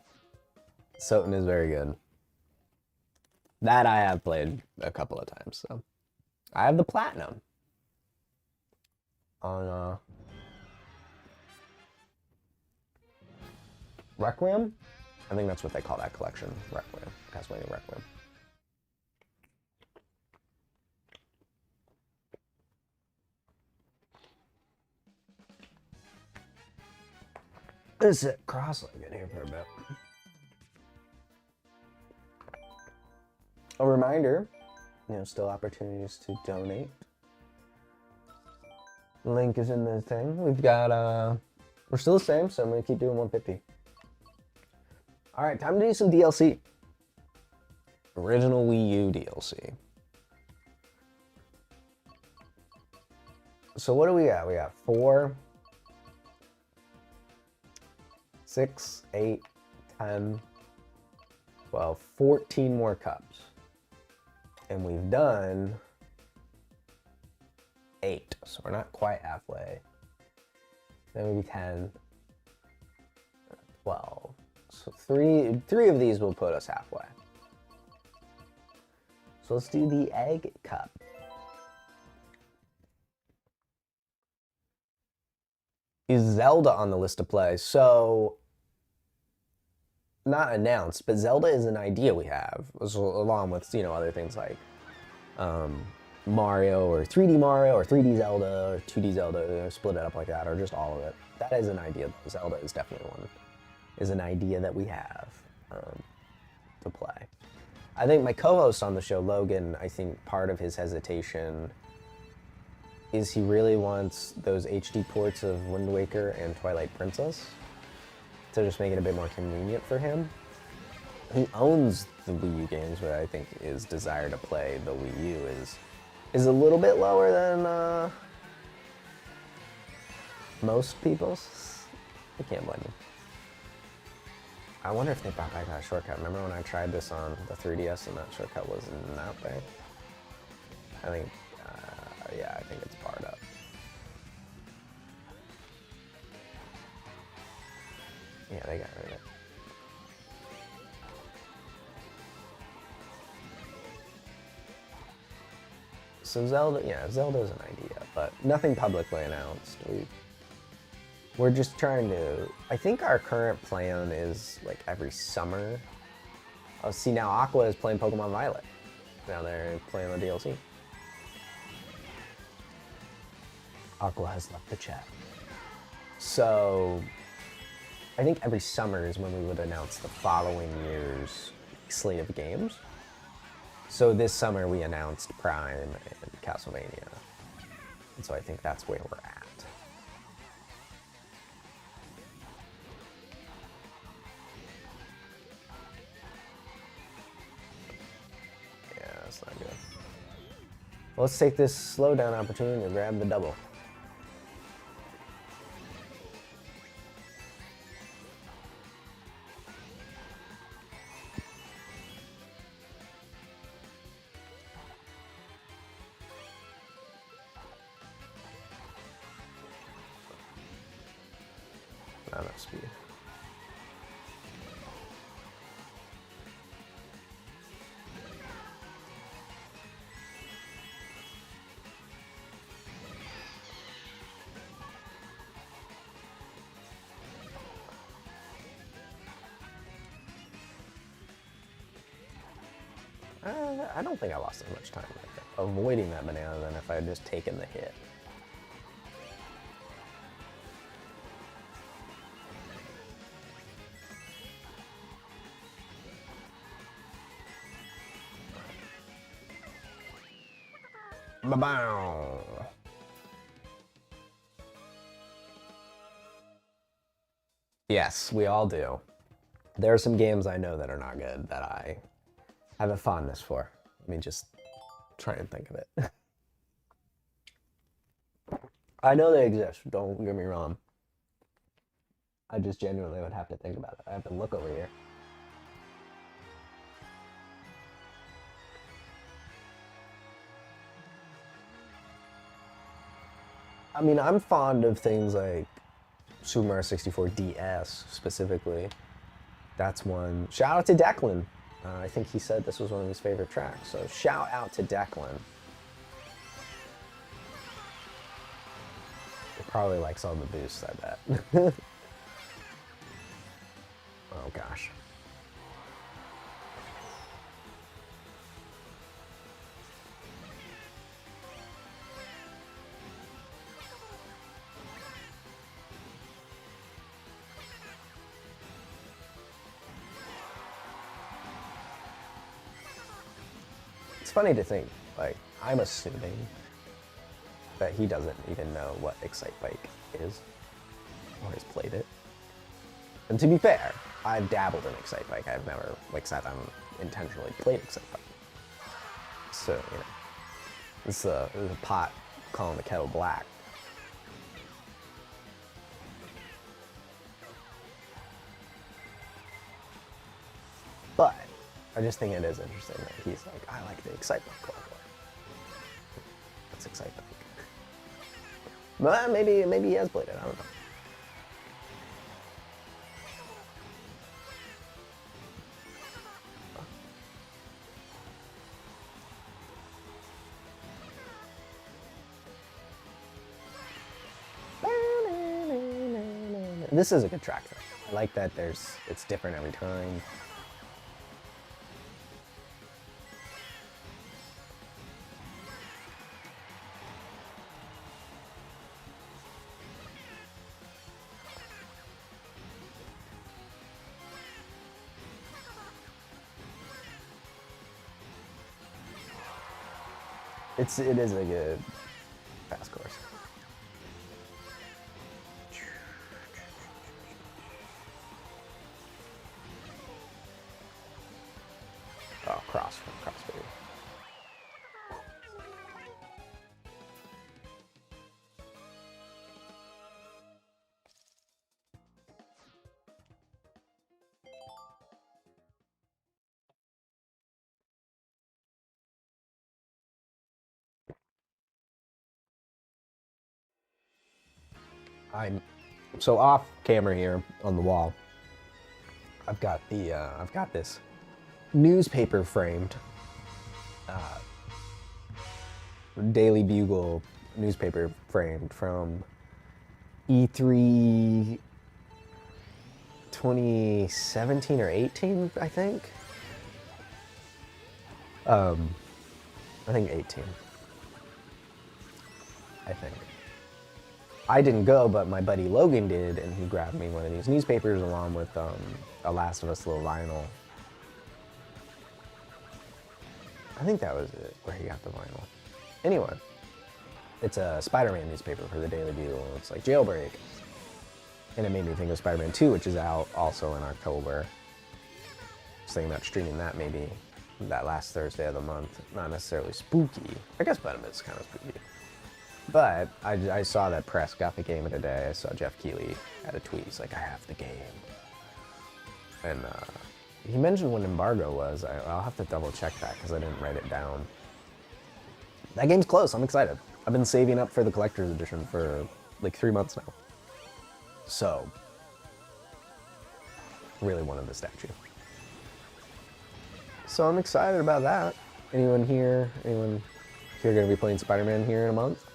Soten is very good. That I have played a couple of times, so. I have the platinum. On, Requiem? I think that's what they call that collection. Requiem. Castlevania Requiem. Let's sit cross-legged here for a bit. A reminder, still opportunities to donate. Link is in the thing. We've got, we're still the same, so I'm gonna keep doing 150. All right, time to do some DLC. Original Wii U DLC. So what do we got? We got 4. 6, 8, 10, 12, 14 more cups. And we've done 8, so we're not quite halfway. Then maybe 10, 12. So three of these will put us halfway. So let's do the egg cup. Is Zelda on the list to play? So, not announced, but Zelda is an idea we have, along with, you know, other things like Mario or 3D Mario or 3D Zelda or 2D Zelda, or split it up like that, or just all of it. That is an idea. Zelda is definitely one. Is an idea that we have to play. I think my co-host on the show, Logan, I think part of his hesitation is he really wants those HD ports of Wind Waker and Twilight Princess to just make it a bit more convenient for him. He owns the Wii U games, but I think his desire to play the Wii U is a little bit lower than most people's. I can't blame him. I wonder if they brought back that shortcut. Remember when I tried this on the 3DS and that shortcut was not there? I think, yeah, I think it's barred up. Yeah, they got rid of it. So Zelda, yeah, Zelda's an idea, but nothing publicly announced. We're just trying to, I think our current plan is like every summer. Oh, see, now Aqua is playing Pokemon Violet. Now they're playing the DLC. Aqua has left the chat. So, I think every summer is when we would announce the following year's slate of games. So this summer we announced Prime and Castlevania. And so I think that's where we're at. Yeah, that's not good. Well, let's take this slowdown opportunity to grab the double. Not enough speed. I don't think I lost as much time like that, avoiding that banana than if I had just taken the hit. Ba-bow. Yes, we all do. There are some games I know that are not good that I have a fondness for. Let me just try and think of it. I know they exist, don't get me wrong. I just genuinely would have to think about it. I have to look over here. I mean, I'm fond of things like Super Mario 64 DS specifically. That's one. Shout out to Declan. I think he said this was one of his favorite tracks. So shout out to Declan. He probably likes all the boosts, I bet. Oh gosh. It's funny to think, like, I'm assuming that he doesn't even know what Excite Bike is, or has played it. And to be fair, I've dabbled in Excite Bike. I've never, like, sat down and intentionally played Excite Bike. So, you know, it's a pot calling the kettle black. But I just think it is interesting that he's like, I like the excitement. That's exciting. But maybe he has played it. I don't know. This is a good track though. I like that it's different every time. It is a good fast course. Oh, cross baby. So off camera here on the wall. I've got this newspaper framed Daily Bugle newspaper framed from E3 2017 or 18, I think. I think 18. I think. I didn't go, but my buddy Logan did, and he grabbed me one of these newspapers along with a Last of Us little vinyl. I think that was it, where he got the vinyl. Anyway, it's a Spider-Man newspaper for the Daily Bugle. It's like Jailbreak. And it made me think of Spider-Man 2, which is out also in October. I was thinking about streaming that maybe that last Thursday of the month. Not necessarily spooky. I guess Spider-Man's kind of spooky. But I saw that press got the game today. I saw Jeff Keighley had a tweet. He's like, I have the game. And he mentioned when embargo was. I'll have to double check that because I didn't write it down. That game's close. I'm excited. I've been saving up for the collector's edition for like 3 months now. So, really wanted the statue. So I'm excited about that. Anyone here going to be playing Spider-Man here in a month?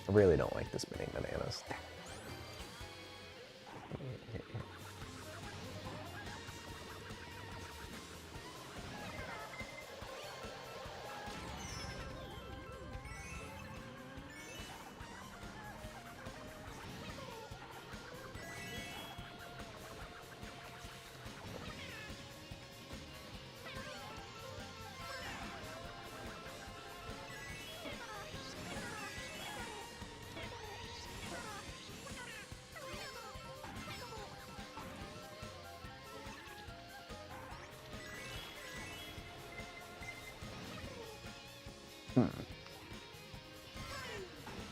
I really don't like the spinning bananas.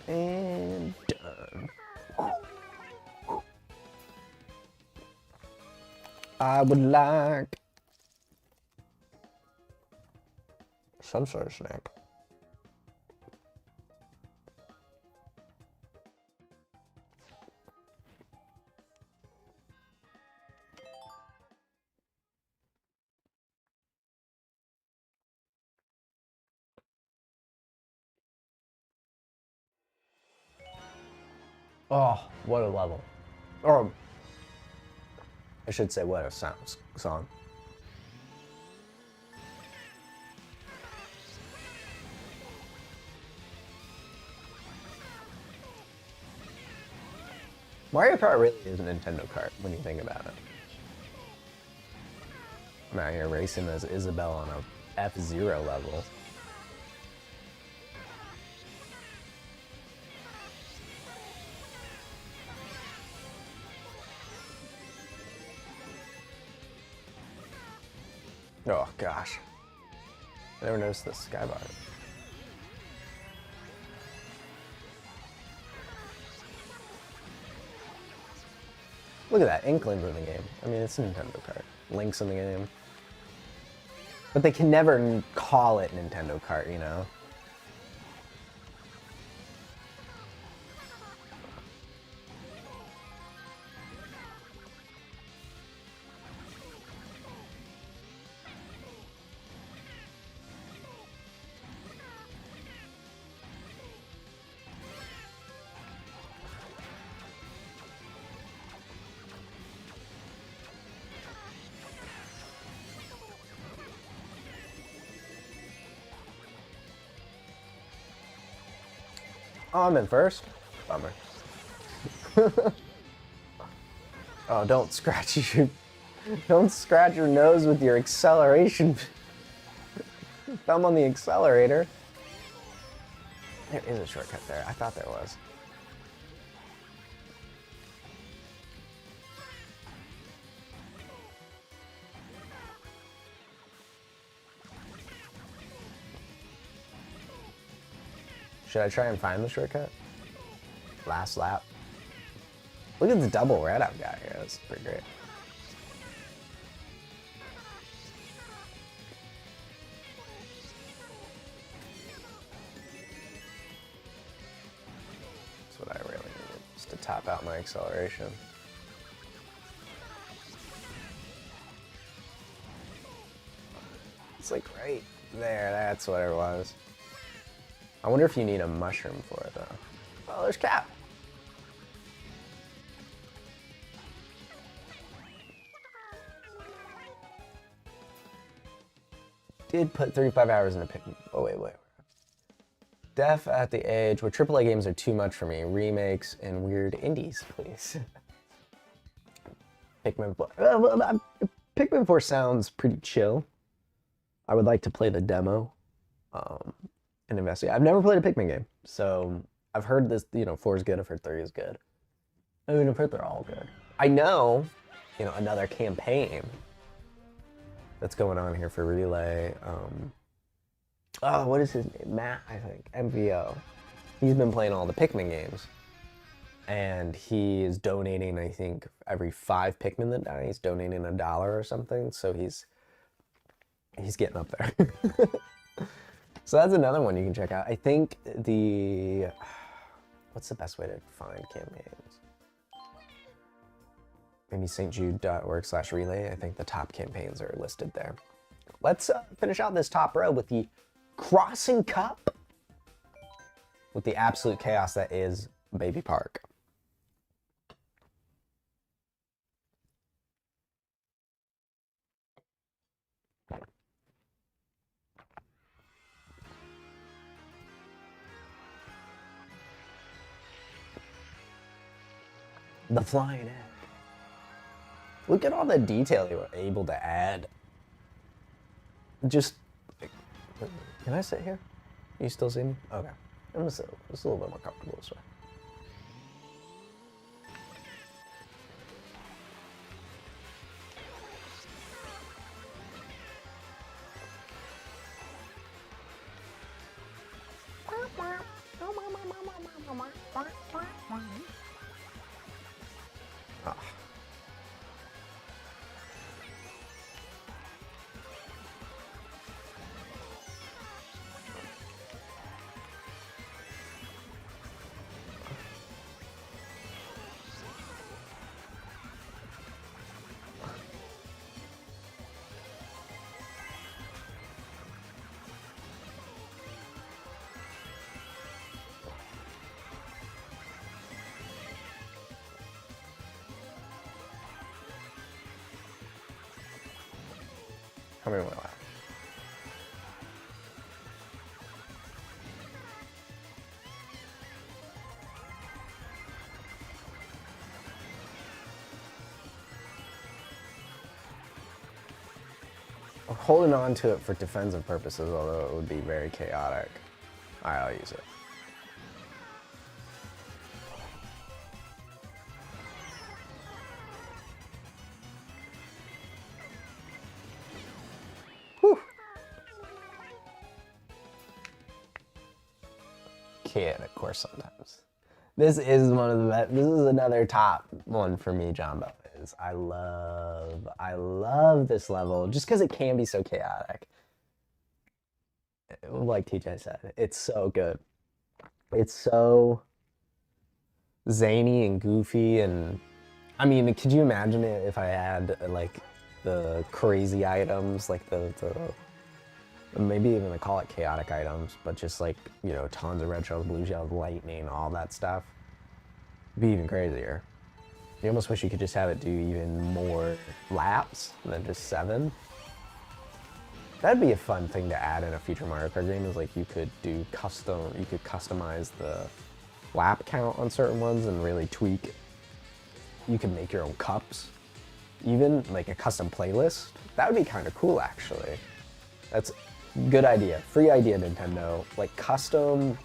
And done. I would like some sort of snack. Oh, what a level. Or, I should say, what a song. Mario Kart really is a Nintendo Kart when you think about it. I'm out here racing as Isabelle on a F-Zero level. Oh gosh. I never noticed the skybar. Look at that, Inkling's in the game. I mean, it's a Nintendo Kart. Link's in the game. But they can never call it Nintendo Kart, you know? Oh, I'm in first? Bummer. Oh, don't scratch your nose with your acceleration. Thumb on the accelerator. There is a shortcut there. I thought there was. Should I try and find the shortcut? Last lap. Look at the double red I've got here. That's pretty great. That's what I really need, just to top out my acceleration. It's like right there. That's what it was. I wonder if you need a mushroom for it, though. Oh, there's Cap. Did put 35 hours into Pikmin. Oh, wait. Def at the age where AAA games are too much for me. Remakes and weird indies, please. Pikmin 4. Pikmin 4 sounds pretty chill. I would like to play the demo. And investigate. I've never played a Pikmin game, so I've heard this, 4 is good, I've heard 3 is good. I mean, I've heard they're all good. I know, another campaign that's going on here for Relay. What is his name? Matt, I think. MVO. He's been playing all the Pikmin games, and he is donating, I think, every 5 Pikmin that die, he's donating $1 or something, so he's getting up there. So that's another one you can check out. I think what's the best way to find campaigns? Maybe stjude.org/relay. I think the top campaigns are listed there. Let's finish out this top row with the Crossing Cup, with the absolute chaos that is Baby Park. The flying egg. Look at all the detail they were able to add. Just, can I sit here? You still see me? Okay. I'm gonna sit just a little bit more comfortable this way. How many more left? I'm holding on to it for defensive purposes, although it would be very chaotic. Alright, I'll use it. chaotic course sometimes. This is one of the best. This is another top one for me, Jumbo. I love this level just because it can be so chaotic. Like TJ said, it's so good. It's so zany and goofy, and I mean, could you imagine it if I had like the crazy items, like the maybe even they call it chaotic items, but just like, you know, tons of red shells, blue shells, lightning, all that stuff. It'd be even crazier. You almost wish you could just have it do even more laps than just 7. That'd be a fun thing to add in a future Mario Kart game, is like you could customize the lap count on certain ones and really tweak. You could make your own cups, even like a custom playlist. That would be kind of cool, actually. That's a good idea. Free idea, Nintendo. Like custom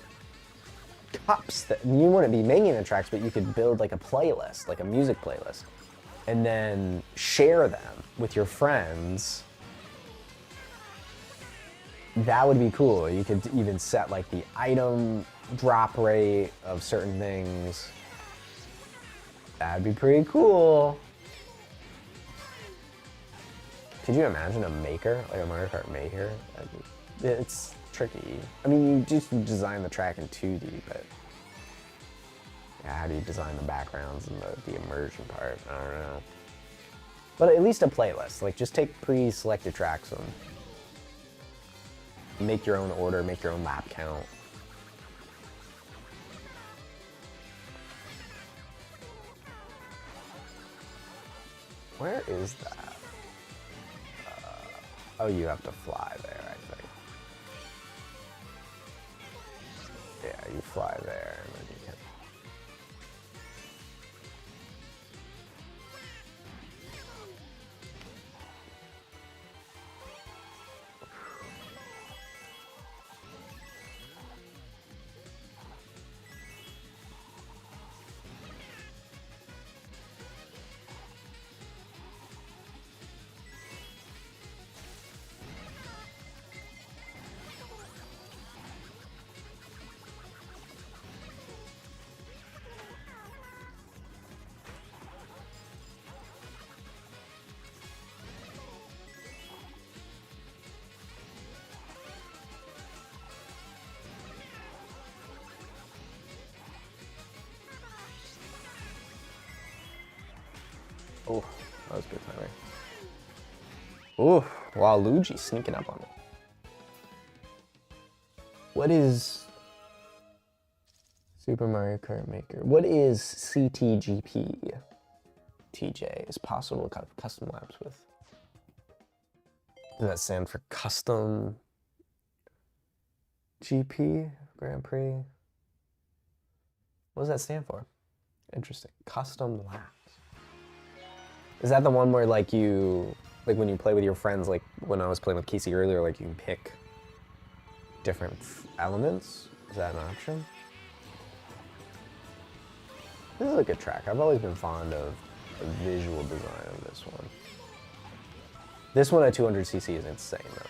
cups that you wouldn't be making the tracks, but you could build like a playlist, like a music playlist, and then share them with your friends. That would be cool. You could even set like the item drop rate of certain things. That'd be pretty cool. Could you imagine a maker, like a Mario Kart maker? It's tricky. I mean, you just design the track in 2D, but yeah, how do you design the backgrounds and the immersion part? I don't know. But at least a playlist. Like, just take pre-selected tracks and make your own order, make your own lap count. Where is that? Oh, you have to fly there, I think. Yeah, you fly there, and then you can... Oh, that was good timing. Oh, wow, Luigi sneaking up on me. What is Super Mario Kart Maker? What is CTGP? TJ is possible custom laps with. Does that stand for custom GP? Grand Prix? What does that stand for? Interesting. Custom laps. Is that the one where like you, like when you play with your friends, like when I was playing with Casey earlier, like you can pick different elements? Is that an option? This is a good track. I've always been fond of the visual design of this one. This one at 200cc is insane though.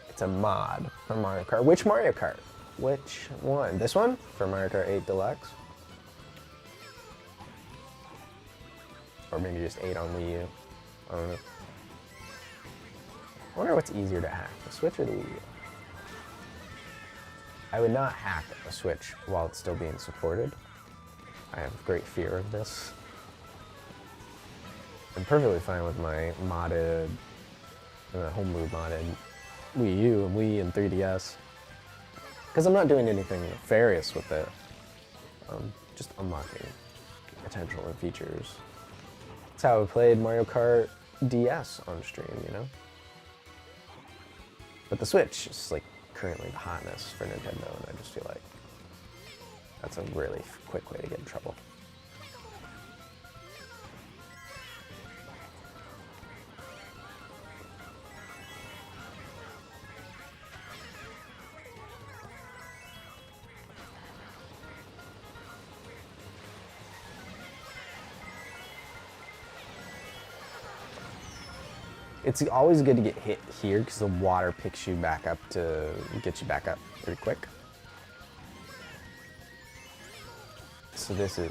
It's a mod for Mario Kart. Which Mario Kart? Which one? This one? For Mario Kart 8 Deluxe? Or maybe just 8 on Wii U. I don't know. I wonder what's easier to hack, the Switch or the Wii U? I would not hack a Switch while it's still being supported. I have great fear of this. I'm perfectly fine with my modded, homebrew modded Wii U and Wii and 3DS. Because I'm not doing anything nefarious with it. Just unlocking potential and features. That's how I played Mario Kart DS on stream, you know? But the Switch is like currently the hotness for Nintendo, and I just feel like that's a really quick way to get in trouble. It's always good to get hit here because the water picks you back up to get you back up pretty quick. So this is...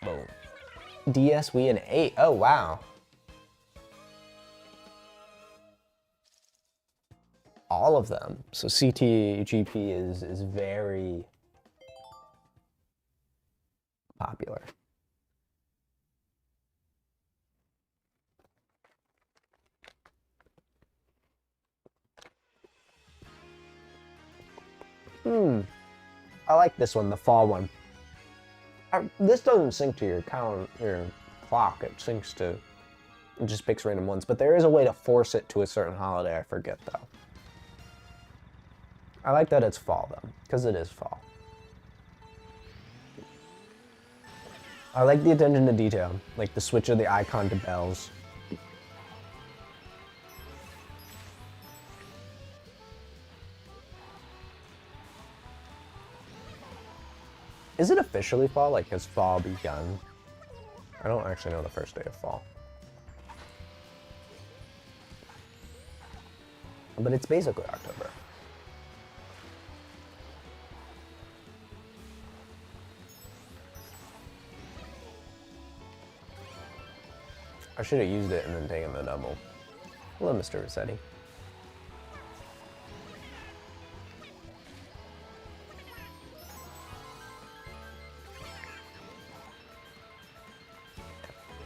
Boom. DS, Wii, and 8. Oh, wow. All of them. So CTGP is very popular. I like this one, the fall one. This doesn't sync to your clock. It syncs to, it just picks random ones. But there is a way to force it to a certain holiday. I forget though. I like that it's fall though, because it is fall. I like the attention to detail, like the switch of the icon to bells. Is it officially fall? Like, has fall begun? I don't actually know the first day of fall. But it's basically October. I should have used it and then taken the double. Hello, Mr. Rossetti.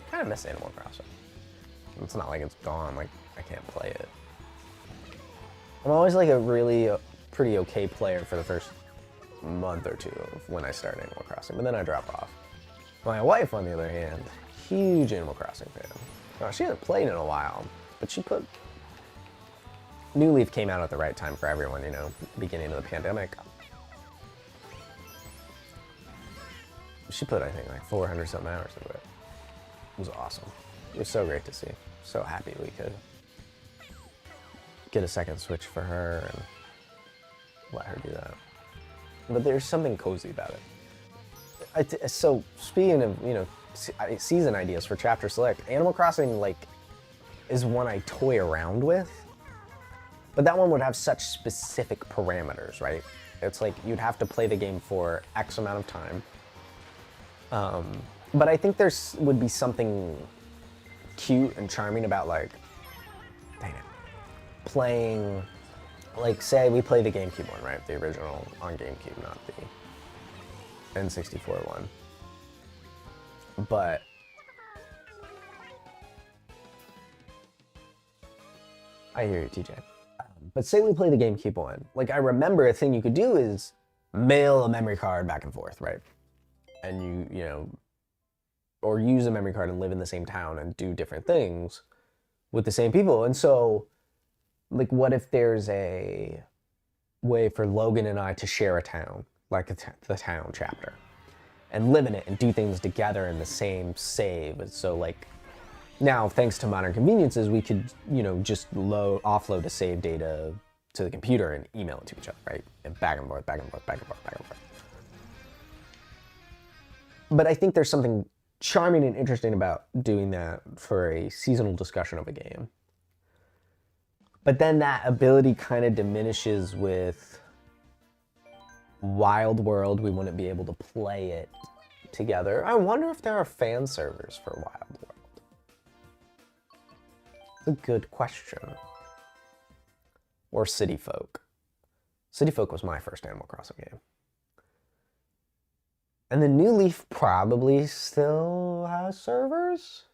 I kind of miss Animal Crossing. It's not like it's gone, like I can't play it. I'm always like a really pretty okay player for the first month or two of when I start Animal Crossing, but then I drop off. My wife, on the other hand, huge Animal Crossing fan. Well, she hasn't played in a while, but she put... New Leaf came out at the right time for everyone, you know, beginning of the pandemic. She put, I think, like 400 something hours into it. It was awesome. It was so great to see. So happy we could get a second Switch for her and let her do that. But there's something cozy about it. So speaking of, you know, season ideas for Chapter Select, Animal Crossing, like, is one I toy around with, but that one would have such specific parameters, right? It's like you'd have to play the game for X amount of time. But I think would be something cute and charming about, like, dang it, playing, like, say we play the GameCube one, right? The original on GameCube, not the N64 one. But I hear you, TJ. But say we play the GameCube one. Like, I remember a thing you could do is mail a memory card back and forth, right? And you know, or use a memory card and live in the same town and do different things with the same people. And so, like, what if there's a way for Logan and I to share a town, like the town chapter, and live in it and do things together in the same save? So, like, now, thanks to modern conveniences, we could, you know, just offload the save data to the computer and email it to each other, right? And back and forth, back and forth, back and forth, back and forth. But I think there's something charming and interesting about doing that for a seasonal discussion of a game. But then that ability kind of diminishes with Wild World. We wouldn't be able to play it together. I wonder if there are fan servers for Wild World. It's a good question. Or City Folk. City Folk was my first Animal Crossing game. And the New Leaf probably still has servers?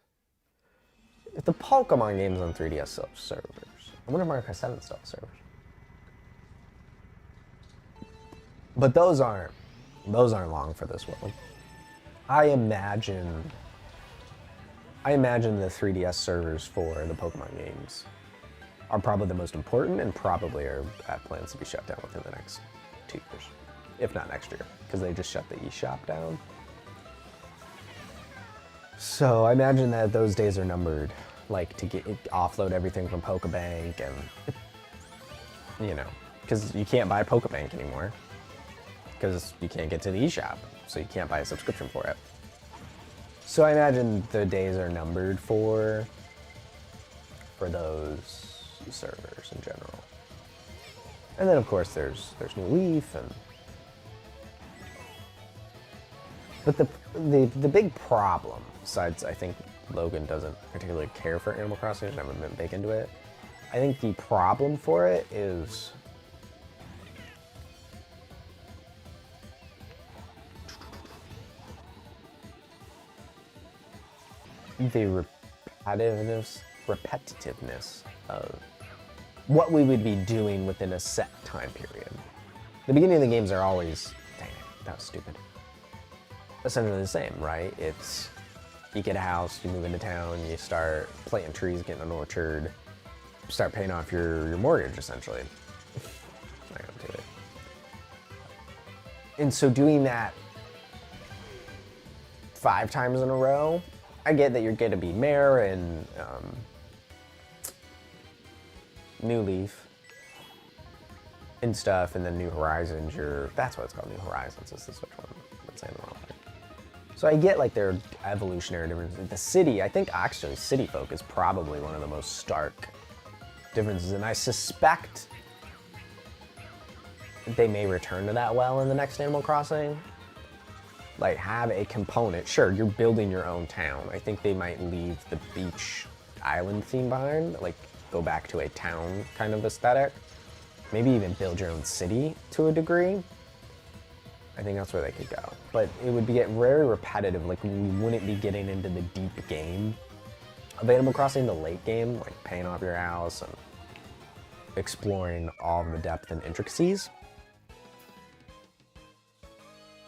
If the Pokemon games on 3DS still have servers. I wonder if Mario Kart 7 still has servers. But those aren't long for this world. I imagine I imagine the 3DS servers for the Pokemon games are probably the most important and probably are at plans to be shut down within the next 2 years, if not next year, because they just shut the eShop down. So I imagine that those days are numbered, like to offload everything from Pokebank and, you know, because you can't buy a Pokebank anymore because you can't get to the eShop, so you can't buy a subscription for it. So I imagine the days are numbered for those servers in general. And then of course there's New Leaf and but the big problem, besides I think Logan doesn't particularly care for Animal Crossing, he's never been big into it. I think the problem for it is the repetitiveness of what we would be doing within a set time period. The beginning of the games are always, dang it, that was stupid. Essentially the same, right? It's, you get a house, you move into town, you start planting trees, getting an orchard, start paying off your mortgage, essentially. I'm not gonna do it. And so doing that 5 times in a row, I get that you're gonna be Mare and New Leaf and stuff, and then New Horizons, that's what it's called, New Horizons, this is which one, I'm saying the wrong thing. So I get like their evolutionary differences. The city, I think actually City Folk is probably one of the most stark differences, and I suspect they may return to that well in the next Animal Crossing. Like have a component, sure, you're building your own town. I think they might leave the beach island theme behind, like go back to a town kind of aesthetic. Maybe even build your own city to a degree. I think that's where they could go. But it would get very repetitive, like we wouldn't be getting into the deep game of Animal Crossing, the late game, like paying off your house and exploring all of the depth and intricacies.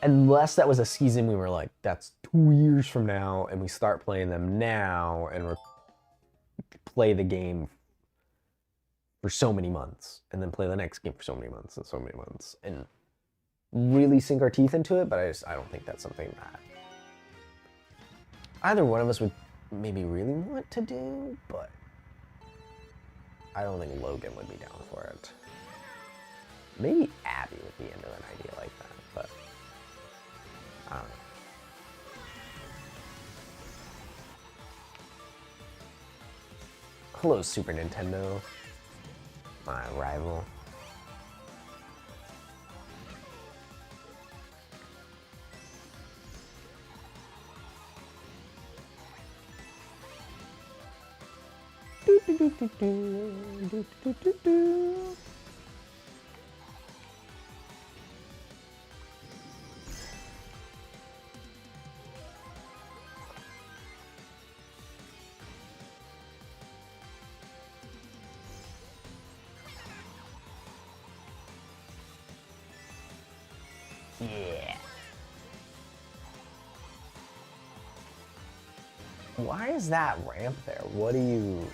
Unless that was a season we were like, that's 2 years from now, and we start playing them now and play the game for so many months, and then play the next game for so many months and so many months, and really sink our teeth into it. But I don't think that's something that either one of us would maybe really want to do, but I don't think Logan would be down for it. Maybe Abby would be into an idea like that, but I don't know. Hello, Super Nintendo, my rival. Yeah. Why is that ramp there? What are you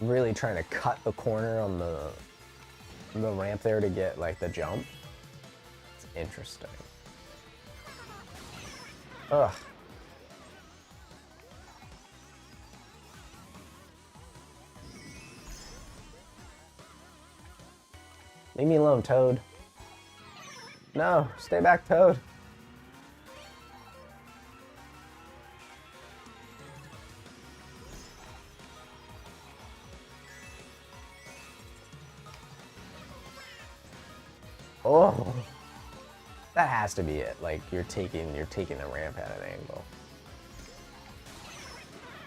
really trying to cut the corner on the ramp there to get like the jump? It's interesting. Ugh. Leave me alone, Toad. No, stay back, Toad. Oh, that has to be it. Like you're taking the ramp at an angle.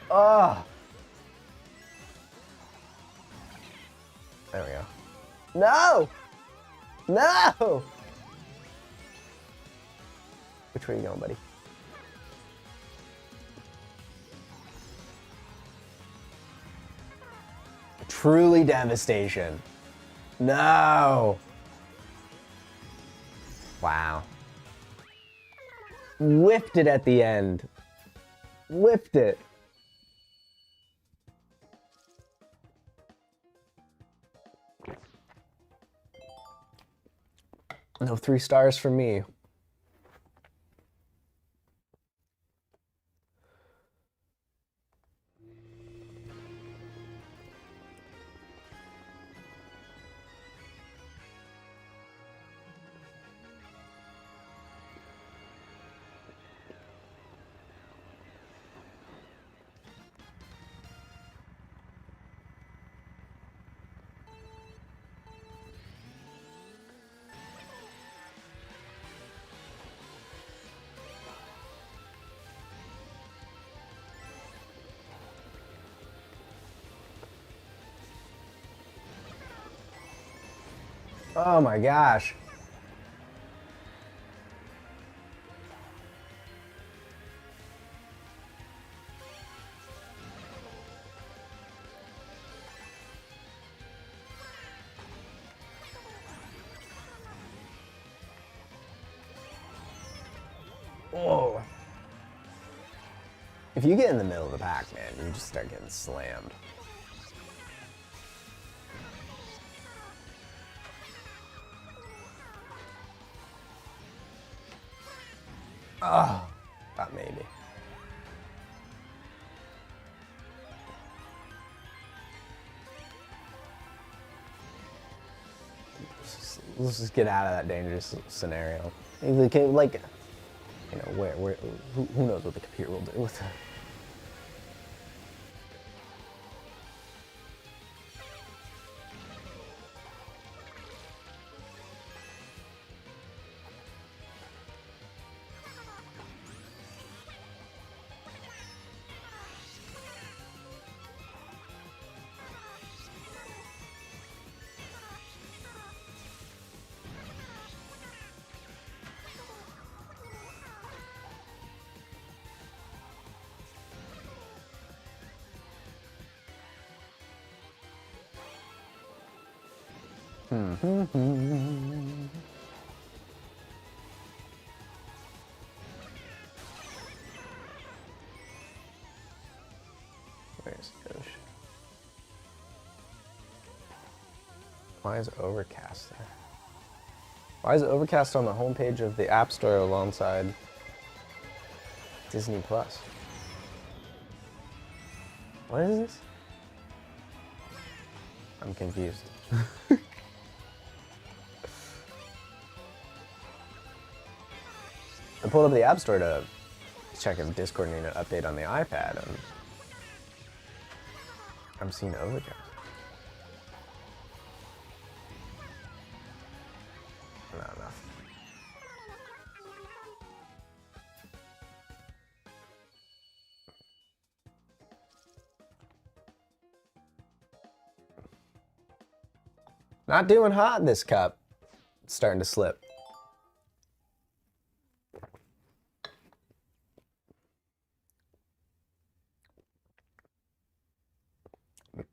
Oh, there we go. No, no. Which way are you going, buddy? Truly devastation. No. Wow. Whiffed it at the end. Whiffed it. No 3 stars for me. Oh my gosh. Whoa. If you get in the middle of the pack, man, you just start getting slammed. Oh, thought maybe. Let's just get out of that dangerous scenario. Like, you know, who knows what the computer will do with it. Where's Yoshi? Why is Overcast there? Why is Overcast on the homepage of the App Store alongside Disney Plus? What is this? I'm confused. I pulled up the App Store to check if Discord needed an update on the iPad, and I'm seeing Overcast. Not enough. Not doing hot in this cup. It's starting to slip.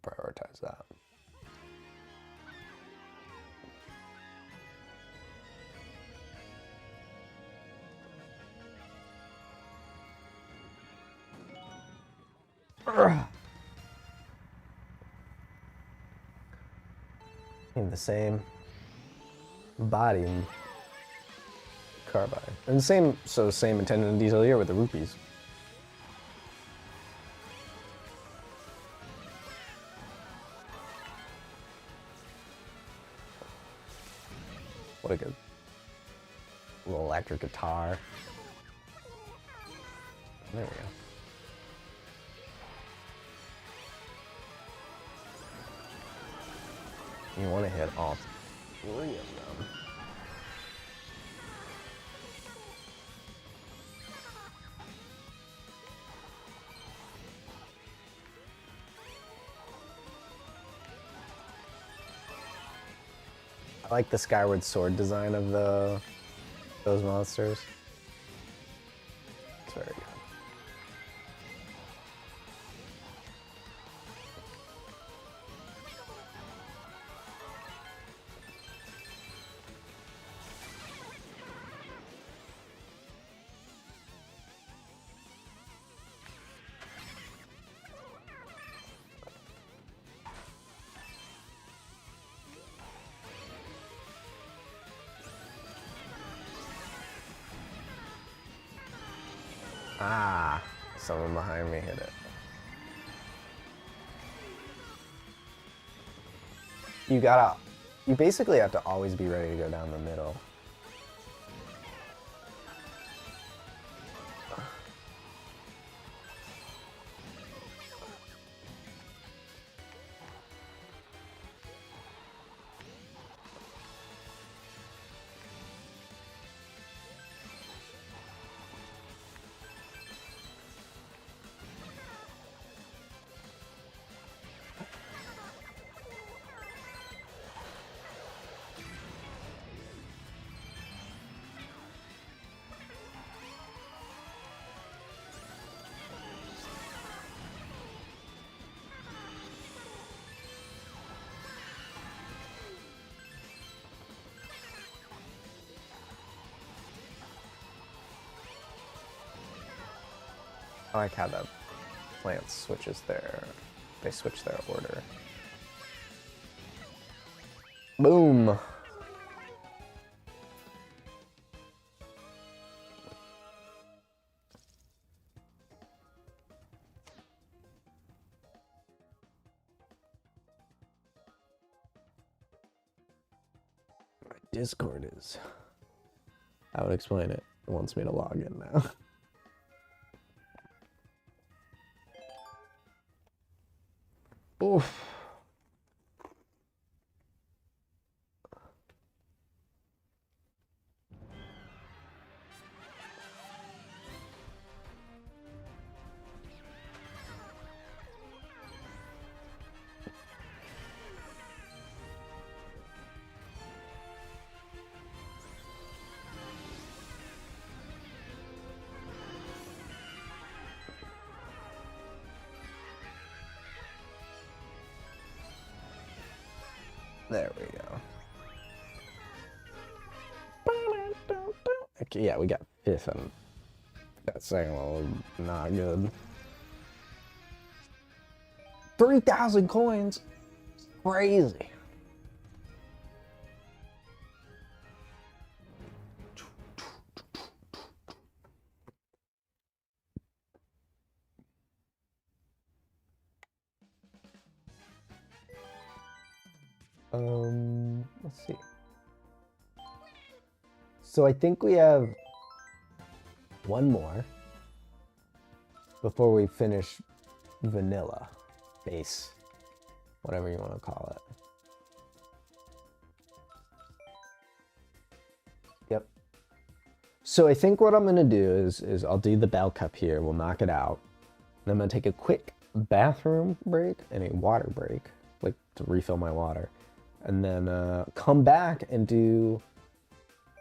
Prioritize that. In the same body and carbide, and same attention to detail here with the rupees. What a good little electric guitar. There we go. You want to hit all 3 of them. I like the Skyward Sword design of those monsters. It's very good. Ah, someone behind me hit it. You basically have to always be ready to go down the middle. I like how the plant switches they switch their order. Boom! My Discord is... I would explain it. It wants me to log in now. Oof. There we go. Okay, yeah, we got fifth and that second one was not good. 3,000 coins? Crazy. Let's see. So I think we have one more before we finish vanilla, base, whatever you want to call it. Yep. So I think what I'm gonna do is I'll do the bell cup here. We'll knock it out. And I'm gonna take a quick bathroom break and a water break, like to refill my water. And then come back and do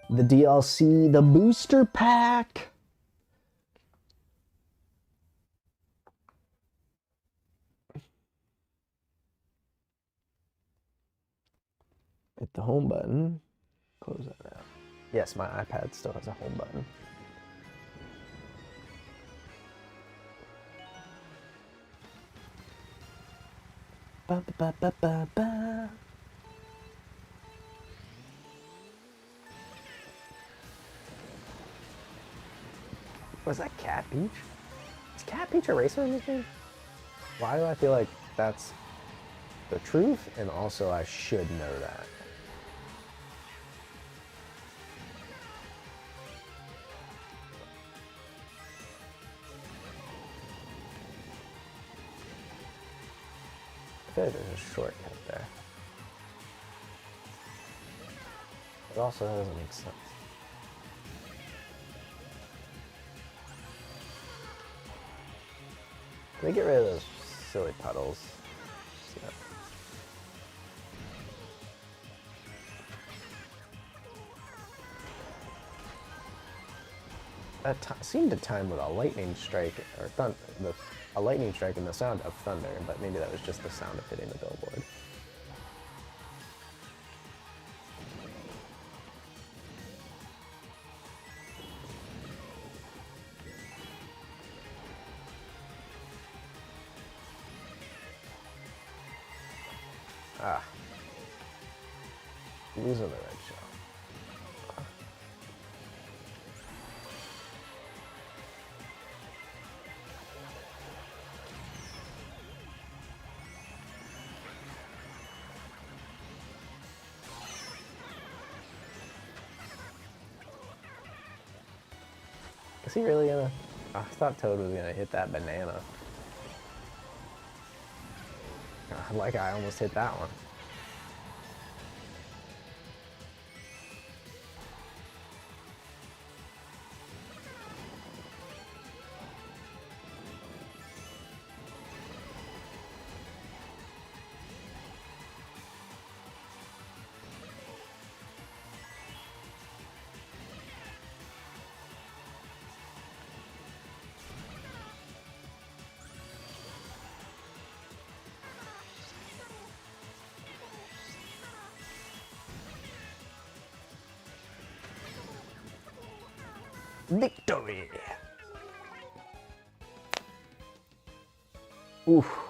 the DLC, the booster pack. Hit the home button. Close that out. Yes, my iPad still has a home button. Ba, ba, ba, ba, ba. Was that Cat Peach? Is Cat Peach a racer in this game? Why do I feel like that's the truth, and also I should know that? I feel like there's a shortcut there. It also doesn't make sense. Can we get rid of those silly puddles? Yeah. That seemed to time with a lightning strike, or a lightning strike and the sound of thunder, but maybe that was just the sound of hitting the billboard. Ah. Losing the red shell. Is he really gonna? Oh, I thought Toad was gonna hit that banana. Like I almost hit that one. Victory! Oof.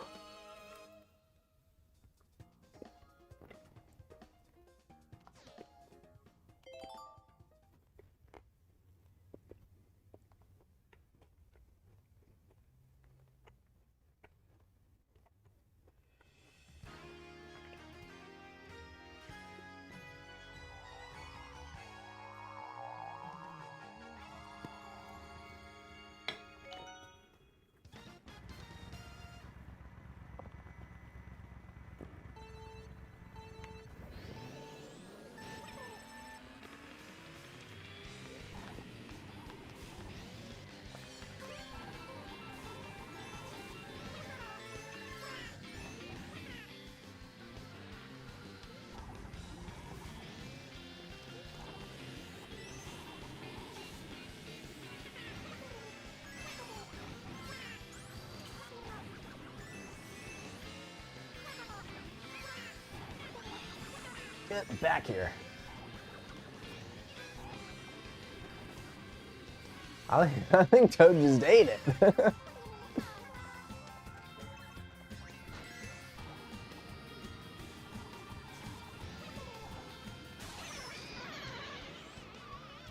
Get back here. I think Toad just ate it.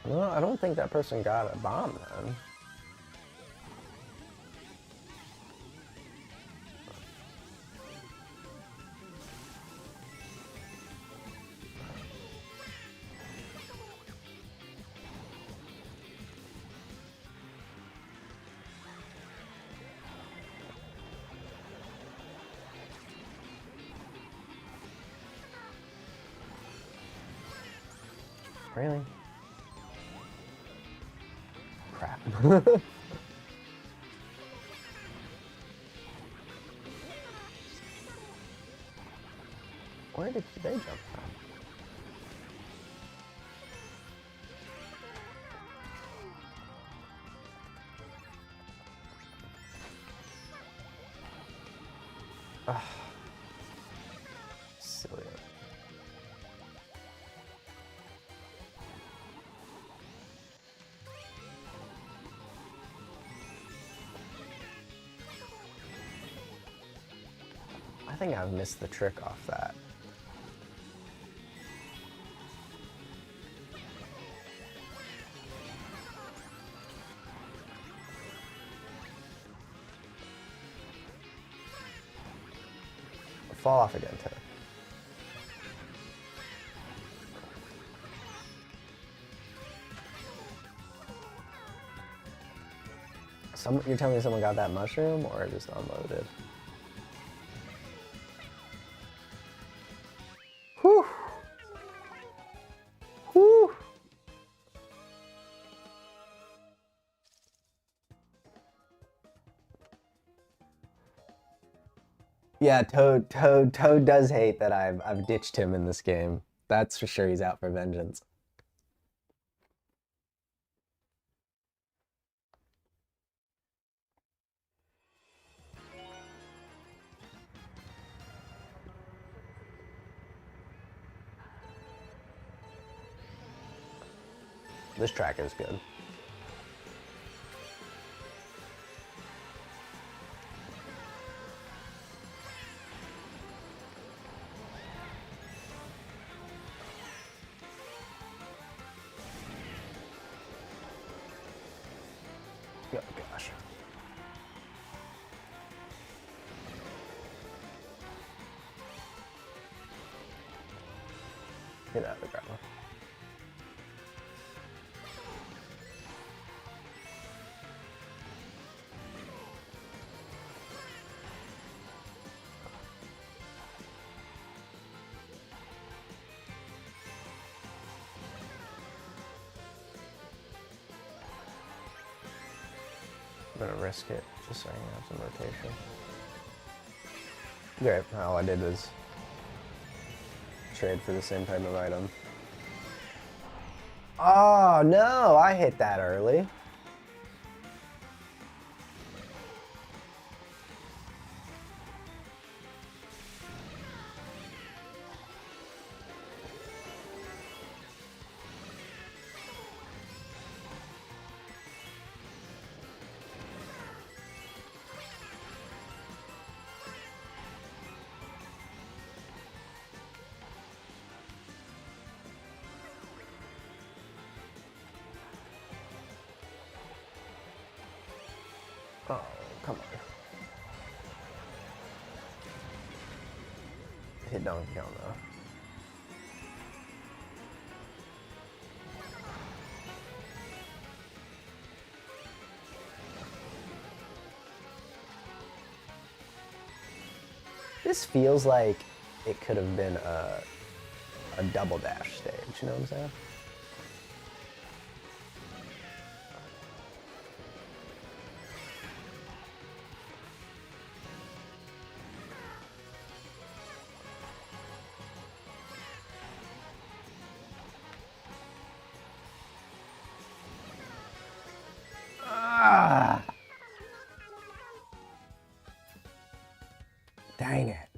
Well, I don't think that person got a bomb then. Really? Crap. Where did they jump from? Ugh. Silly. I think I've missed the trick off that. Fall off again, Toad. You're telling me someone got that mushroom or just unloaded? Whew. Whew. Yeah, Toad does hate that I've ditched him in this game. That's for sure. He's out for vengeance. This track is good. Oh gosh. Get out of the ground. gonna risk it just so I can have some rotation. Great. All I did was trade for the same type of item. Oh no! I hit that early. Oh, come on. Hit don't count though. This feels like it could have been a double dash stage, you know what I'm saying? Dang it.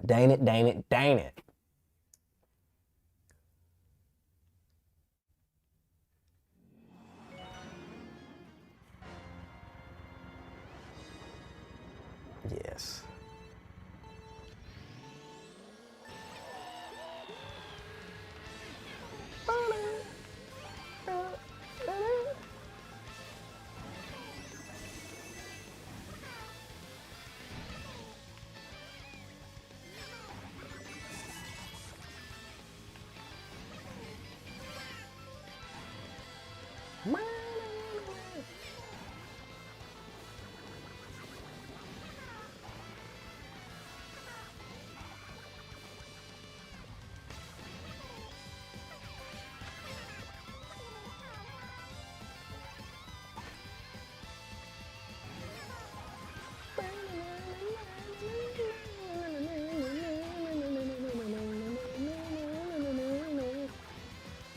Dang it, dang it, dang it. Yes.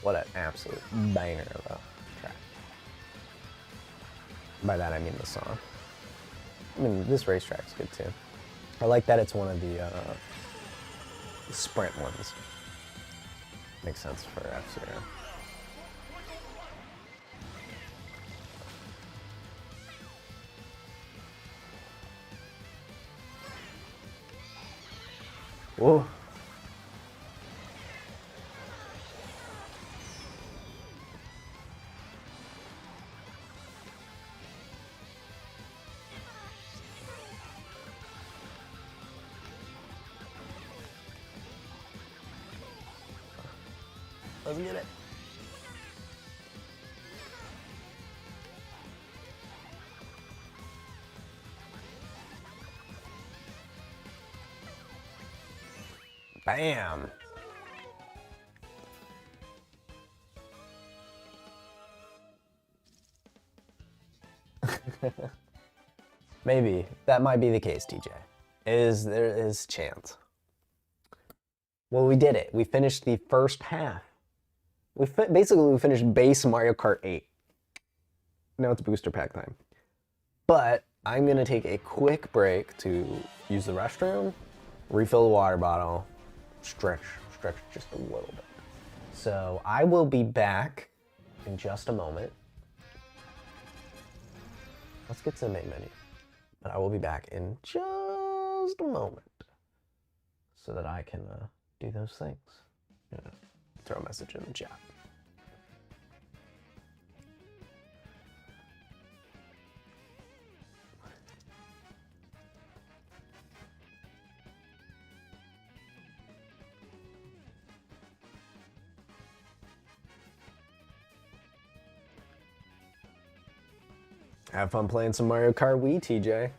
What an absolute banger of a track. By that I mean the song. I mean, this racetrack's good too. I like that it's one of the sprint ones. Makes sense for F-Zero. Whoa. Let's get it. Bam. Maybe that might be the case, TJ. There is chance. Well, we did it. We finished the first half. We finished base Mario Kart 8. Now it's booster pack time. But I'm gonna take a quick break to use the restroom, refill the water bottle, stretch just a little bit. So I will be back in just a moment. Let's get to the main menu. But I will be back in just a moment so that I can do those things. Yeah. Throw a message in the chat. Have fun playing some Mario Kart Wii, TJ.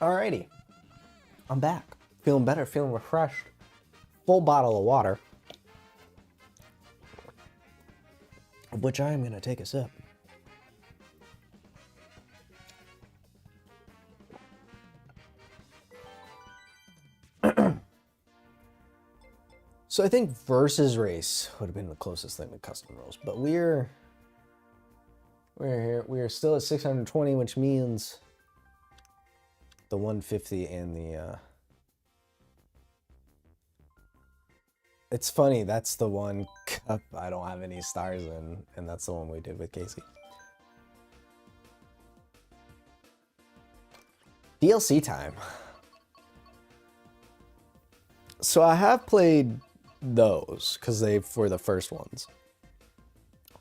Alrighty. I'm back. Feeling better, feeling refreshed. Full bottle of water. Of which I am going to take a sip. So I think versus race would have been the closest thing to custom rules, but we're here. We are still at 620, which means the 150 and the it's funny, that's the one cup I don't have any stars in, and that's the one we did with Casey. DLC time. So I have played those because they were the first ones.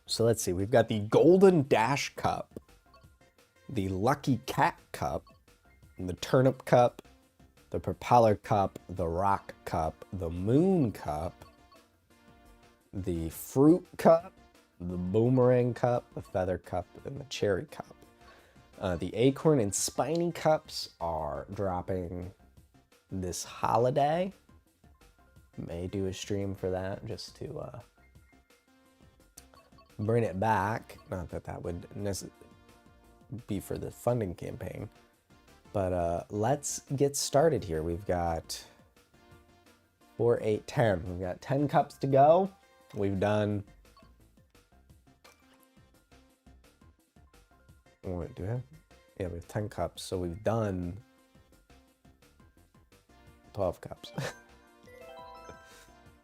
So let's see, we've got the Golden Dash Cup, the Lucky Cat Cup, the Turnip Cup, the Propeller Cup, the Rock Cup, the Moon Cup, the Fruit Cup, the Boomerang Cup, the Feather Cup, and the Cherry Cup. The Acorn and Spiny Cups are dropping this holiday. May do a stream for that just to bring it back. Not that that would be for the funding campaign. But let's get started here. We've got 4, 8, 10. We've got 10 cups to go. We've done... Wait, do we have? Yeah, we have 10 cups. So we've done 12 cups.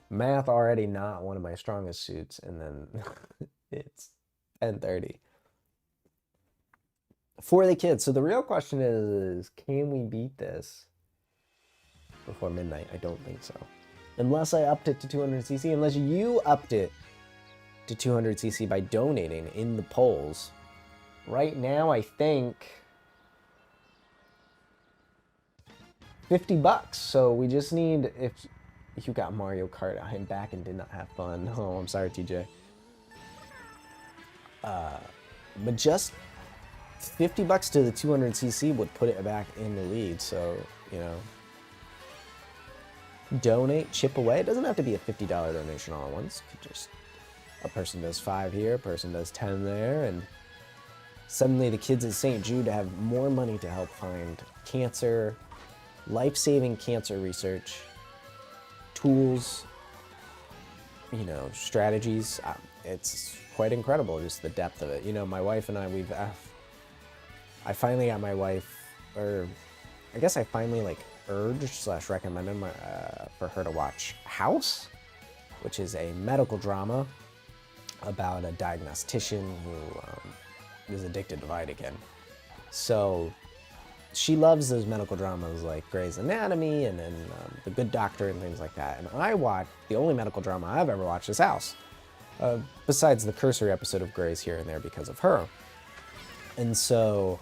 Math already not one of my strongest suits, and then it's 10:30 for the kids. So the real question is, can we beat this before midnight? I don't think so. Unless I upped it to 200cc, unless you upped it to 200cc by donating in the polls. Right now, I think $50. So we just need, if you got Mario Kart, I'm back and did not have fun. Oh, I'm sorry, TJ. But just $50 to the 200cc would put it back in the lead. So, you know, donate, chip away. It doesn't have to be a $50 donation all at once. Could just, a person does 5 here, a person does 10 there, and suddenly the kids at St. Jude have more money to help find cancer, life-saving cancer research, tools, you know, strategies. It's quite incredible, just the depth of it. You know, my wife and I, I finally got my wife, or I guess I finally like urged / recommended for her to watch House, which is a medical drama about a diagnostician who is addicted to Vicodin. So she loves those medical dramas like Grey's Anatomy and then The Good Doctor and things like that. And I watched, the only medical drama I've ever watched is House. Besides the cursory episode of Grey's here and there because of her. And so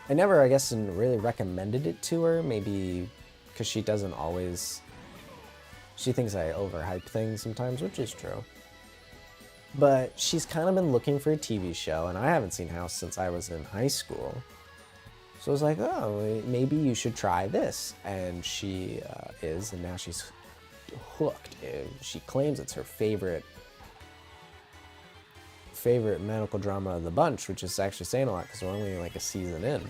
I never, I guess, really recommended it to her, maybe because she doesn't always, she thinks I overhype things sometimes, which is true. But she's kind of been looking for a TV show, and I haven't seen House since I was in high school. So I was like, oh, maybe you should try this. And she is, and now she's hooked. She claims it's her favorite medical drama of the bunch, which is actually saying a lot because we're only like a season in.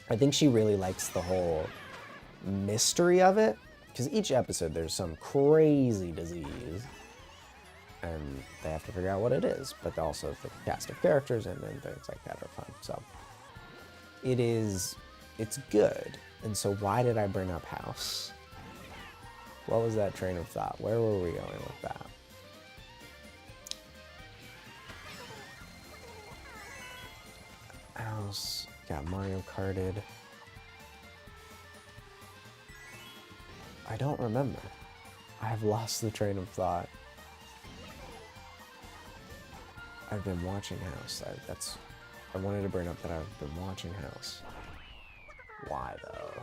I think she really likes the whole mystery of it, because each episode there's some crazy disease and they have to figure out what it is, but also the cast of characters and then things like that are fun. So it's good. And so why did I bring up House? What was that train of thought? Where were we going with that? House, got Mario Karted. I don't remember. I have lost the train of thought. I've been watching House. I wanted to bring up that I've been watching House. Why though?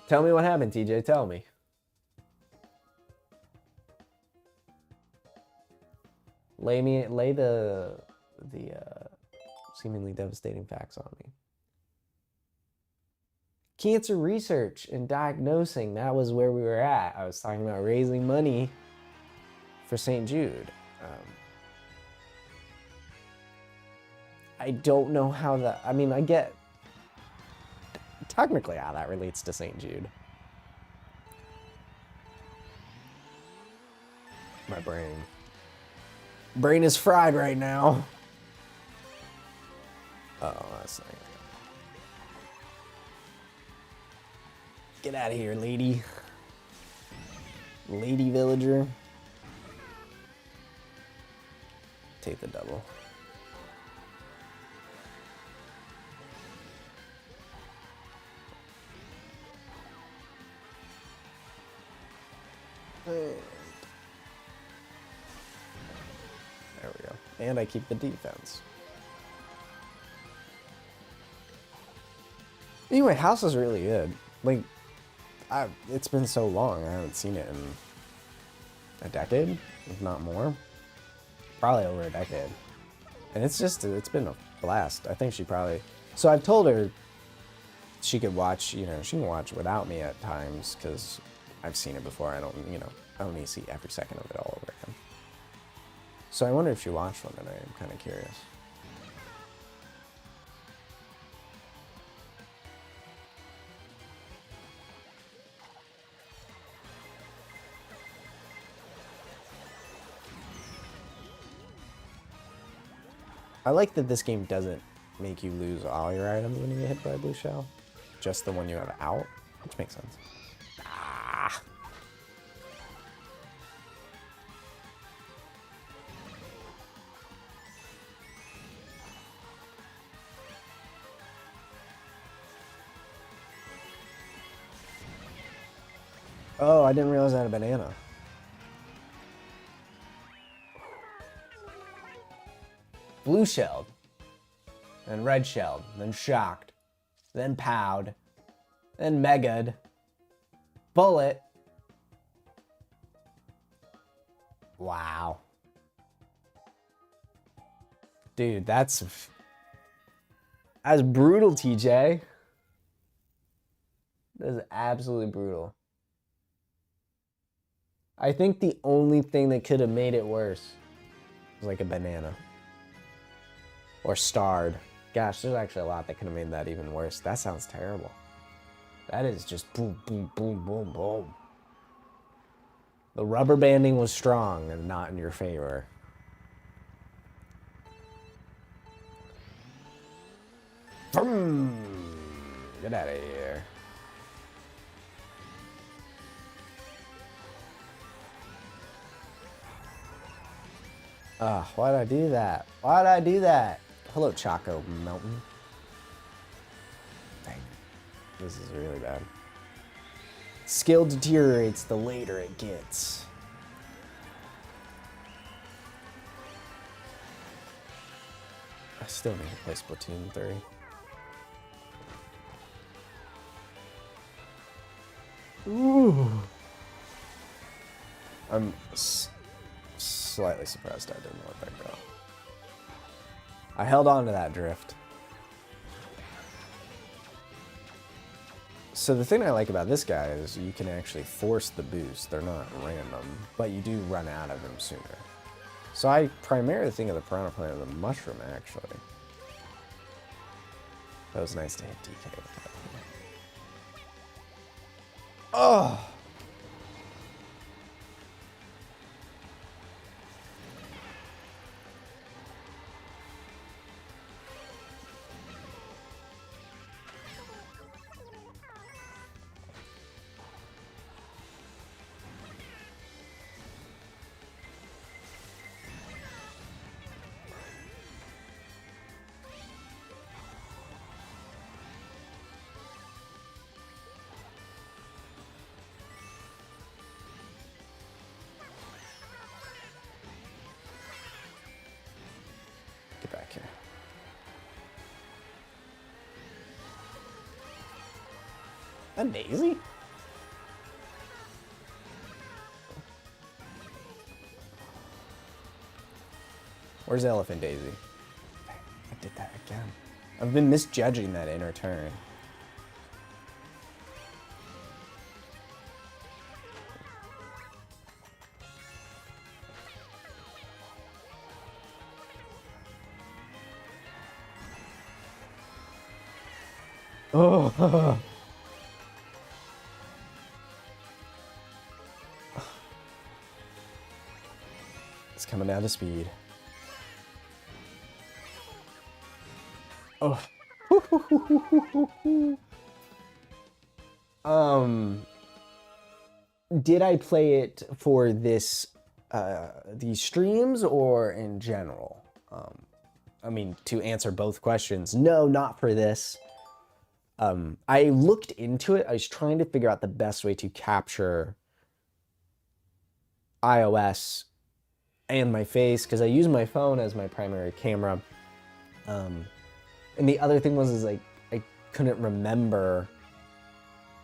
Tell me what happened, TJ. Tell me. Lay the seemingly devastating facts on me. Cancer research and diagnosing, that was where we were at. I was talking about raising money for St. Jude. I don't know how that, I mean, I get technically how that relates to St. Jude. My brain is fried right now. Oh, that's not good. Get out of here, lady. Lady villager. Take the double. There we go. And I keep the defense. Anyway, house is really good. Like, it's been so long. I haven't seen it in a decade, if not more. Probably over a decade. And it's been a blast. I think she probably... So I've told her she could watch, she can watch without me at times, because I've seen it before. I don't need to see every second of it all over again. So I wonder if she watched one, and I'm kind of curious. I like that this game doesn't make you lose all your items when you get hit by a blue shell. Just the one you have out, which makes sense. Ah. Oh, I didn't realize I had a banana. Blue shelled, then red shelled, then shocked, then powed, then mega'd, bullet. Wow. Dude, that's brutal, TJ. That is absolutely brutal. I think the only thing that could have made it worse was like a banana. Or starred. Gosh, there's actually a lot that could have made that even worse. That sounds terrible. That is just boom, boom, boom, boom, boom. The rubber banding was strong and not in your favor. Boom! Get out of here. Why'd I do that? Why'd I do that? Hello, Choco Mountain. Dang. This is really bad. Skill deteriorates the later it gets. I still need to play Splatoon 3. Ooh. I'm slightly surprised I didn't let that go. I held on to that drift. So the thing I like about this guy is you can actually force the boost. They're not random, but you do run out of them sooner. So I primarily think of the Piranha Plant as a mushroom, actually. That was nice to hit DK with that. Oh! Get back here. A daisy? Where's Elephant Daisy? I did that again. I've been misjudging that inner turn. Oh. It's coming down to speed. Oh. Did I play it for these streams or in general? I mean, to answer both questions, no, not for this. I looked into it. I was trying to figure out the best way to capture iOS and my face, because I use my phone as my primary camera. And the other thing was I couldn't remember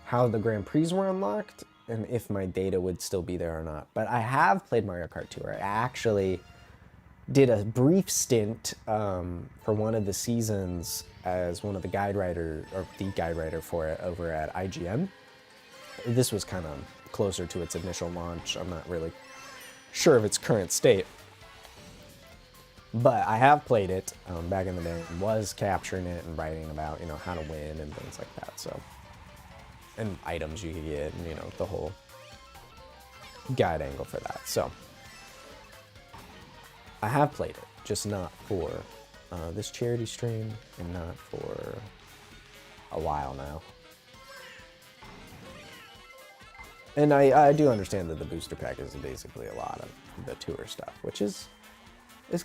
how the Grand Prix were unlocked and if my data would still be there or not. But I have played Mario Kart Tour. I actually did a brief stint for one of the seasons as one of the guide writer, or the guide writer for it over at IGN. This was kind of closer to its initial launch. I'm not really sure of its current state. But I have played it back in the day and was capturing it and writing about, you know, how to win and things like that. So, and items you could get, and, you know, the whole guide angle for that. So, I have played it, just not for this charity stream and not for a while now. And I do understand that the booster pack is basically a lot of the tour stuff, which is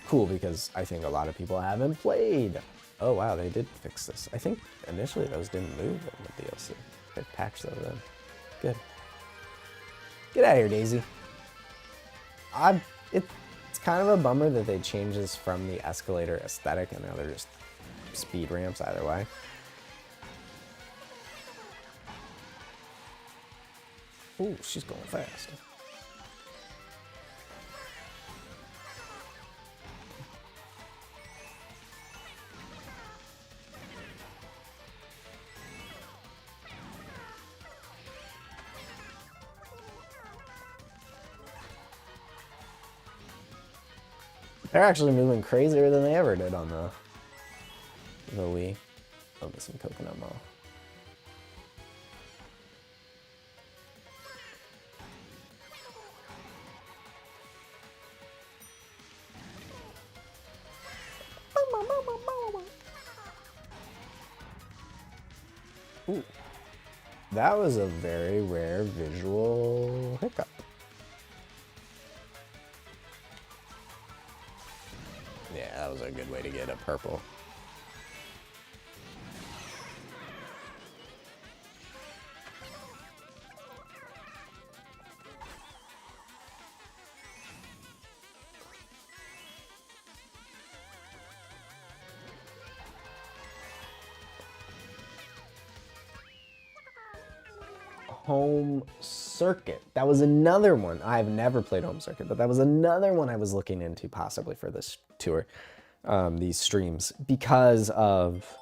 cool because I think a lot of people haven't played. Oh wow, they did fix this. I think initially those didn't move in the DLC. They patched those in. Good. Get out of here, Daisy. It's kind of a bummer that they changed this from the escalator aesthetic and now they're just speed ramps either way. Ooh, she's going fast. They're actually moving crazier than they ever did on the Wii. Oh, there's some coconut mall. Ooh, that was a very rare visual hiccup. Yeah, that was a good way to get a purple. Home Circuit. That was another one. I've never played Home Circuit, but that was another one I was looking into possibly for this tour, these streams, because of,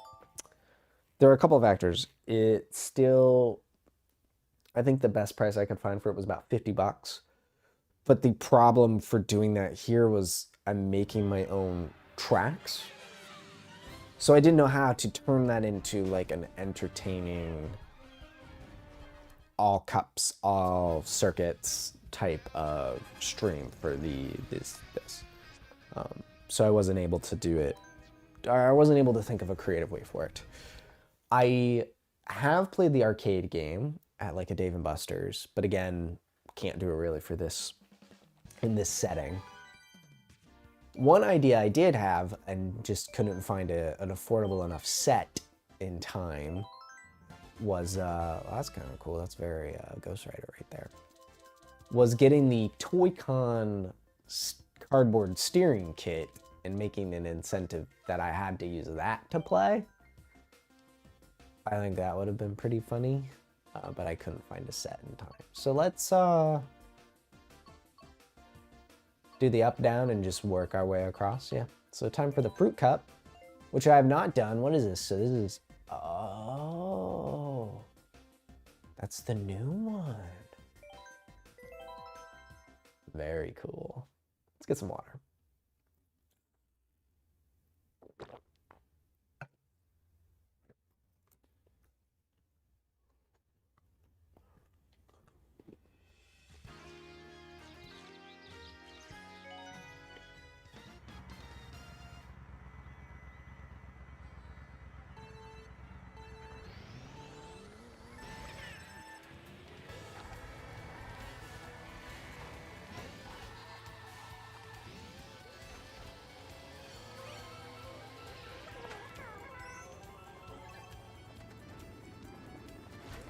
there are a couple of factors. It still, I think the best price I could find for it was about $50. But the problem for doing that here was I'm making my own tracks. So I didn't know how to turn that into like an entertaining all cups, all circuits type of stream for this. So I wasn't able to do it. I wasn't able to think of a creative way for it. I have played the arcade game at like a Dave & Buster's, but again, can't do it really for this, in this setting. One idea I did have and just couldn't find an affordable enough set in time was, well, that's kind of cool. That's very Ghost Rider right there. Was getting the Toy-Con cardboard steering kit and making an incentive that I had to use that to play. I think that would have been pretty funny, but I couldn't find a set in time. So let's do the up, down, and just work our way across. Yeah. So time for the fruit cup. which I have not done. What is this? So this is, oh, that's the new one. Very cool. Let's get some water.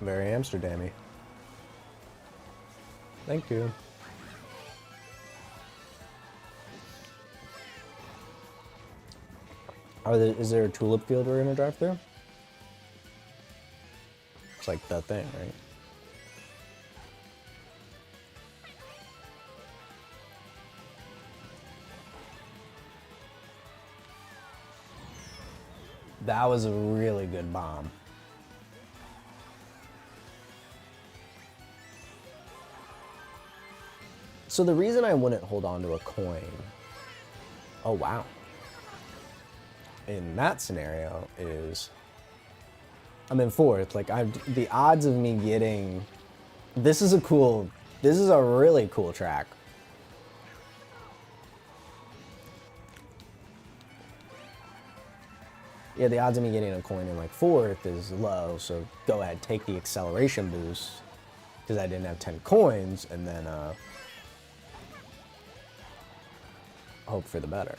Very Amsterdam-y. Thank you. Is there a tulip field we're gonna drive through? It's like the thing, right? That was a really good bomb. So the reason I wouldn't hold on to a coin, oh wow, in that scenario is I'm in fourth. Like the odds of me getting, this is a really cool track. Yeah, the odds of me getting a coin in like fourth is low, so go ahead, take the acceleration boost because I didn't have 10 coins, and then hope for the better.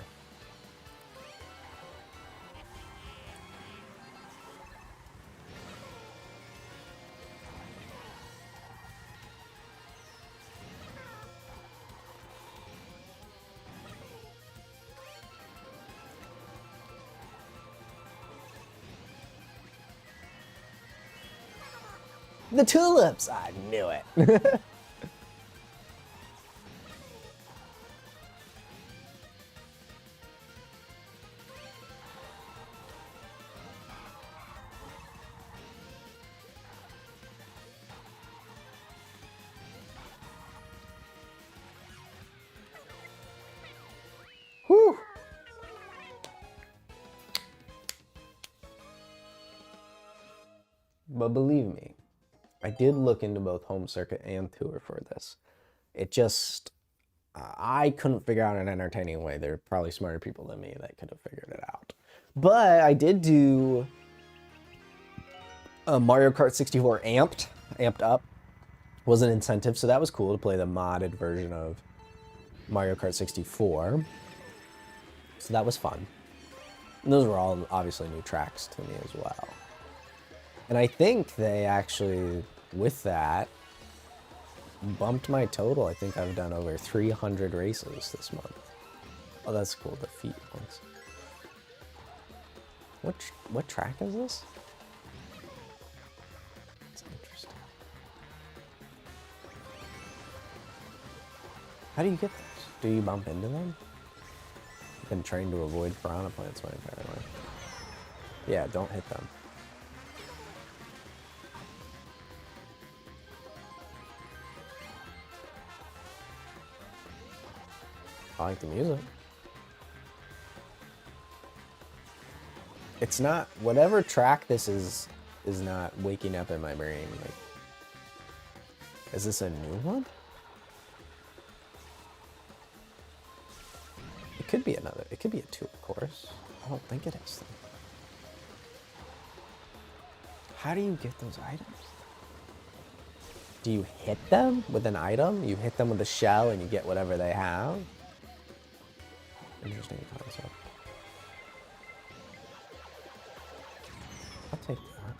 The tulips! I knew it. Whew. But believe me, I did look into both home circuit and tour for this. It just, I couldn't figure out an entertaining way. There are probably smarter people than me that could have figured it out. But I did do a Mario Kart 64 amped up. Was an incentive, so that was cool to play the modded version of Mario Kart 64. So that was fun. And those were all obviously new tracks to me as well. And I think they actually, with that, bumped my total. I think I've done over 300 races this month. Oh, that's cool, the feet ones. What track is this? That's interesting. How do you get those? Do you bump into them? I've been trained to avoid piranha plants my entire life. Yeah, don't hit them. I like the music. It's not, whatever track this is not waking up in my brain. Like, is this a new one? It could be another, it could be a tulip course. I don't think it is though. How do you get those items? Do you hit them with an item? You hit them with a shell and you get whatever they have? Interesting concept. I'll take that.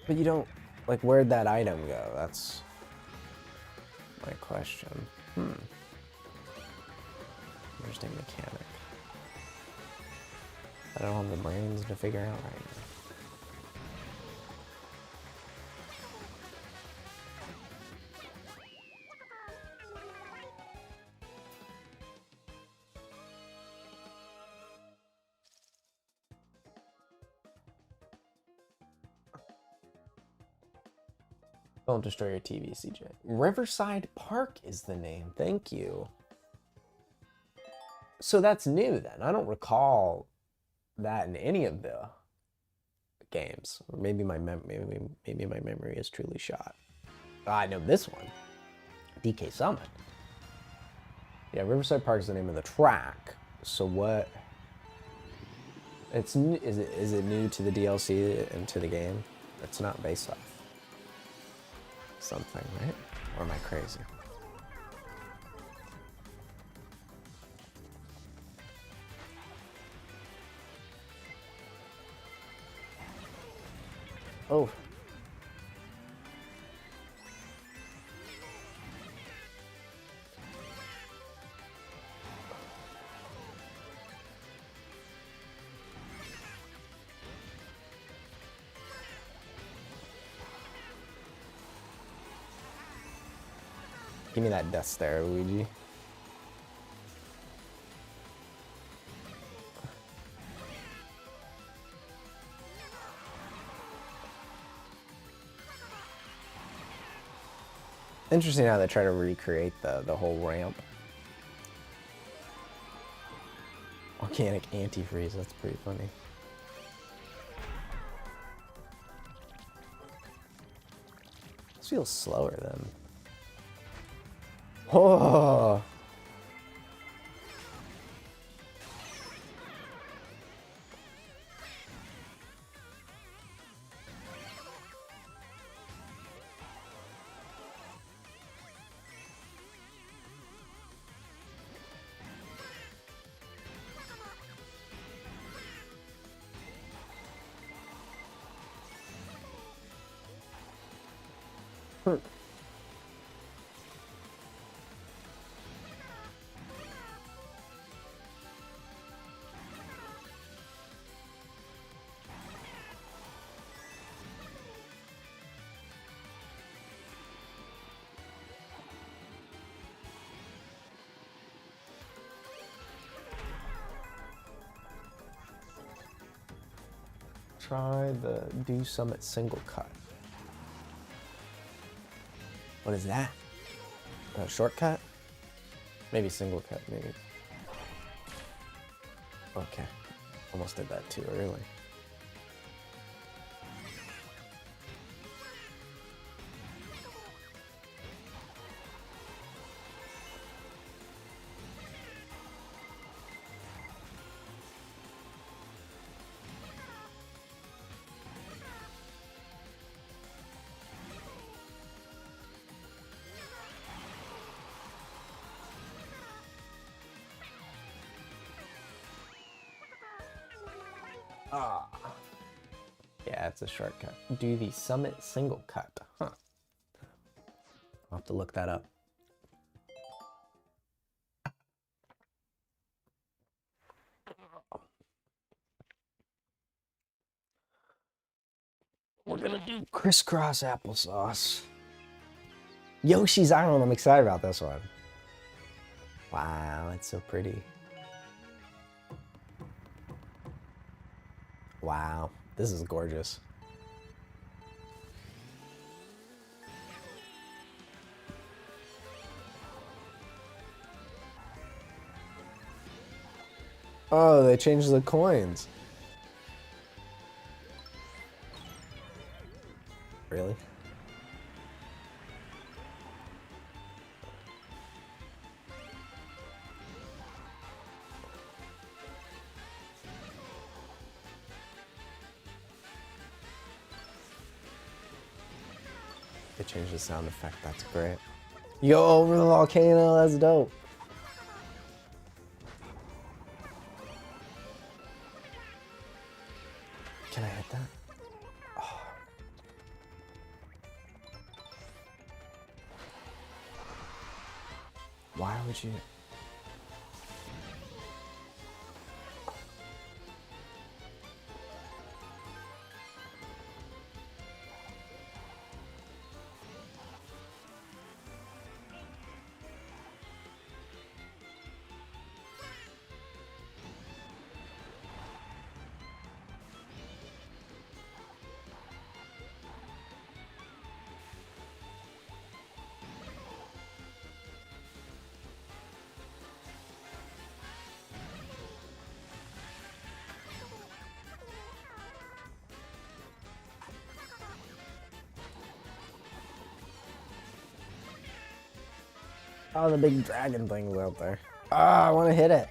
But you don't, like, where'd that item go? That's my question. Interesting mechanic. I don't have the brains to figure out right now. Don't destroy your TV, CJ. Riverside Park is the name. Thank you. So that's new then. I don't recall that in any of the games. Or maybe my memory is truly shot. I know this one. DK Summit. Yeah, Riverside Park is the name of the track. So what? Is it new to the DLC and to the game? It's not based off something, right? Or am I crazy? Oh. Give me that death stare, Luigi. Interesting how they try to recreate the whole ramp. Organic antifreeze, that's pretty funny. This feels slower than... Oh! Try the Do Summit single cut. What is that? A shortcut? Maybe single cut, maybe. Okay. Almost did that too early. Ah. Yeah, it's a shortcut. Do the Summit single cut. Huh. I'll have to look that up. We're gonna do crisscross applesauce. Yoshi's Island, I'm excited about this one. Wow, it's so pretty. Wow, this is gorgeous. Oh, they changed the coins. Really? They changed the sound effect, that's great. You go over the volcano, that's dope. Can I hit that? Oh. Why would you? Oh, the big dragon thing's out there. Oh, I want to hit it.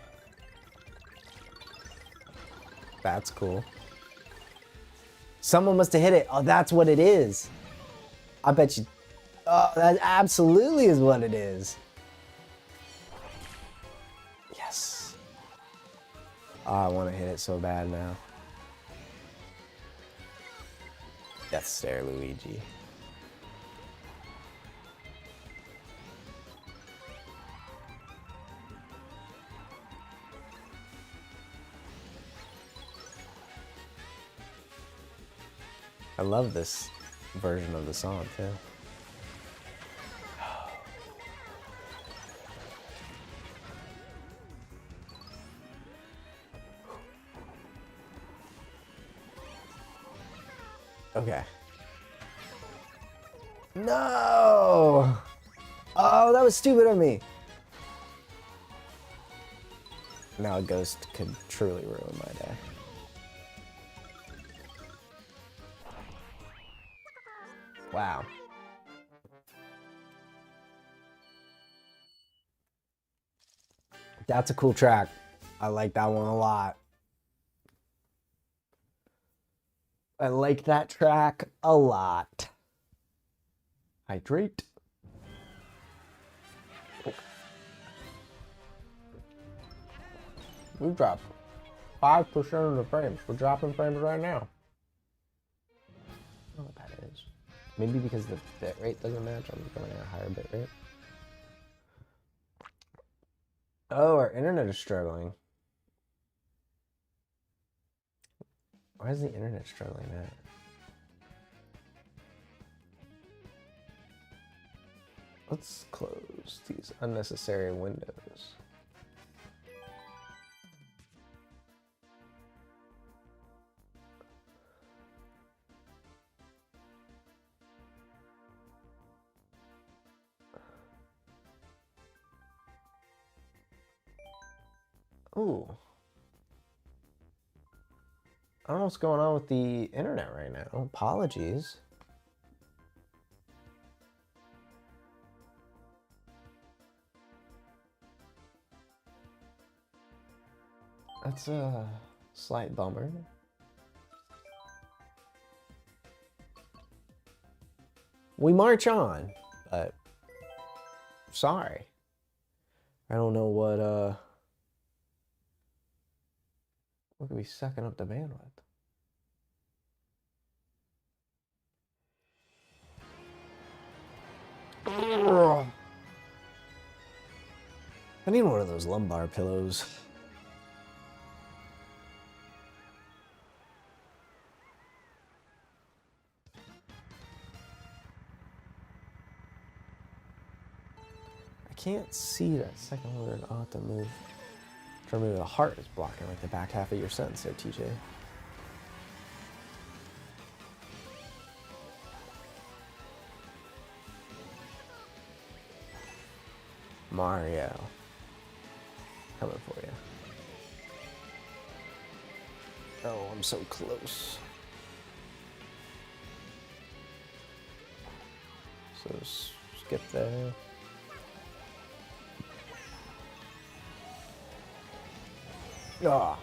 That's cool. Someone must have hit it. Oh, that's what it is. I bet you. Oh, that absolutely is what it is. Yes. Oh, I want to hit it so bad now. Death Stare, Luigi. I love this version of the song too. Okay. No! Oh, that was stupid of me. Now a ghost could truly ruin my day. Wow. That's a cool track. I like that one a lot. I like that track a lot. Hydrate. We dropped 5% of the frames. We're dropping frames right now. I don't know what that is. Maybe because the bit rate doesn't match, I'm going at a higher bit rate. Oh, our internet is struggling. Why is the internet struggling now? Let's close these unnecessary windows. Ooh. I don't know what's going on with the internet right now. Apologies. That's a slight bummer. We march on, but sorry. I don't know what could be sucking up the bandwidth. I need one of those lumbar pillows. I can't see that second word. I'll have to move. Try to move. The heart is blocking like the back half of your sentence there, TJ. Mario. Coming for you. Oh, I'm so close. So skip there. Oh.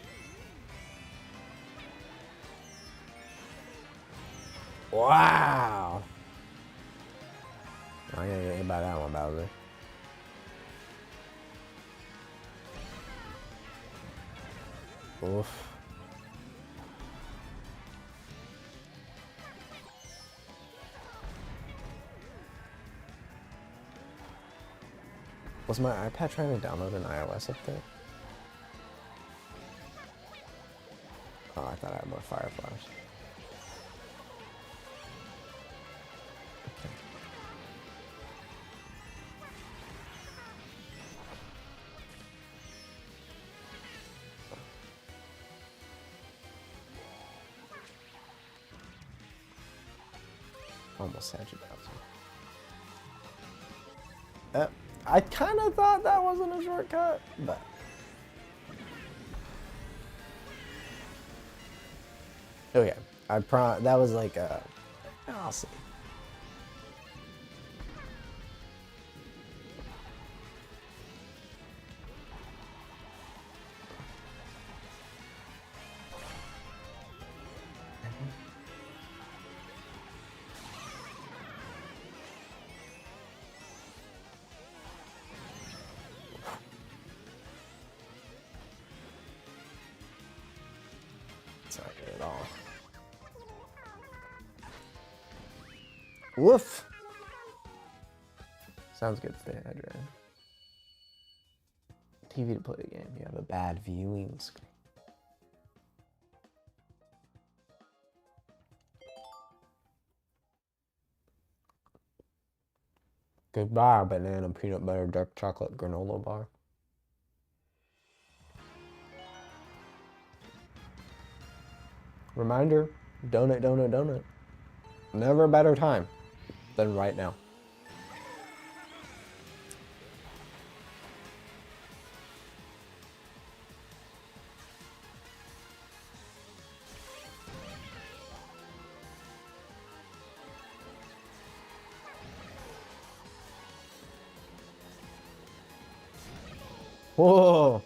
Wow. I gotta get hit by that one, Bowser. Oof. Was my iPad trying to download an iOS update? Oh, I thought I had more fireflies. Okay. Almost had you, Bowser. I kind of thought that wasn't a shortcut, but... Okay, that was like a... I'll see. It's not good at all. Woof! Sounds good, stay hydrated. TV to play a game, you have a bad viewing screen. Goodbye, banana peanut butter dark chocolate granola bar. Reminder, donut, donut, donut. Never a better time than right now. Whoa!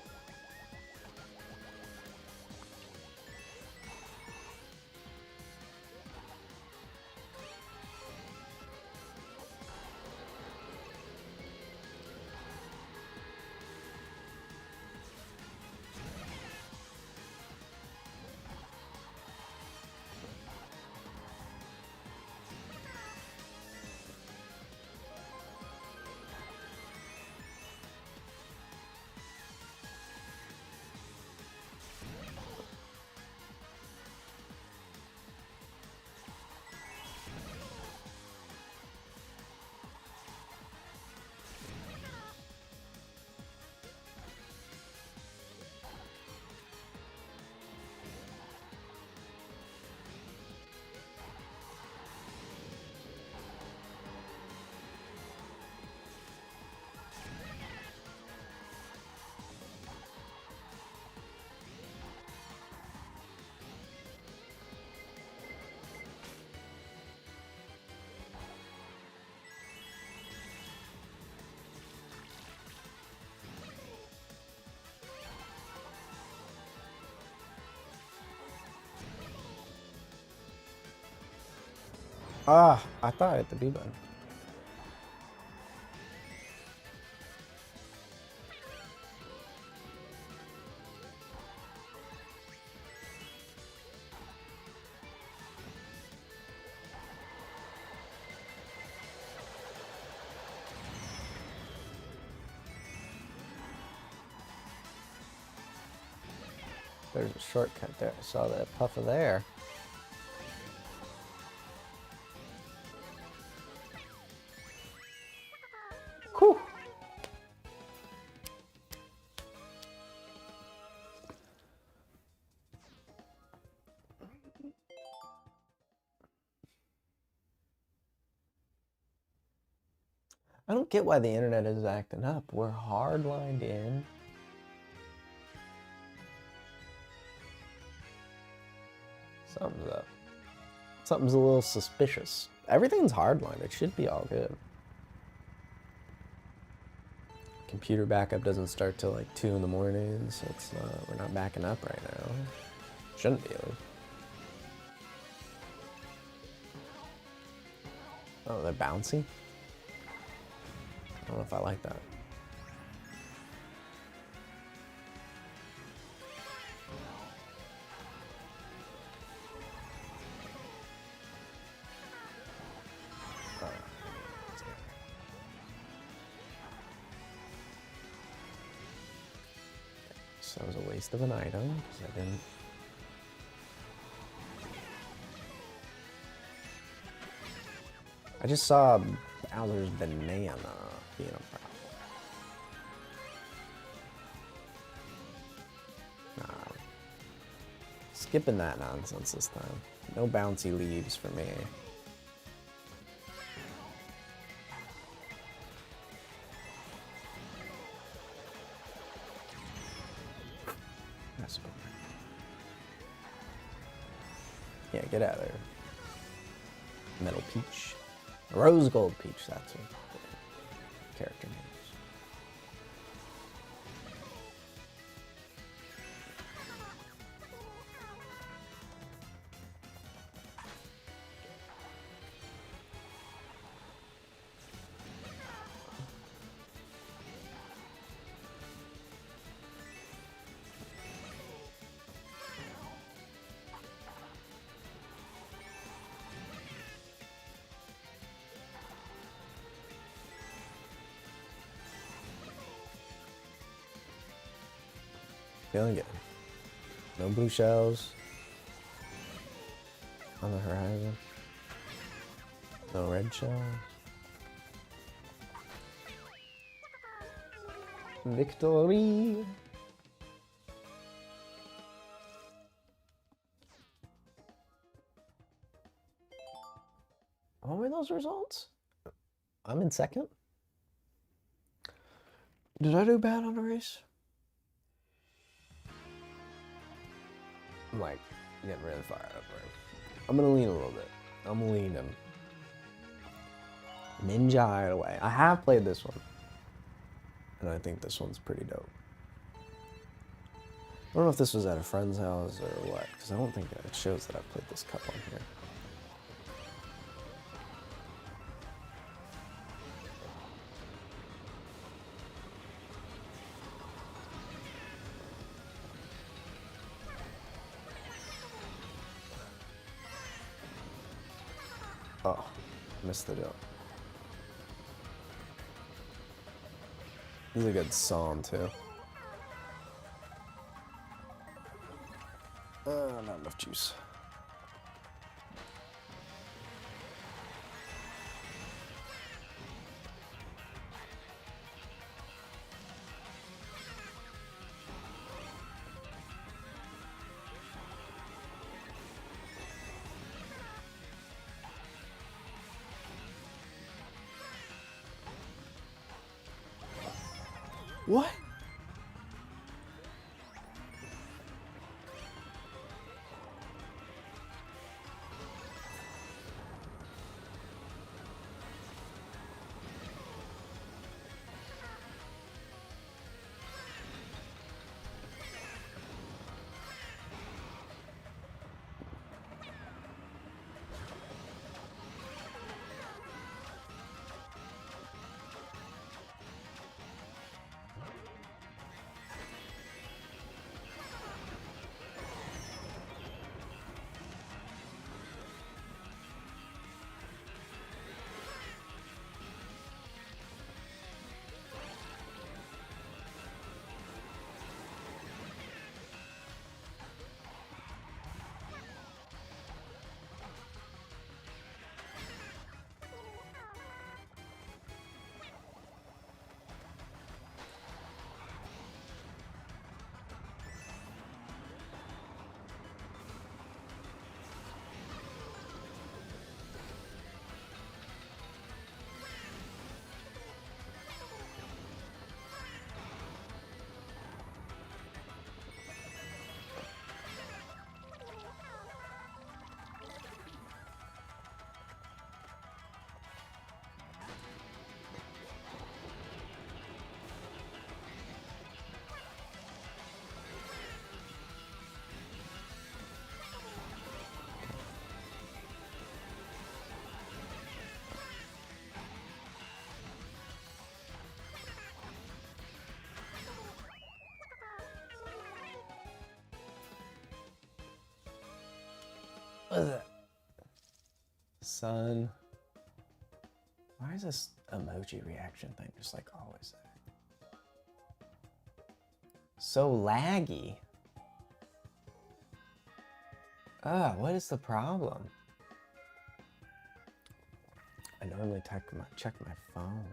Ah, I thought I hit the B button. There's a shortcut there. I saw that puff of air. Whew. I don't get why the internet is acting up. We're hardlined in. Something's up. Something's a little suspicious. Everything's hardlined. It should be all good. Computer backup doesn't start till like 2 in the morning, so it's not, we're not backing up right now. Shouldn't be. Oh, they're bouncy? I don't know if I like that. So that was a waste of an item, because I didn't... I just saw Bowser's banana being a problem. Nah. Skipping that nonsense this time. No bouncy leaves for me. Yeah, get out of there. Metal Peach. Rose Gold Peach, that's what the character name is. Feeling good. No blue shells on the horizon. No red shells. Victory! What were those results? I'm in second. Did I do bad on the race? I'm like getting really fired up, right? I'm gonna lean a little bit. I'm leaning. Ninja Hideaway. I have played this one. And I think this one's pretty dope. I don't know if this was at a friend's house or what, because I don't think it shows that I've played this cup on here. Oh, missed the jump. This is a good song, too. Not enough juice. What? What is that? Son. Why is this emoji reaction thing just like always there? So laggy. What is the problem? I normally check my phone.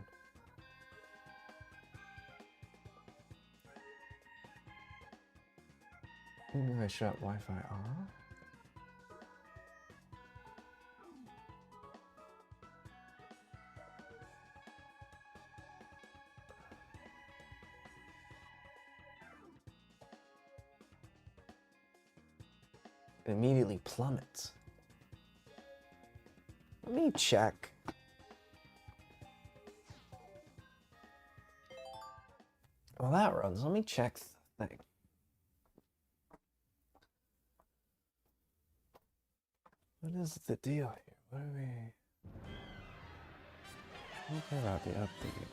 Maybe I shut Wi-Fi off? It immediately plummets. Let me check. Well, that runs. Let me check the thing. What is the deal here? What are we... What about the update?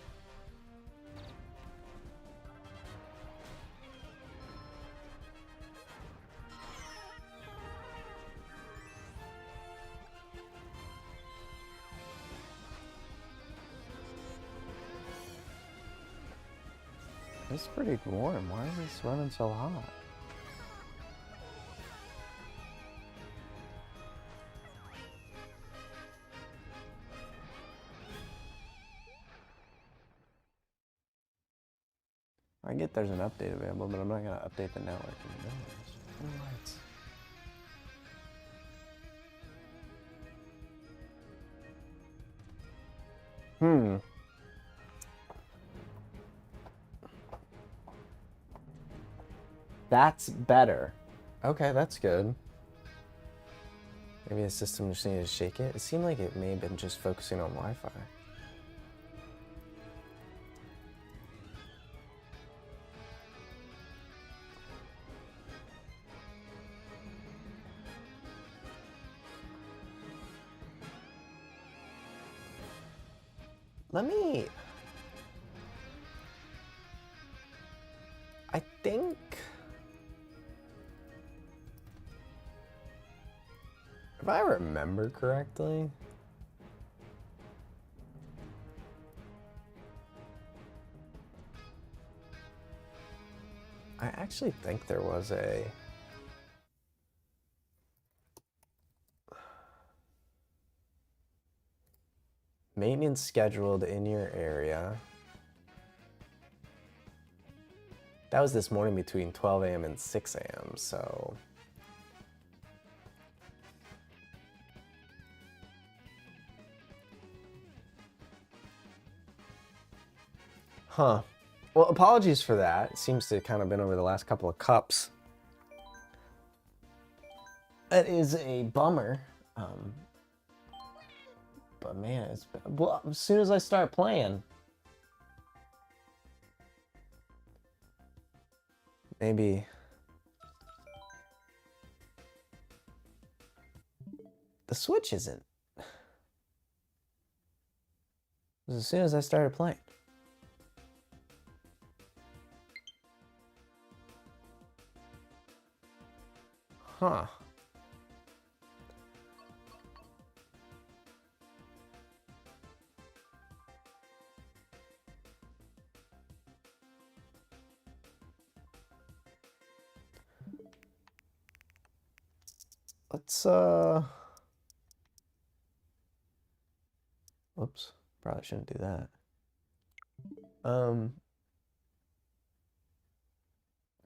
It's pretty warm. Why is this running so hot? I get there's an update available, but I'm not gonna update the network in the middle of this. What? That's better. Okay, that's good. Maybe the system just needed to shake it. It seemed like it may have been just focusing on Wi-Fi. I think if I remember correctly, I actually think there was a maintenance scheduled in your area. That was this morning between 12 a.m. and 6 a.m., so... Huh. Well, apologies for that. It seems to have kind of been over the last couple of cups. That is a bummer. But man, it's... Well, as soon as I start playing... Maybe... The Switch isn't. As soon as I started playing. Huh. Let's, Whoops. Probably shouldn't do that.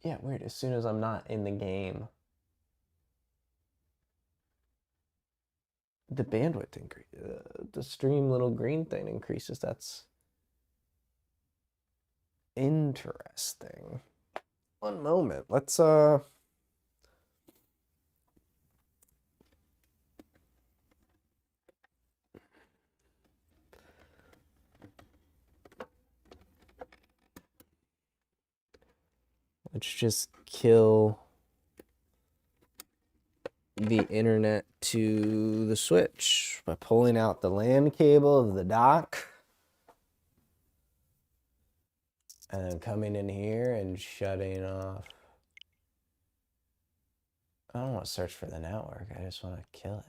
Yeah, weird. As soon as I'm not in the game, the bandwidth increases. The stream little green thing increases. That's interesting. One moment. Let's just kill the internet to the Switch by pulling out the LAN cable of the dock and then coming in here and shutting off. I don't want to search for the network. I just want to kill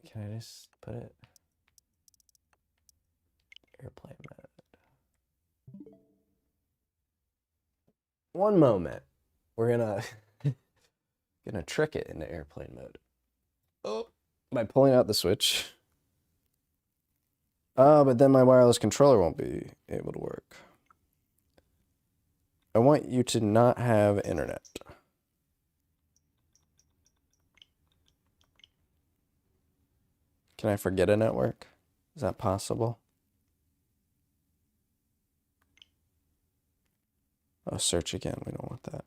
it. Can I just put it airplane mode? One moment. We're gonna trick it into airplane mode. Oh, by pulling out the Switch. But then my wireless controller won't be able to work. I want you to not have internet. Can I forget a network? Is that possible? Oh, search again. We don't want that.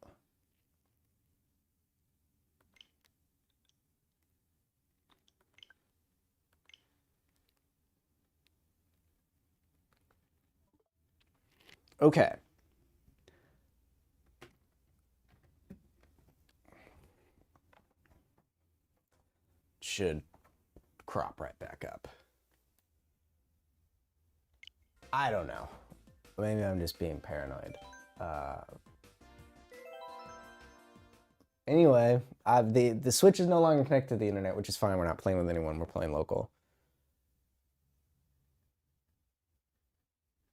Okay. Should crop right back up. I don't know. Maybe I'm just being paranoid. Anyway, the Switch is no longer connected to the internet, which is fine. We're not playing with anyone. We're playing local.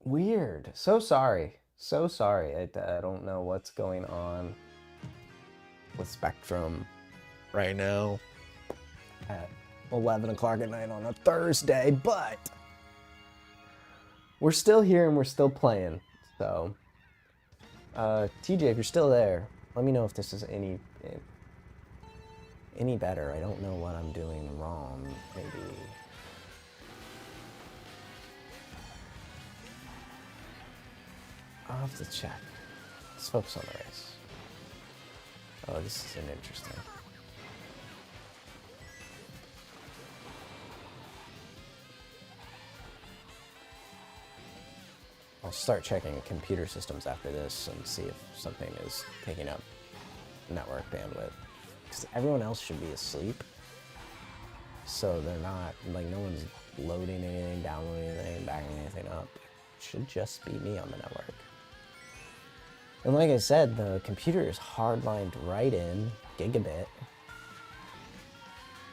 Weird. So sorry. So sorry. I don't know what's going on with Spectrum right now at 11 o'clock at night on a Thursday, but we're still here and we're still playing. So, TJ, if you're still there, let me know if this is any better. I don't know what I'm doing wrong. Maybe. I'll have to check. Let's focus on the race. Oh, this is interesting. I'll start checking computer systems after this and see if something is taking up network bandwidth. Because everyone else should be asleep. So they're not, like, no one's loading anything, downloading anything, backing anything up. It should just be me on the network. And like I said, the computer is hardlined right in, gigabit.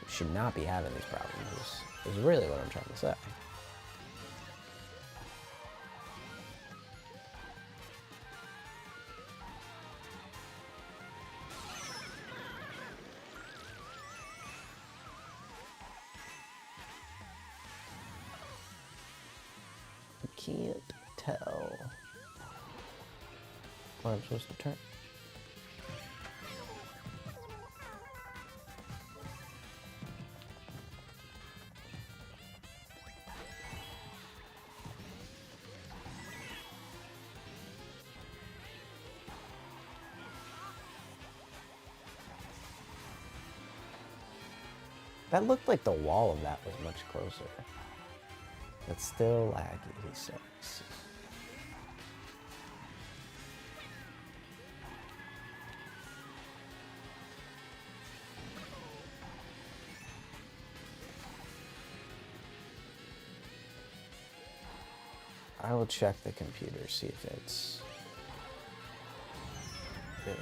We should not be having these problems, is really what I'm trying to say. Can't tell where I'm supposed to turn. That looked like the wall of that was much closer. It's still laggy, he says. I will check the computer, see if it's good.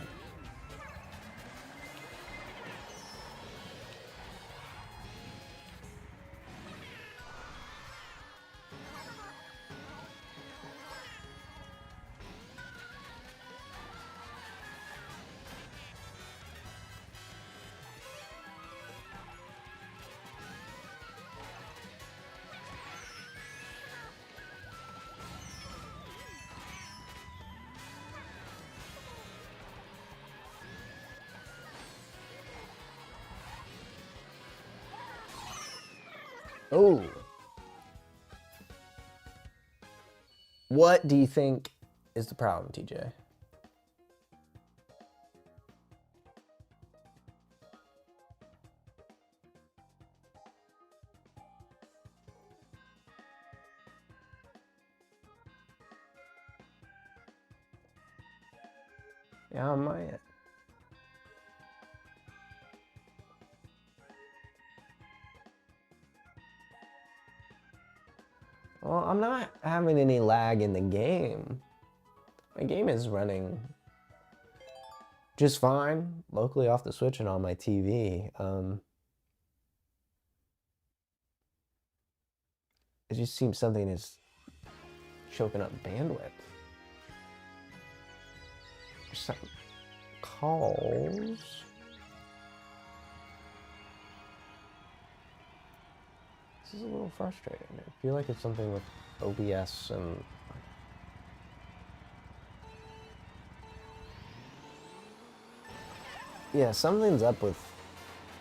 Oh. What do you think is the problem, TJ? Yeah, on my end. Well, I'm not having any lag in the game. My game is running just fine, locally off the Switch and on my TV. It just seems something is choking up bandwidth. There's some calls. This is a little frustrating. I feel like it's something with OBS and... Yeah, something's up with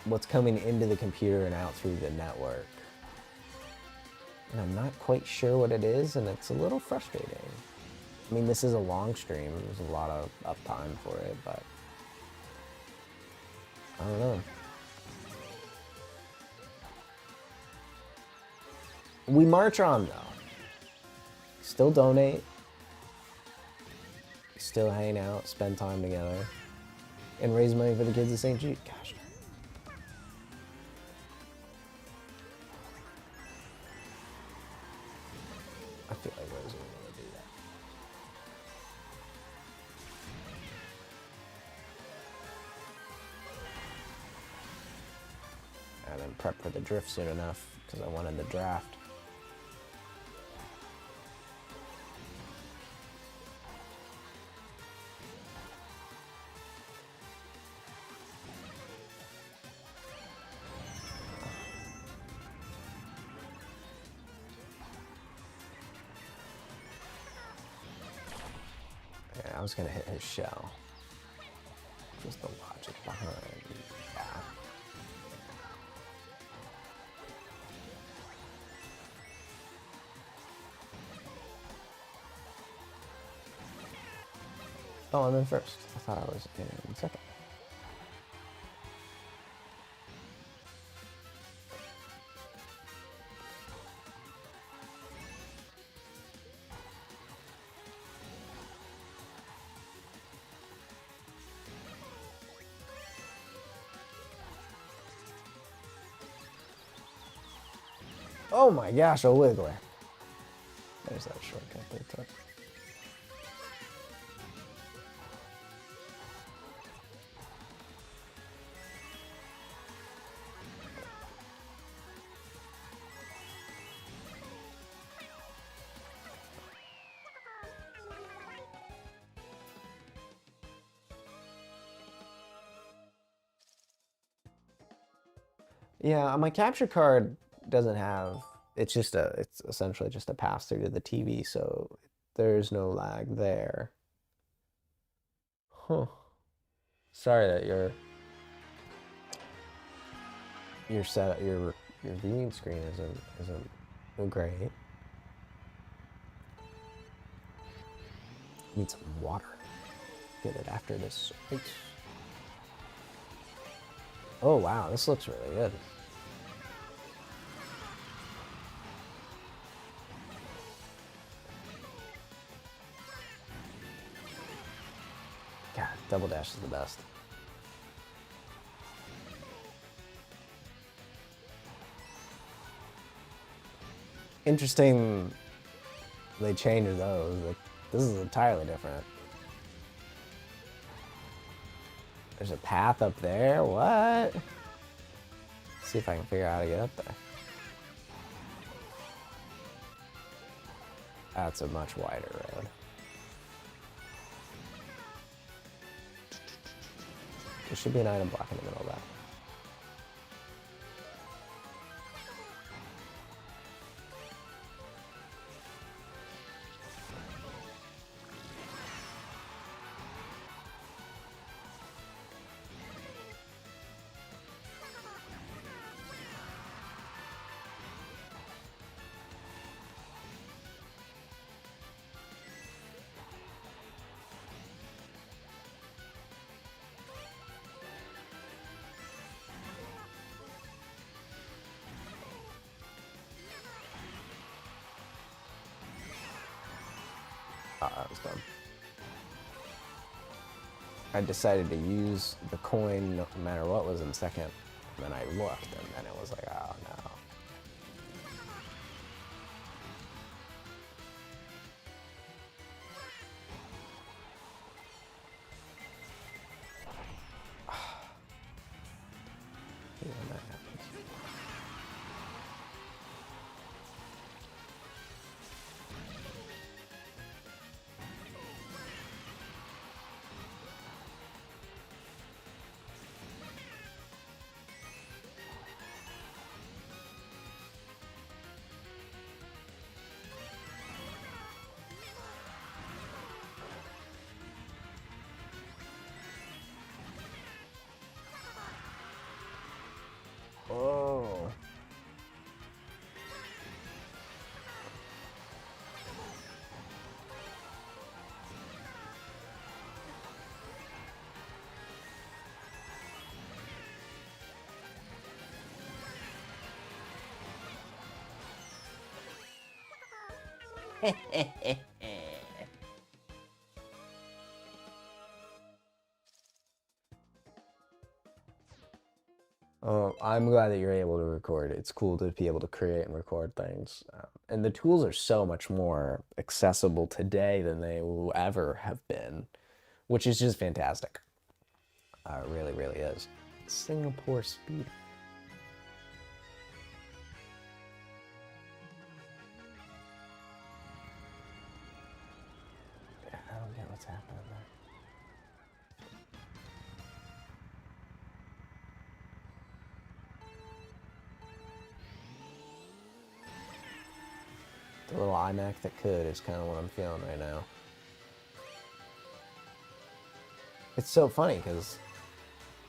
what's coming into the computer and out through the network. And I'm not quite sure what it is, and it's a little frustrating. I mean, this is a long stream. There's a lot of uptime for it, but... I don't know. We march on, though. Still donate. Still hang out, spend time together. And raise money for the kids of St. Jude. Gosh. I feel like Rose would want to do that. And then prep for the drift soon enough, because I wanted the draft. was gonna hit his shell. Just the logic behind that. Oh, I'm in first. I thought I was in second. Oh my gosh, a wiggler. There's that shortcut they took. Yeah, my capture card doesn't have, it's essentially just a pass through to the TV, so there's no lag there. Huh. Sorry that your viewing screen isn't great. Need some water. Get it after this race. Oh wow, this looks really good. God, double dash is the best. Interesting they changed those. Like, this is entirely different. There's a path up there? What? Let's see if I can figure out how to get up there. That's a much wider road. There should be an item block in the middle of that. That was dumb. I decided to use the coin no matter what was in second, and then I looked, and then it was like, oh no. Yeah, that happens. Oh. I'm glad that you're able to record. It's cool to be able to create and record things. And the tools are so much more accessible today than they will ever have been, which is just fantastic. It really, really is. Singapore speed. I don't get what's happening there. The little iMac that could is kind of what I'm feeling right now. It's so funny because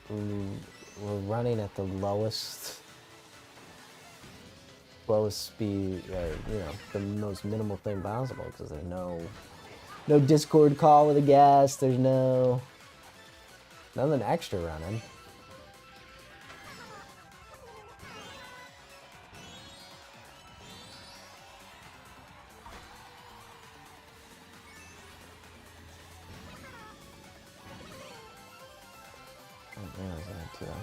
we're running at the lowest speed, you know, the most minimal thing possible because there's no Discord call with a guest. There's nothing extra running. Oh, man, is that too loud?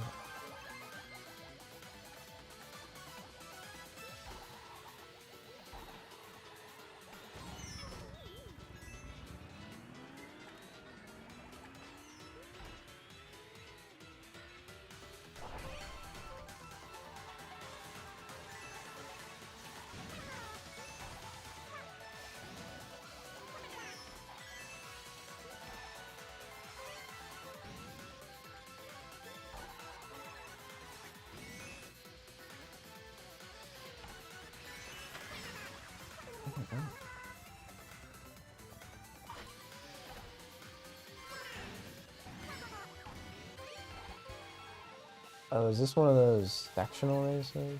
Oh, is this one of those sectional races?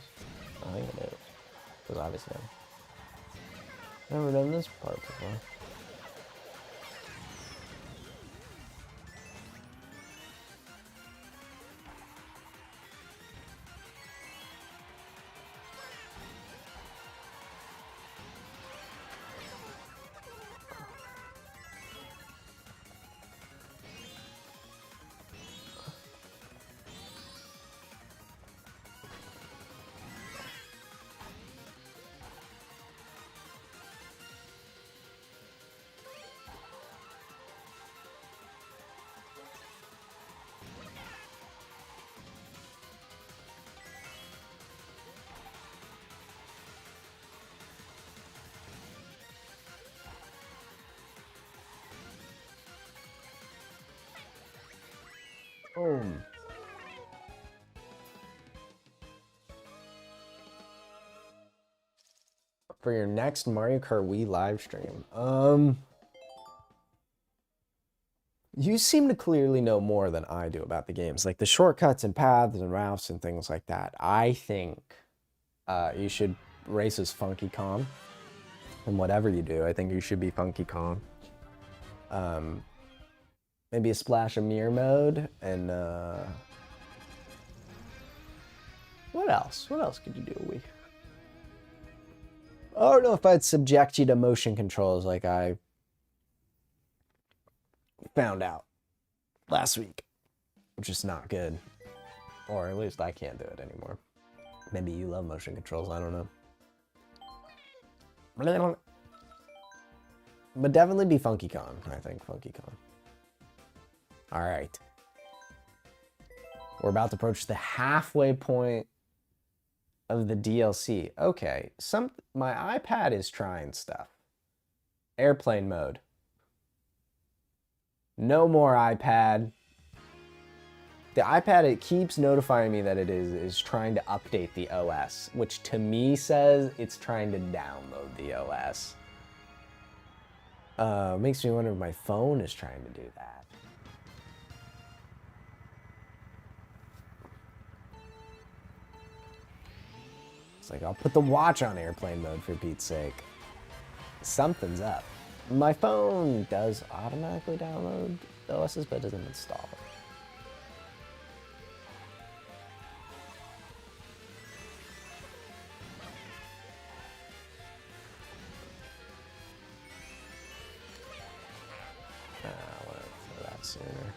I think it is. Because obviously I've never done this part before. Boom. For your next Mario Kart Wii live stream, you seem to clearly know more than I do about the games, like the shortcuts and paths and routes and things like that. I think you should race as Funky Kong, and whatever you do, I think you should be Funky Kong. Maybe a splash of mirror mode, and what else? What else could you do a week? I don't know if I'd subject you to motion controls like I found out last week, which is not good. Or at least I can't do it anymore. Maybe you love motion controls, I don't know. But definitely be Funky Kong, I think, Funky Kong. Alright. We're about to approach the halfway point of the DLC. Okay, my iPad is trying stuff. Airplane mode. No more iPad. The iPad, it keeps notifying me that it is trying to update the OS, which to me says it's trying to download the OS. Makes me wonder if my phone is trying to do that. It's like, I'll put the watch on airplane mode for Pete's sake. Something's up. My phone does automatically download the OSs, but it doesn't install it. I'll let it throw that sooner.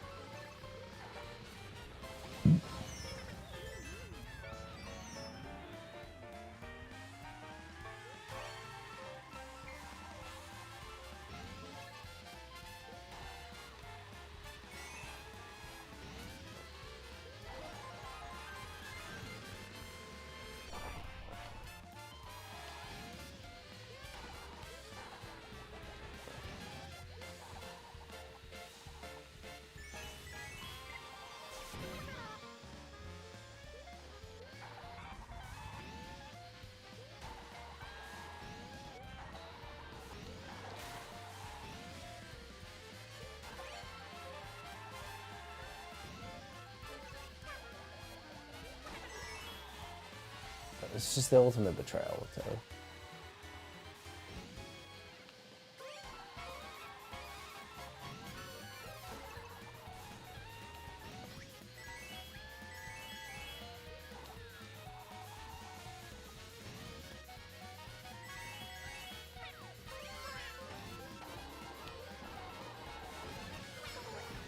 It's just the ultimate betrayal with Toad.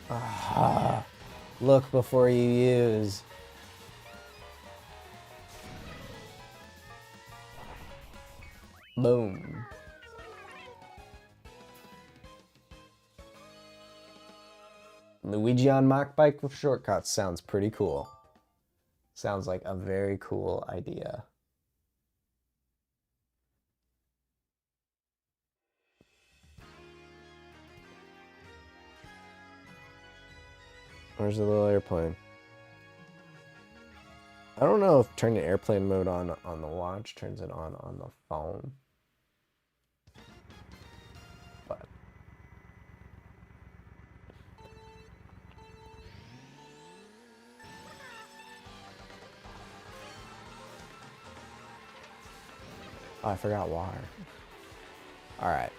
Ah, look before you use. Boom. Luigi on mock bike with shortcuts sounds pretty cool. Sounds like a very cool idea. Where's the little airplane? I don't know if turning airplane mode on the watch turns it on the phone. But oh, I forgot water. All right,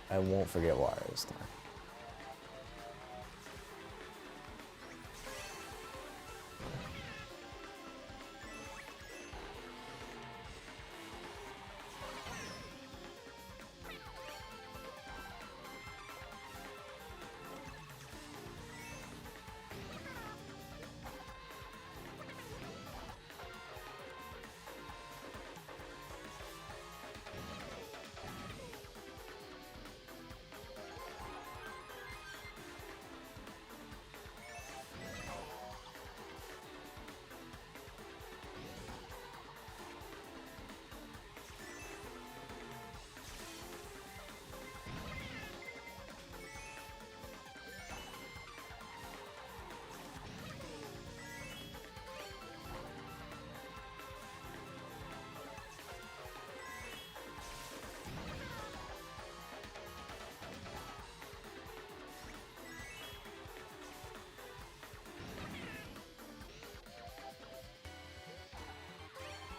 I won't forget water this time.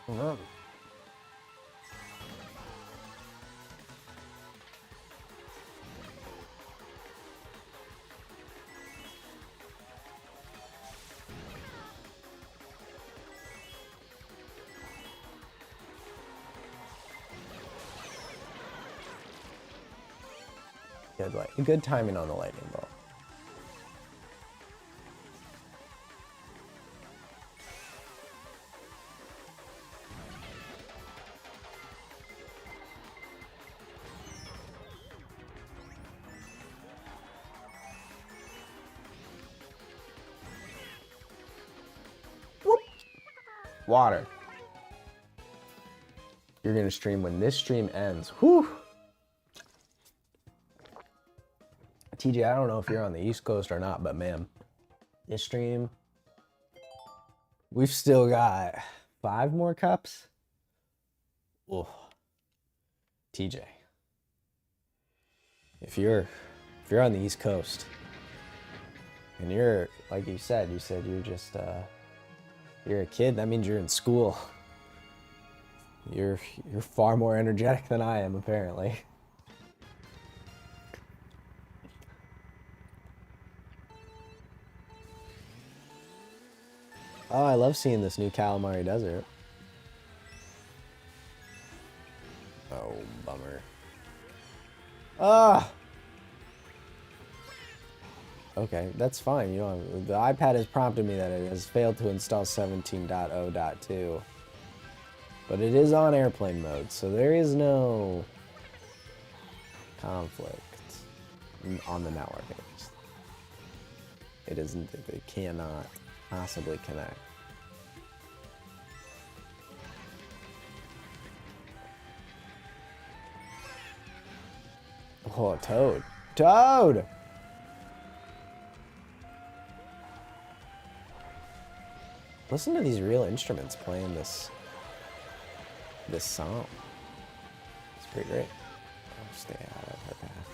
Oh. Good timing on the lightning bolt. Whoop. Water. You're gonna stream when this stream ends. Whew. TJ, I don't know if you're on the East Coast or not, but man, this stream, we've still got 5 more cups. Oh, TJ, if you're on the East Coast and you're, like you said you're just you're a kid, that means you're in school. You're far more energetic than I am, apparently. Oh, I love seeing this new Calamari Desert. Oh, bummer. Ah! Okay, that's fine. You know, the iPad has prompted me that it has failed to install 17.0.2. But it is on airplane mode, so there is no conflict on the network. It isn't, it cannot possibly connect. Oh, Toad. Toad! Listen to these real instruments playing this song. It's pretty great. I'll stay out of her path.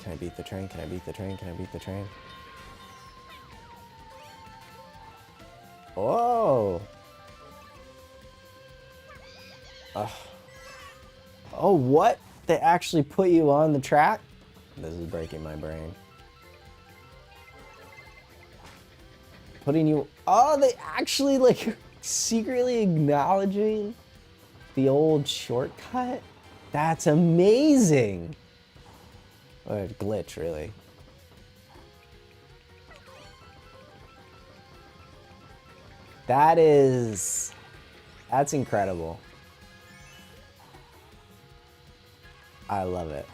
Can I beat the train? Can I beat the train? Can I beat the train? Oh. Oh, what? They actually put you on the track? This is breaking my brain. Putting you... Oh, they actually, like, secretly acknowledging the old shortcut? That's amazing! Or a glitch, really. That's incredible. I love it.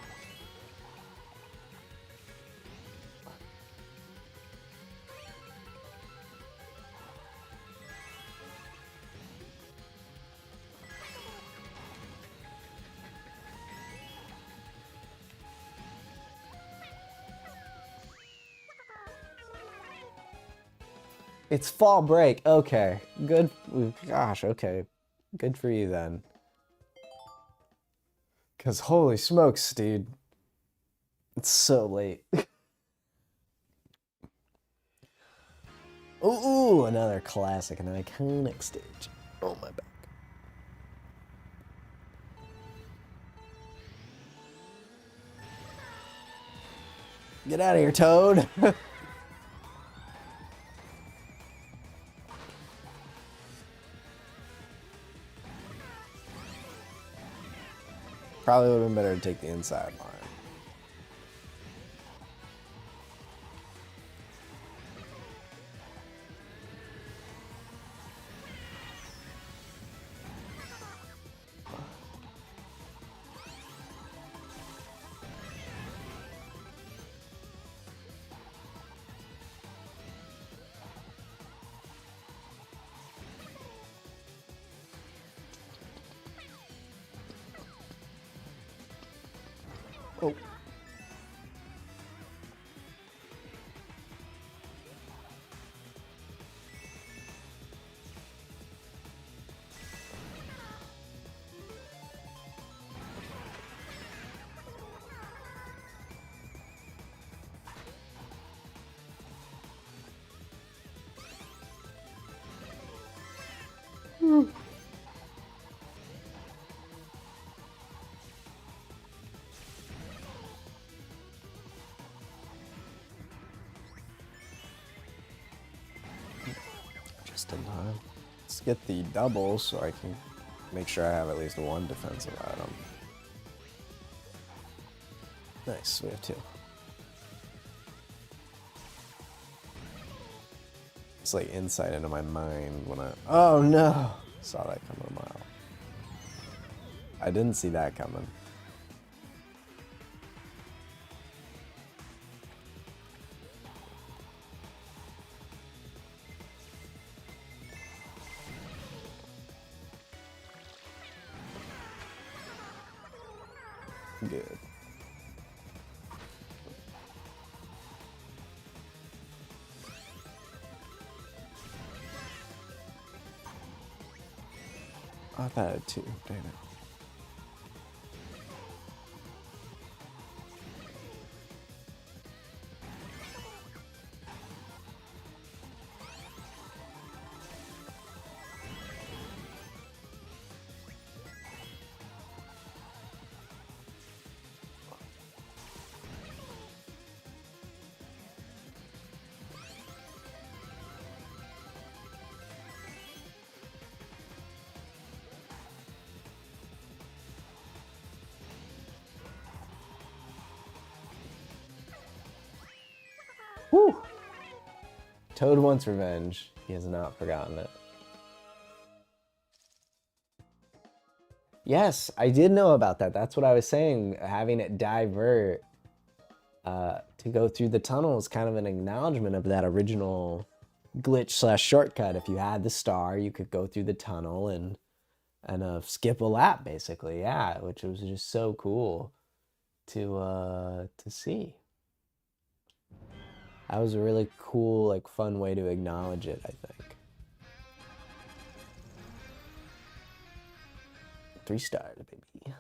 It's fall break. Okay. Good. Gosh, okay. Good for you then. Because holy smokes, dude. It's so late. Ooh, another classic, an iconic stage. Oh, my back. Get out of here, Toad. Probably would have been better to take the inside line. Oh. Just in time. Let's get the double so I can make sure I have at least one defensive item. Nice, we have two. It's like insight into my mind when I... Oh no! Saw that coming a mile. I didn't see that coming. Good. I thought I had two, damn it. Whew. Toad wants revenge. He has not forgotten it. Yes, I did know about that. That's what I was saying. Having it divert to go through the tunnel is kind of an acknowledgement of that original glitch slash shortcut. If you had the star, you could go through the tunnel and skip a lap, basically. Yeah, which was just so cool to see. That was a really cool, like, fun way to acknowledge it, I think. 3 stars, baby.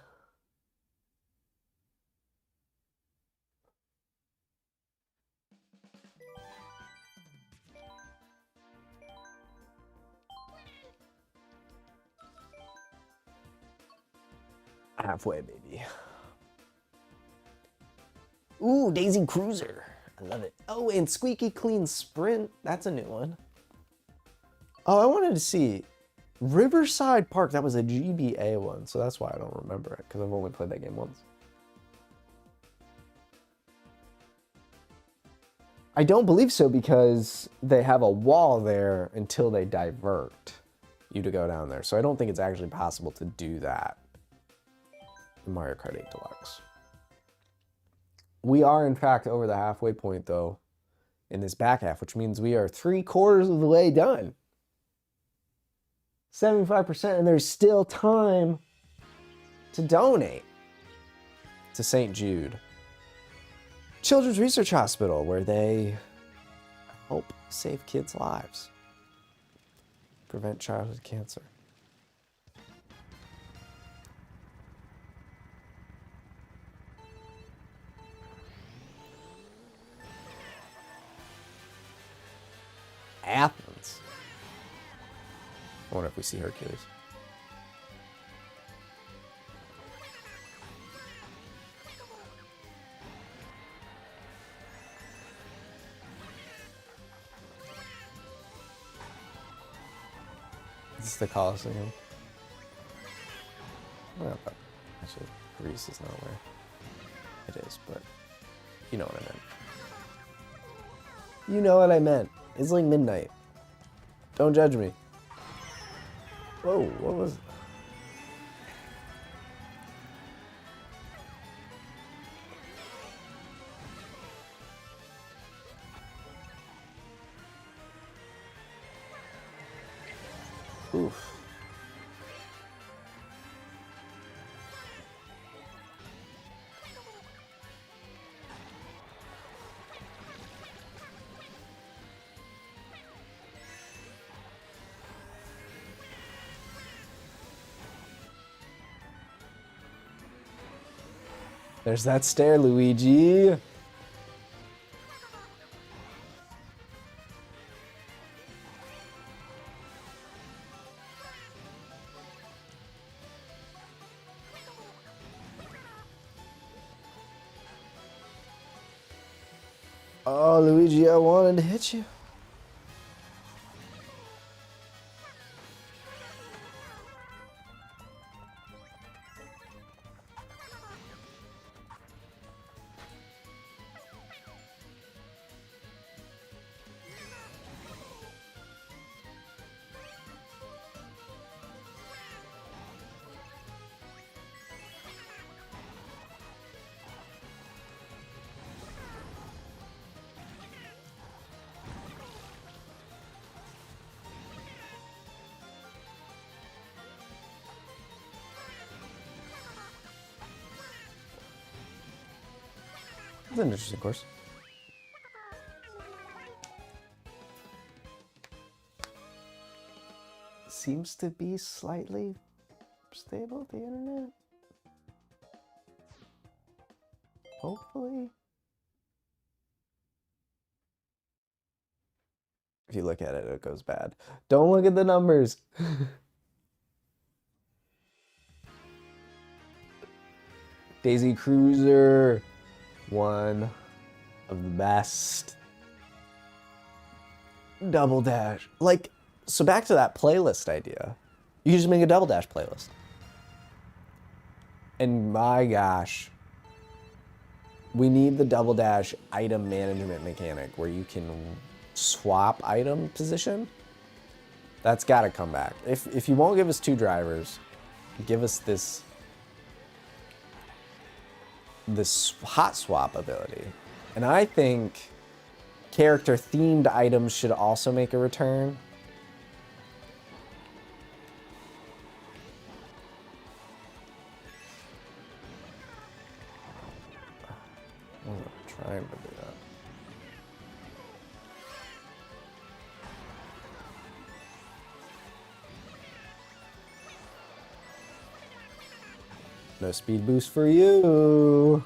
Halfway, baby. Ooh, Daisy Cruiser. I love it. Oh, and Squeaky Clean Sprint. That's a new one. Oh, I wanted to see Riverside Park. That was a GBA one, so that's why I don't remember it, because I've only played that game once. I don't believe so, because they have a wall there until they divert you to go down there. So I don't think it's actually possible to do that in Mario Kart 8 Deluxe. We are, in fact, over the halfway point, though, in this back half, which means we are 3/4 of the way done. 75%, and there's still time to donate to St. Jude Children's Research Hospital, where they help save kids' lives, prevent childhood cancer. Athens. I wonder if we see Hercules. Is this the Colosseum? Well, actually, Greece is not where it is, but you know what I meant. You know what I meant. It's like midnight. Don't judge me. Whoa, what was... Oof. There's that stair, Luigi. Oh, Luigi, I wanted to hit you. It's an interesting course. Seems to be slightly stable, the internet. Hopefully. If you look at it, it goes bad. Don't look at the numbers. Daisy Cruiser. One of the best. Double Dash. Like, so back to that playlist idea. You can just make a Double Dash playlist. And my gosh, we need the Double Dash item management mechanic where you can swap item position. That's got to come back. If you won't give us 2 drivers, give us this hot swap ability. And I think character themed items should also make a return. I wasn't trying to do that. No speed boost for you.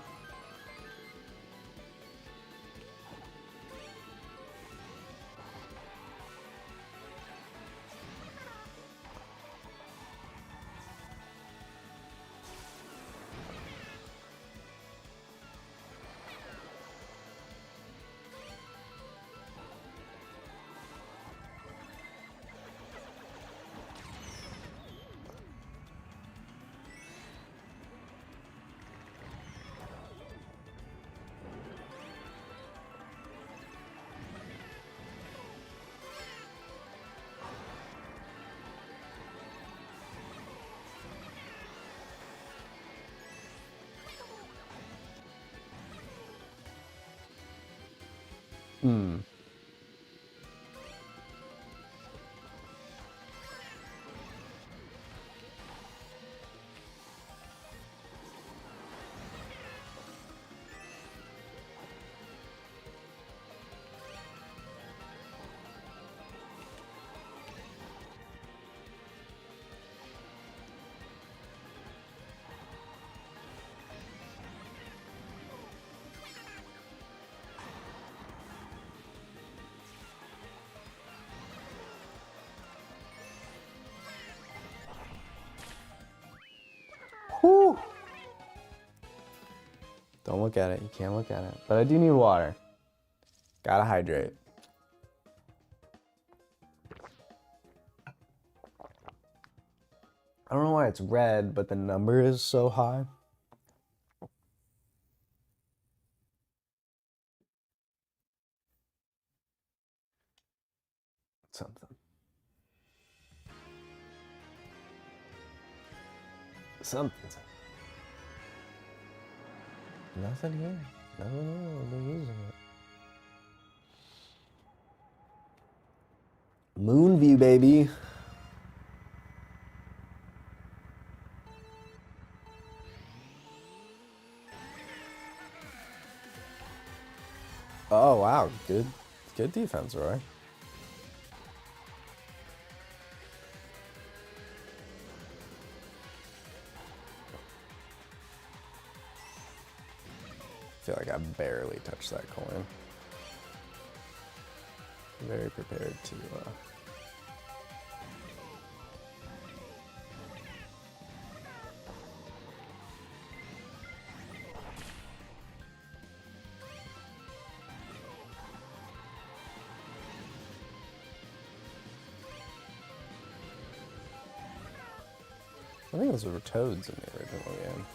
Hmm. Whew. Don't look at it. You can't look at it. But I do need water. Gotta hydrate. I don't know why it's red, but the number is so high. Something. Something. Nothing here. Nothing here. We're using it. Moon view, baby. Oh wow, good defense, Roy. I feel like I barely touched that coin. Very prepared to I think those were toads in the original game.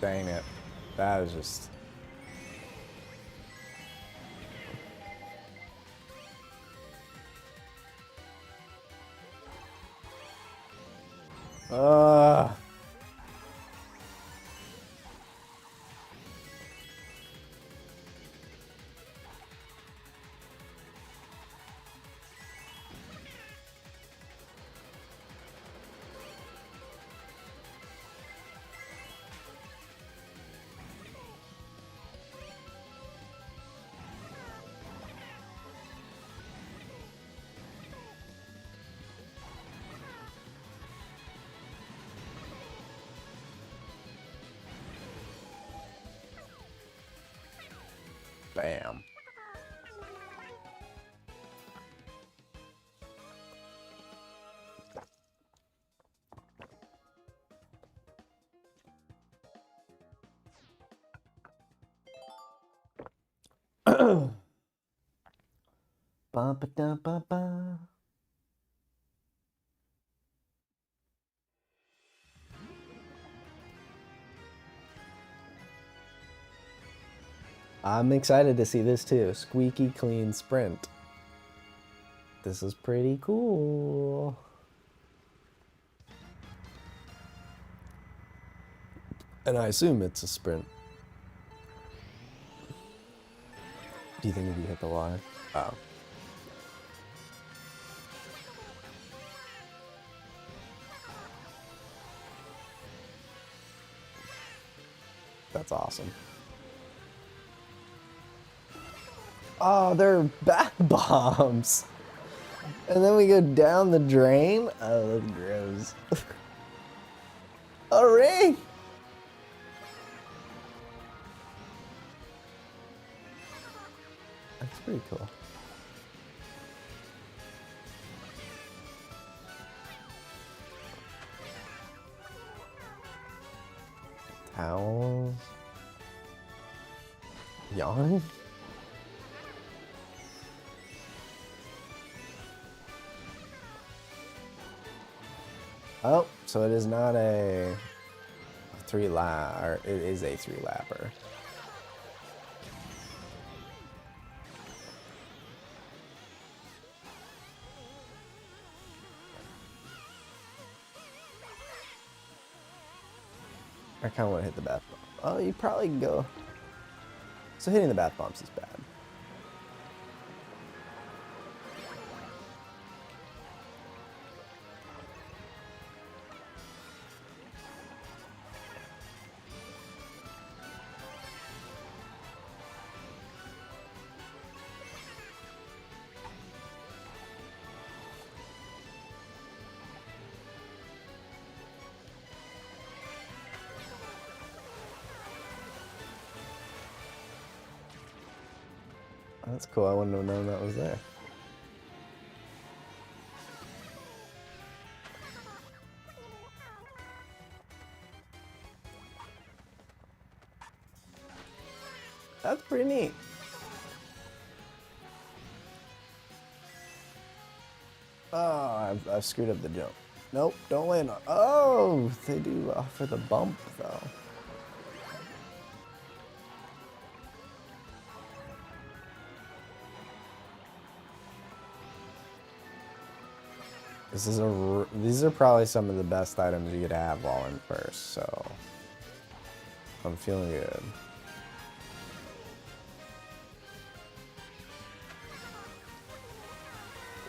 Dang it. That is just... Bam. Ba ba da ba ba. I'm excited to see this too. Squeaky clean sprint. This is pretty cool. And I assume it's a sprint. Do you think if you hit the wire? Oh. That's awesome. Oh, they're bath bombs. And then we go down the drain. Oh, that's gross. A ring. That's pretty cool. Towels. Yawn? Oh, so it is not a 3-lap, or it is a 3-lapper. I kind of want to hit the bath bomb. Oh, you probably can go. So hitting the bath bombs is bad. That's cool. I wouldn't have known that was there. That's pretty neat. Oh, I've screwed up the jump. Nope, don't land on. Oh, they do offer the bump though. These are probably some of the best items you could have while in first, so I'm feeling good.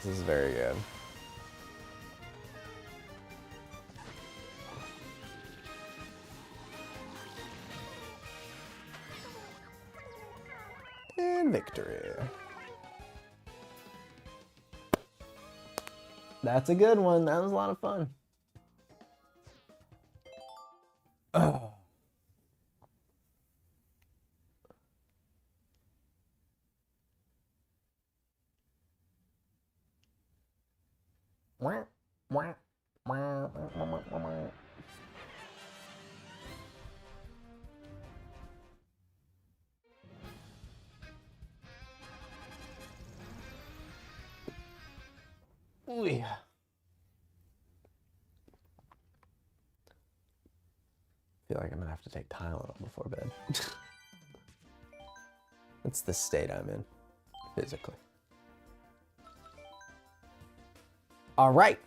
This is very good. And victory. That's a good one. That was a lot of fun. Oh. Ooh, yeah. I feel like I'm gonna have to take Tylenol before bed. That's the state I'm in, physically. All right.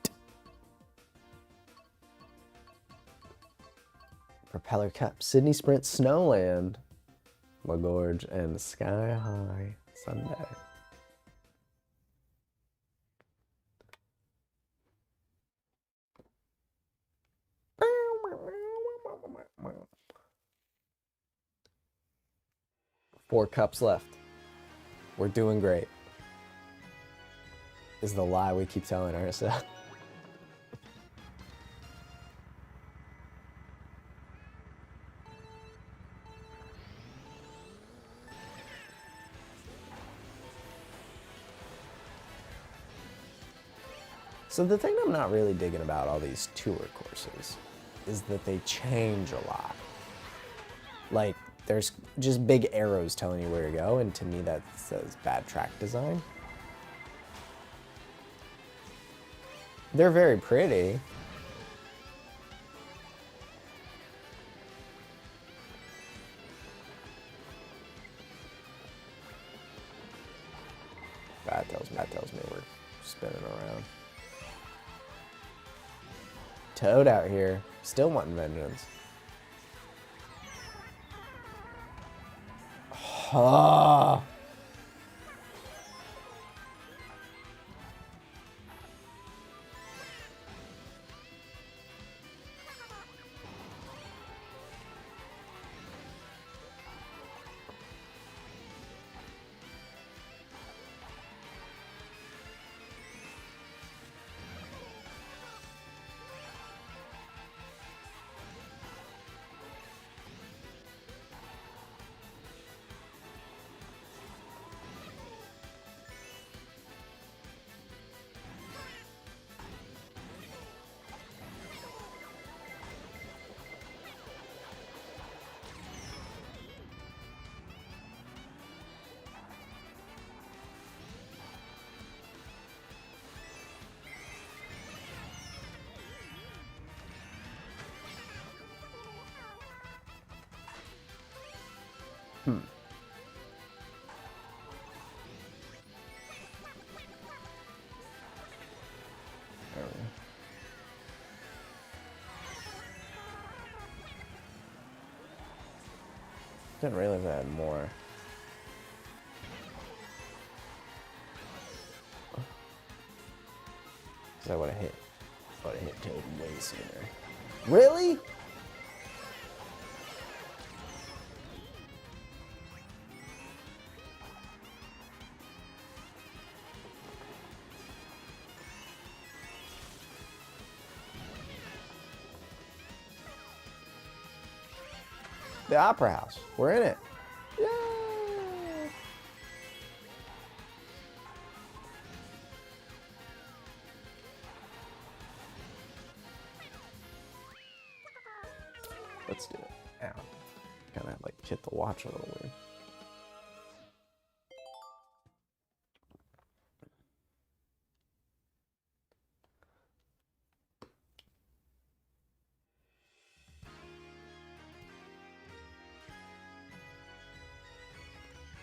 Propeller Cup, Sydney Sprint, Snowland, La Gorge, and Sky High Sunday. Four cups left. We're doing great. Is the lie we keep telling ourselves. So the thing I'm not really digging about all these tour courses is that they change a lot. Like, there's just big arrows telling you where to go, and to me that says bad track design. They're very pretty. That tells me we're spinning around. Toad out here, still wanting vengeance. Ah. Didn't realize I had more. So I would have hit Toad way sooner. Really? The Opera House. We're in it. Yay! Let's do it. Ow. Kind of like hit the watch a little weird.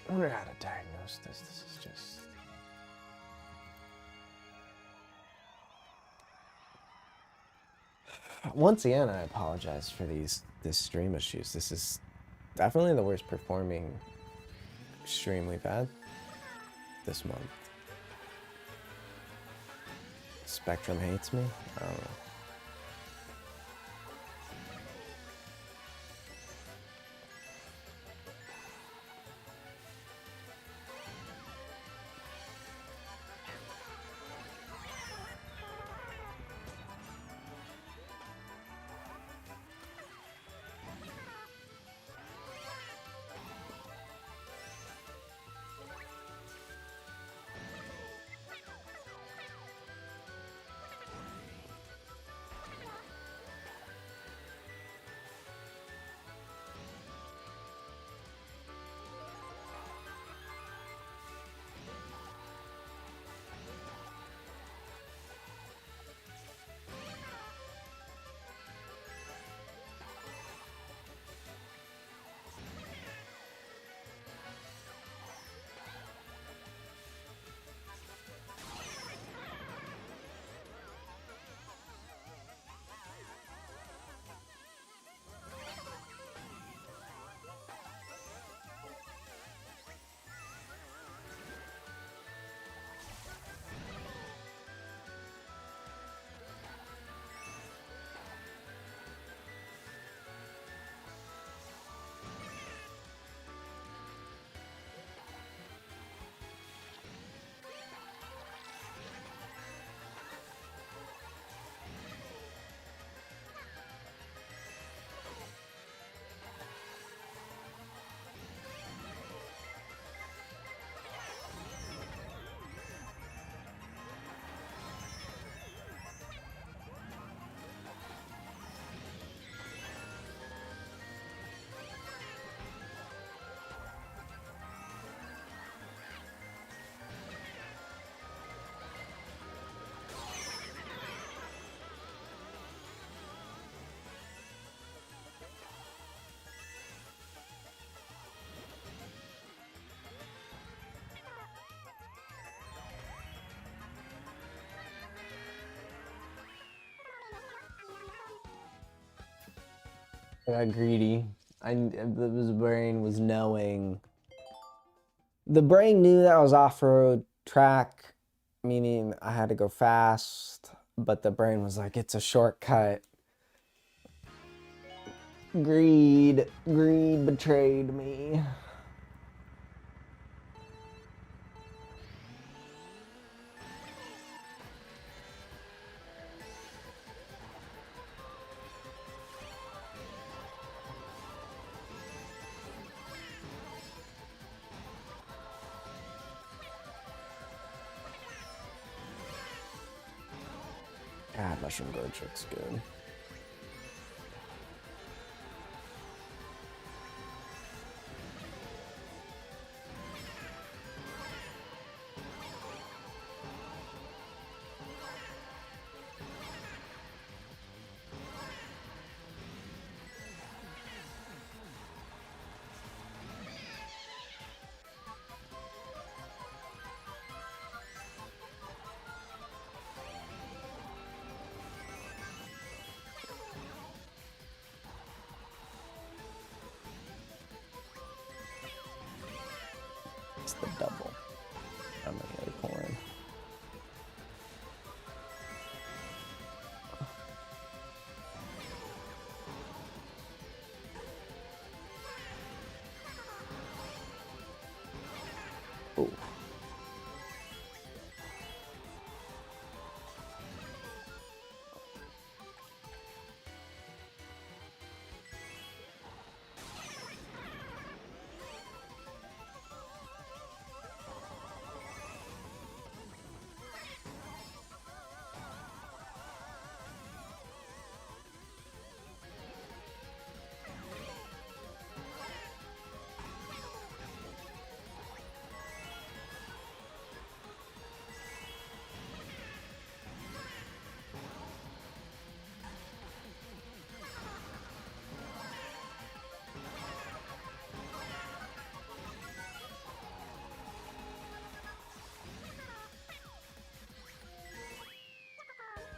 I wonder how to diagnose this. This is just... Once again, I apologize for this stream issues. This is definitely the worst performing stream we've had this month. Spectrum hates me? I don't know. I got greedy. The brain was knowing. The brain knew that was off-road track, meaning I had to go fast, but the brain was like, it's a shortcut. Greed betrayed me. God, Mushroom Gorge looks good. the double. How many other coin? Oh.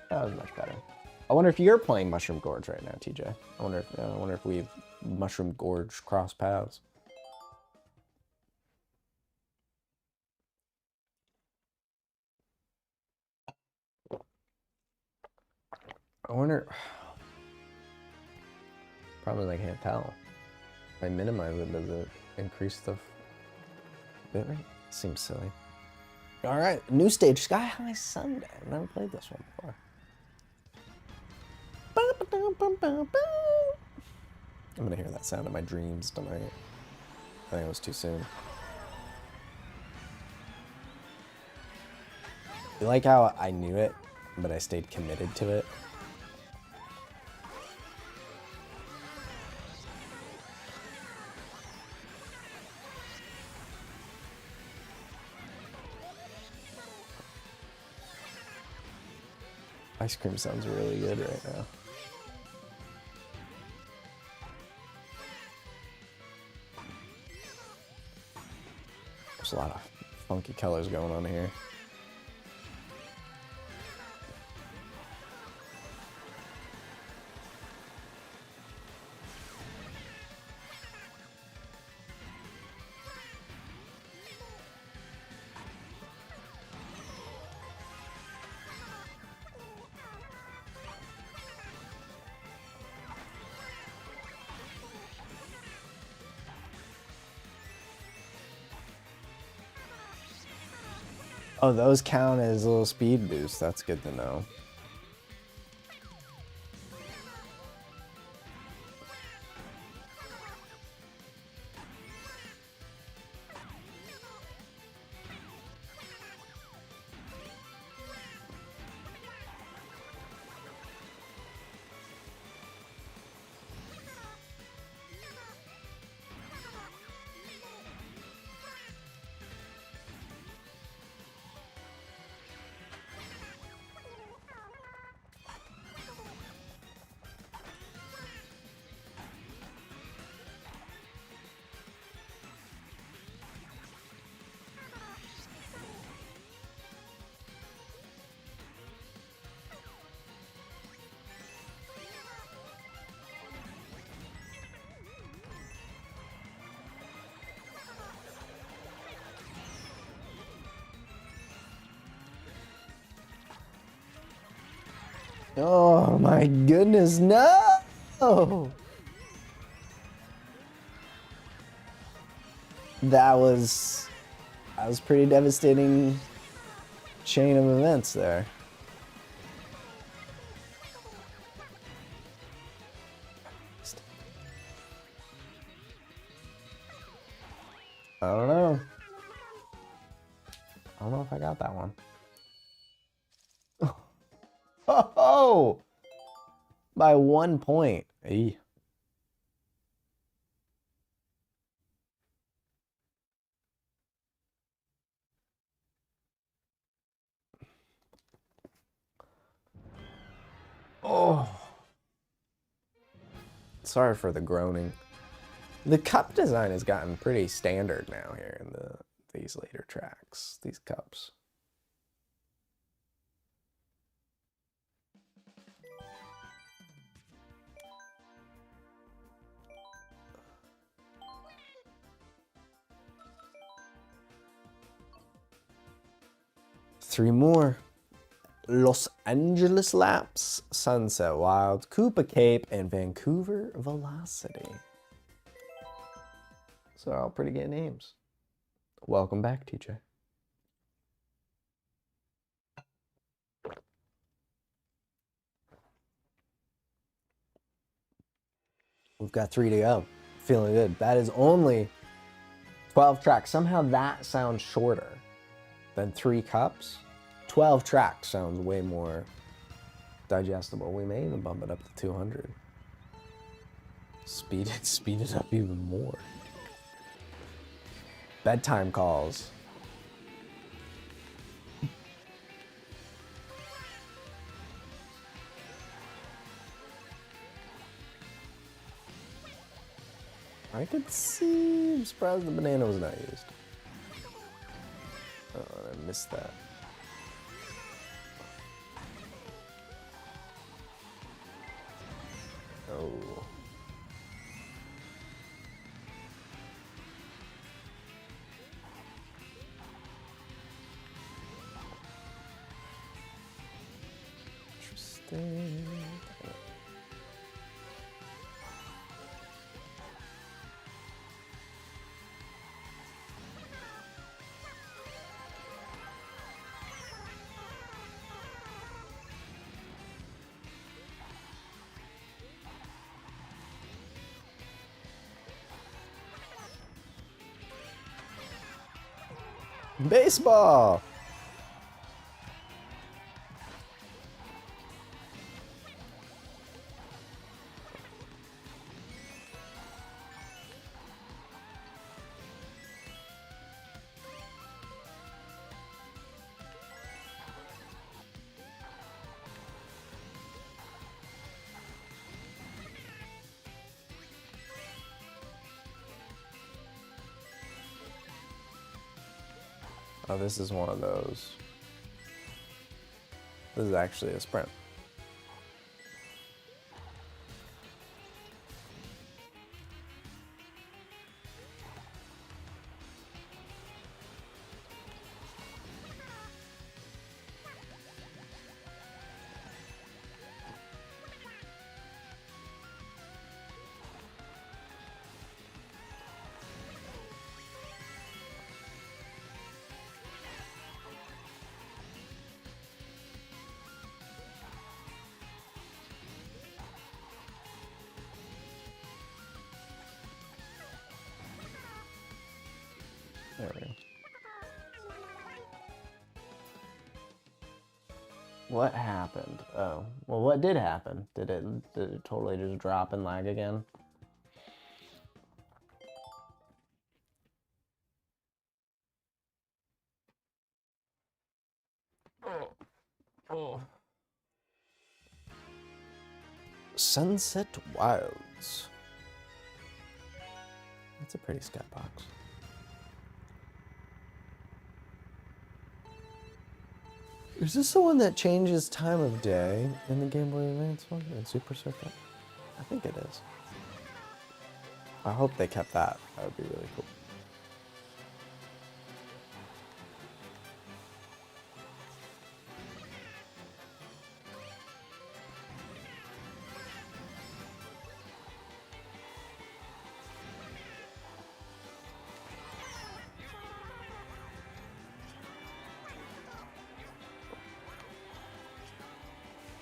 That was much better. I wonder if you're playing Mushroom Gorge right now, TJ. I wonder if we've Mushroom Gorge cross paths. I wonder. Probably I can't tell. If I minimize it, does it increase the bitrate? Seems silly. All right, new stage, Sky High Sunday. I've never played this one before. I'm gonna hear that sound in my dreams tonight. I think it was too soon. You like how I knew it, but I stayed committed to it? Ice cream sounds really good right now. There's a lot of funky colors going on here. Oh, those count as a little speed boost. That's good to know. Oh my goodness, no! That was pretty devastating chain of events there. I don't know. I don't know if I got that one. Oh! By 1 point. Eey. Oh. Sorry for the groaning. The cup design has gotten pretty standard now here in these later tracks, these cups. 3 more. Los Angeles Laps, Sunset Wild, Koopa Cape, and Vancouver Velocity. So all pretty good names. Welcome back, TJ. We've got 3 to go. Feeling good. That is only 12 tracks. Somehow that sounds shorter than 3 cups. 12 tracks sounds way more digestible. We may even bump it up to 200. Speed it up even more. Bedtime calls. I could see. I'm surprised the banana was not used. Oh, I missed that. Oh. Interesting. Baseball. Oh, this is one of those. This is actually a sprint. There we go. What happened? Oh, well, what did happen? Did it totally just drop and lag again? Oh. Sunset Wilds. That's a pretty skybox. Is this the one that changes time of day in the Game Boy Advance one in Super Circuit? I think it is. I hope they kept that. That would be really cool.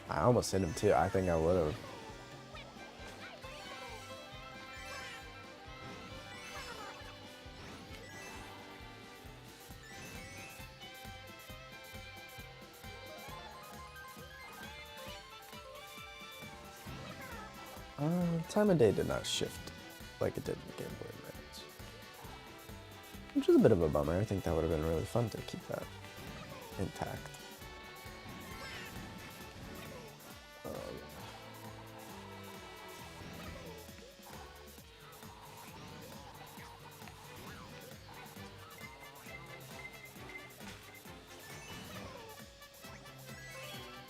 I almost hit him too. I think I would have. Time of day did not shift like it did in the Game Boy Advance, which is a bit of a bummer. I think that would have been really fun to keep that intact.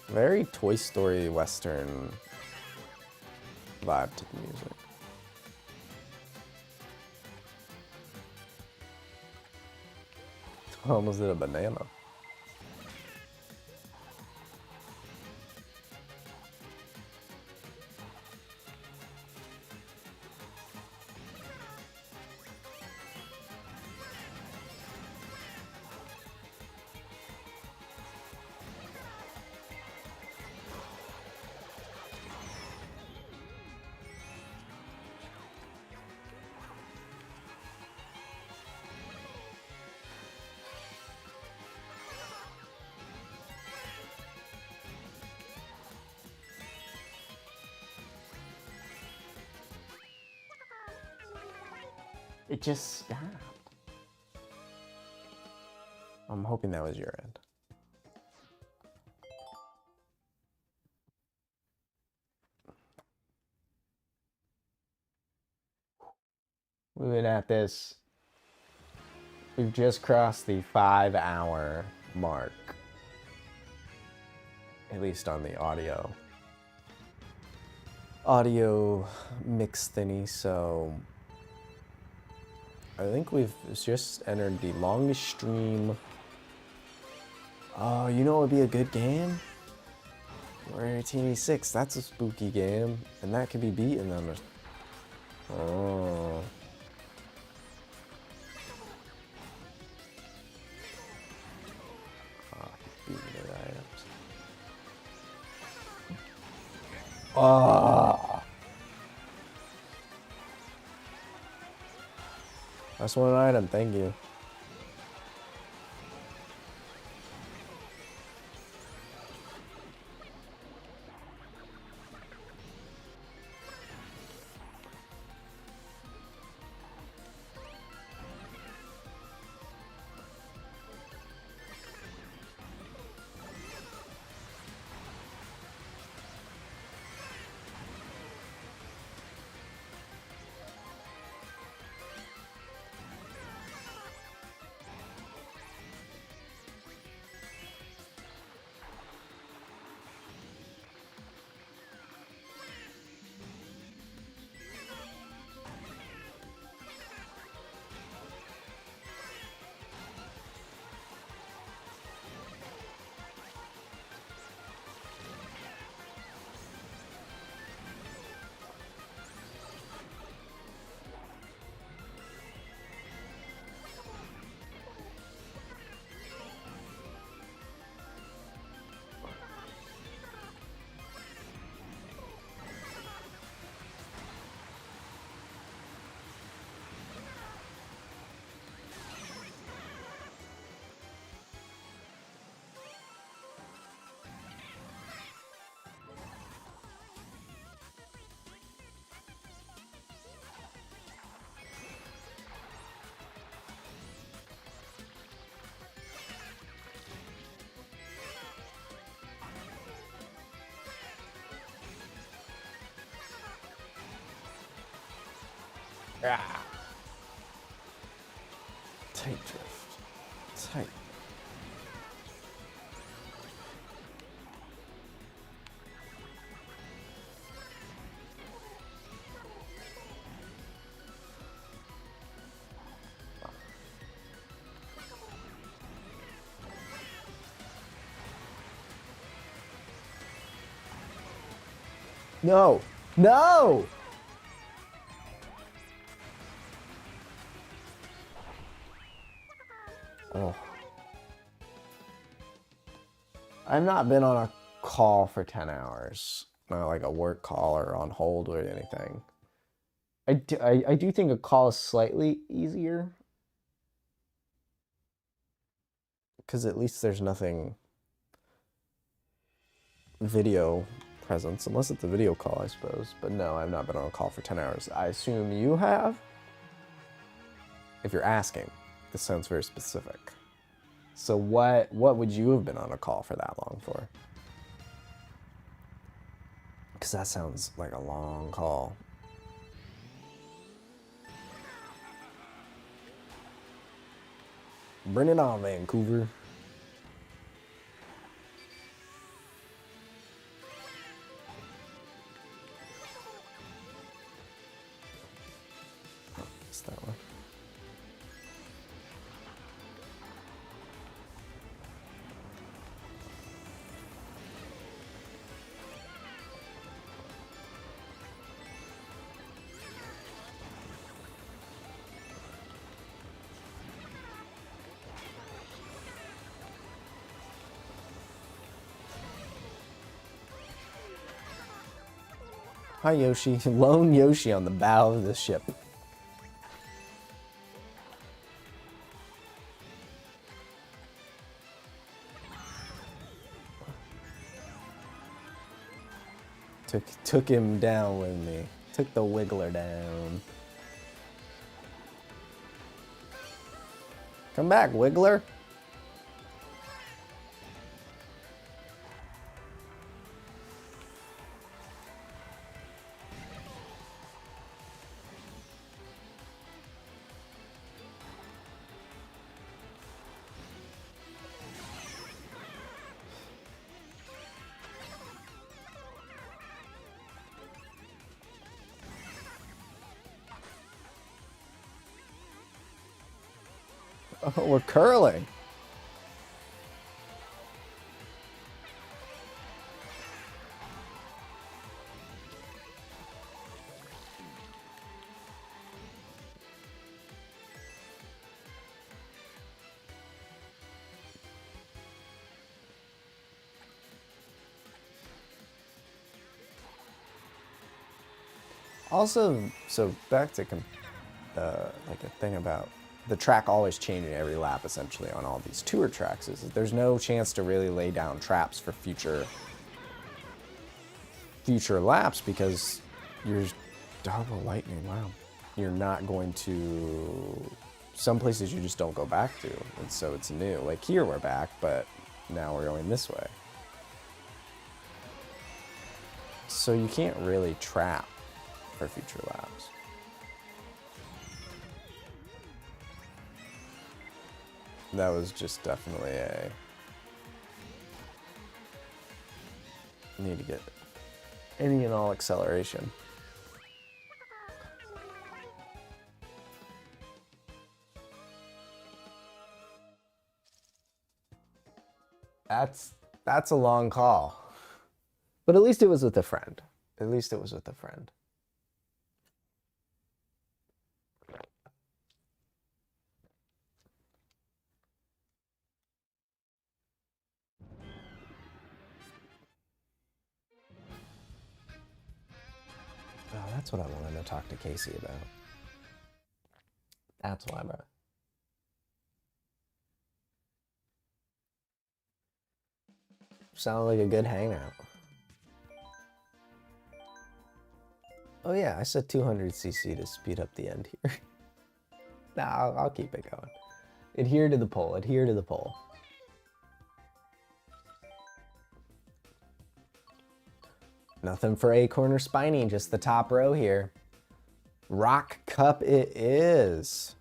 Very Toy Story Western vibe to the music. Almost did a banana. It just stopped. I'm hoping that was your end. Moving at this. We've just crossed the 5-hour mark. At least on the audio mix thingy, so I think we've just entered the longest stream. Oh, you know what would be a good game? Warrior 1886, that's a spooky game, and that can be beaten on a... Oh. Oh. That's one item, thank you. Ah. Tight drift. Tight. No! No! Oh. I've not been on a call for 10 hours. Not like a work call or on hold or anything. I do think a call is slightly easier. Because at least there's nothing video presence. Unless it's a video call, I suppose. But no, I've not been on a call for 10 hours. I assume you have? If you're asking. This sounds very specific. So what would you have been on a call for that long for? Because that sounds like a long call. Bring it on, Vancouver. Oh, it's that one. Hi, Yoshi. Lone Yoshi on the bow of the ship. Took him down with me. Took the Wiggler down. Come back, Wiggler. Oh, we're curling. Also, so back to like a thing about the track always changing every lap essentially on all these tour tracks is that there's no chance to really lay down traps for future laps because you're double lightning. Wow, you're not going to. Some places you just don't go back to, and so it's new. Like here we're back, but now we're going this way. So you can't really trap for future laps. That was just definitely a need to get any and all acceleration. That's a long call. But at least it was with a friend. At least it was with a friend. Oh, that's what I wanted to talk to Casey about. That's why, bro. Sounded like a good hangout. Oh yeah, I said 200cc to speed up the end here. Nah, I'll keep it going. Adhere to the poll, adhere to the poll. Nothing for Acorn or Spiny, just the top row here. Rock Cup it is.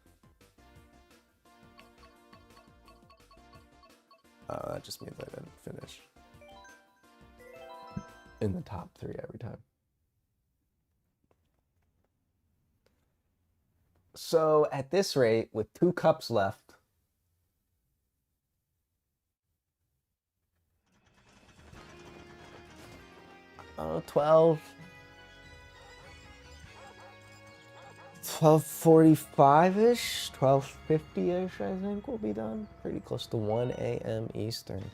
Oh, that just means I didn't finish in the top 3 every time. So at this rate, with 2 cups left, oh, 12:45-ish, 12:50-ish, I think we'll be done. Pretty close to 1 a.m. Eastern.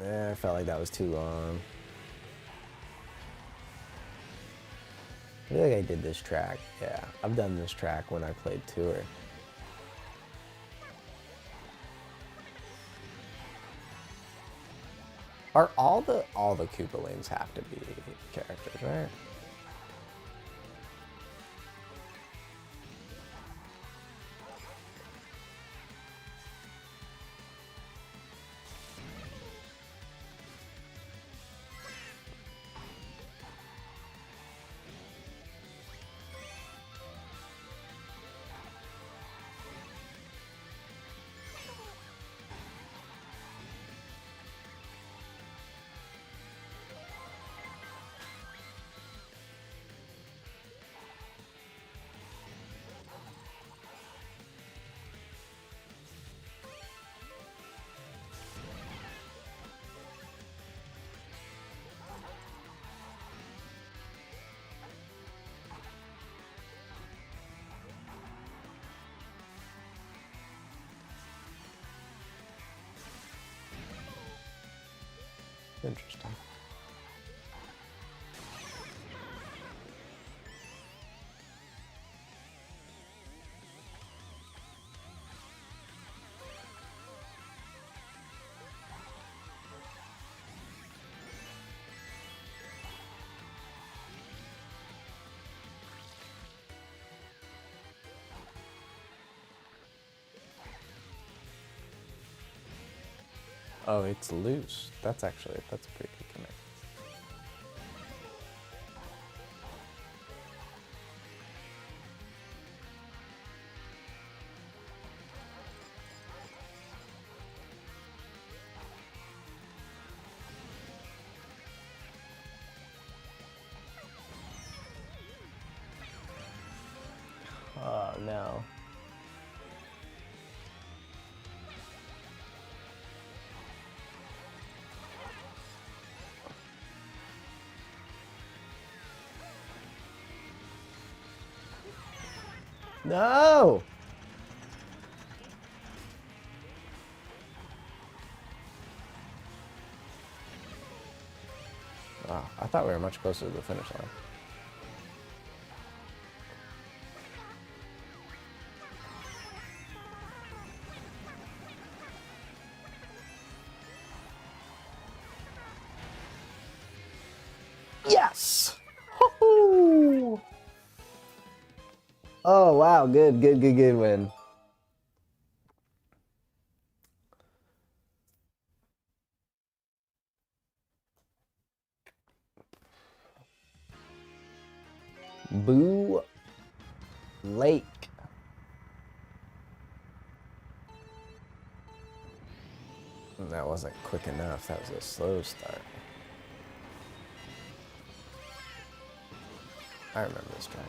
I felt like that was too long. I feel like I did this track. Yeah, I've done this track when I played Tour. Are all the Koopa lanes have to be characters, right? Interesting. Oh, it's loose. That's a pretty good connect. Oh, no. No! Wow, I thought we were much closer to the finish line. Yes! Woo-hoo! Oh, wow. Good win. Boo Lake. That wasn't quick enough. That was a slow start. I remember this track.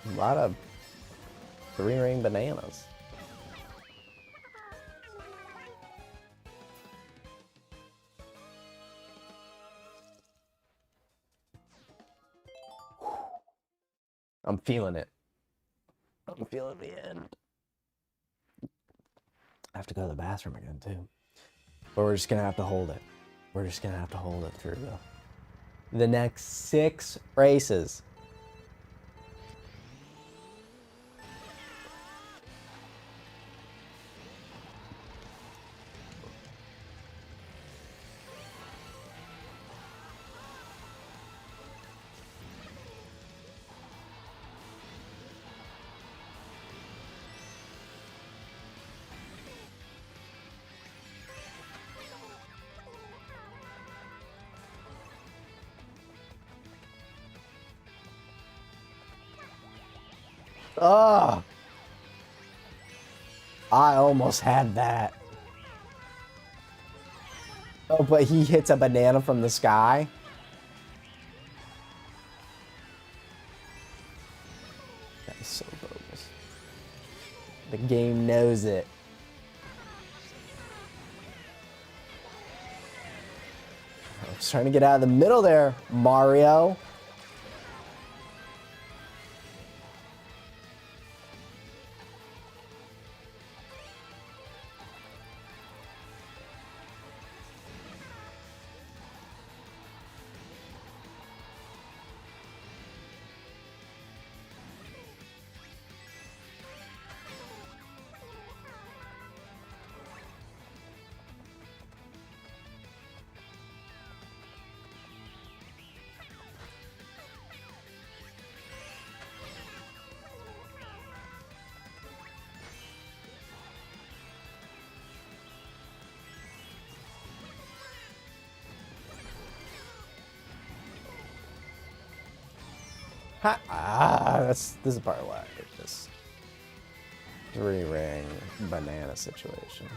A lot of three-ring bananas. I'm feeling it. I'm feeling the end. I have to go to the bathroom again, too. But we're just going to have to hold it. We're just going to have to hold it through the next 6 races. Oh, I almost had that. Oh, but he hits a banana from the sky. That is so bogus. The game knows it. I was trying to get out of the middle there, Mario. Ha! Ah, this is part of why I hate this 3-ring banana situation.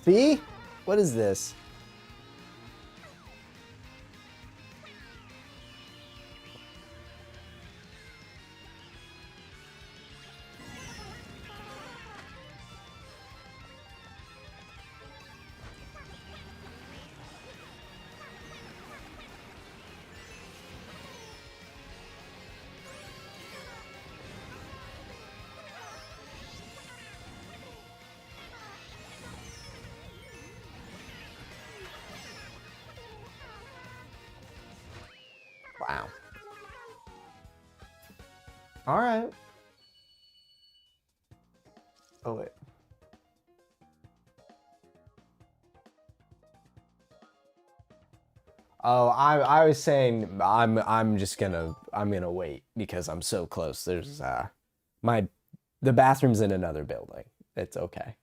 See? What is this? Wow. All right. Oh wait. Oh, I was saying I'm gonna wait because I'm so close. There's the bathroom's in another building. It's okay.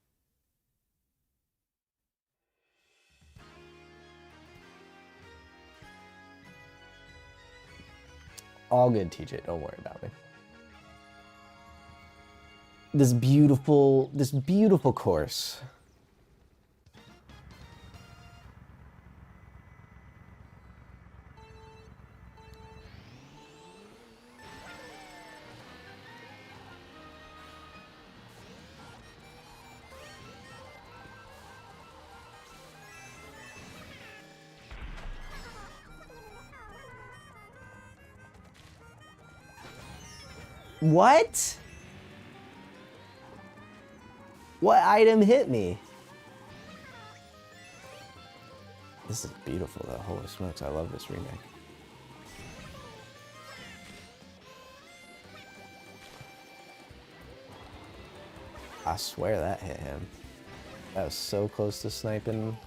All good, TJ. Don't worry about me. This beautiful course. What? What item hit me? This is beautiful though. Holy smokes, I love this remake. I swear that hit him. That was so close to sniping.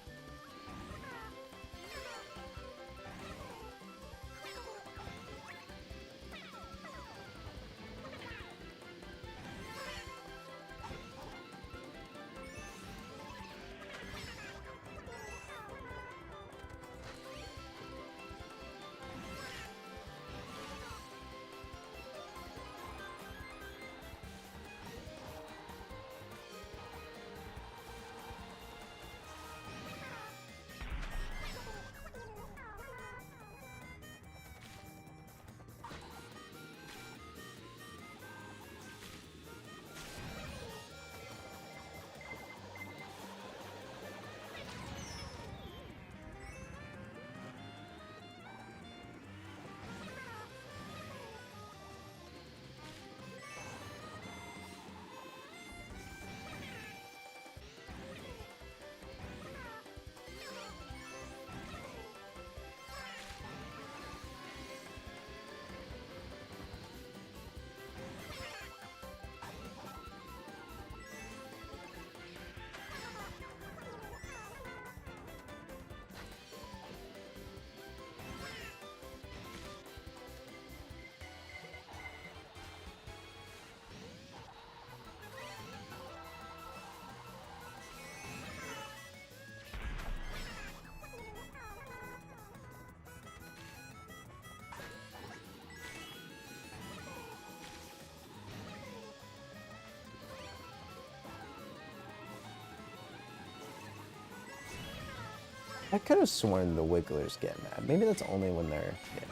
I could have sworn the wigglers get mad. Maybe that's only when they're hit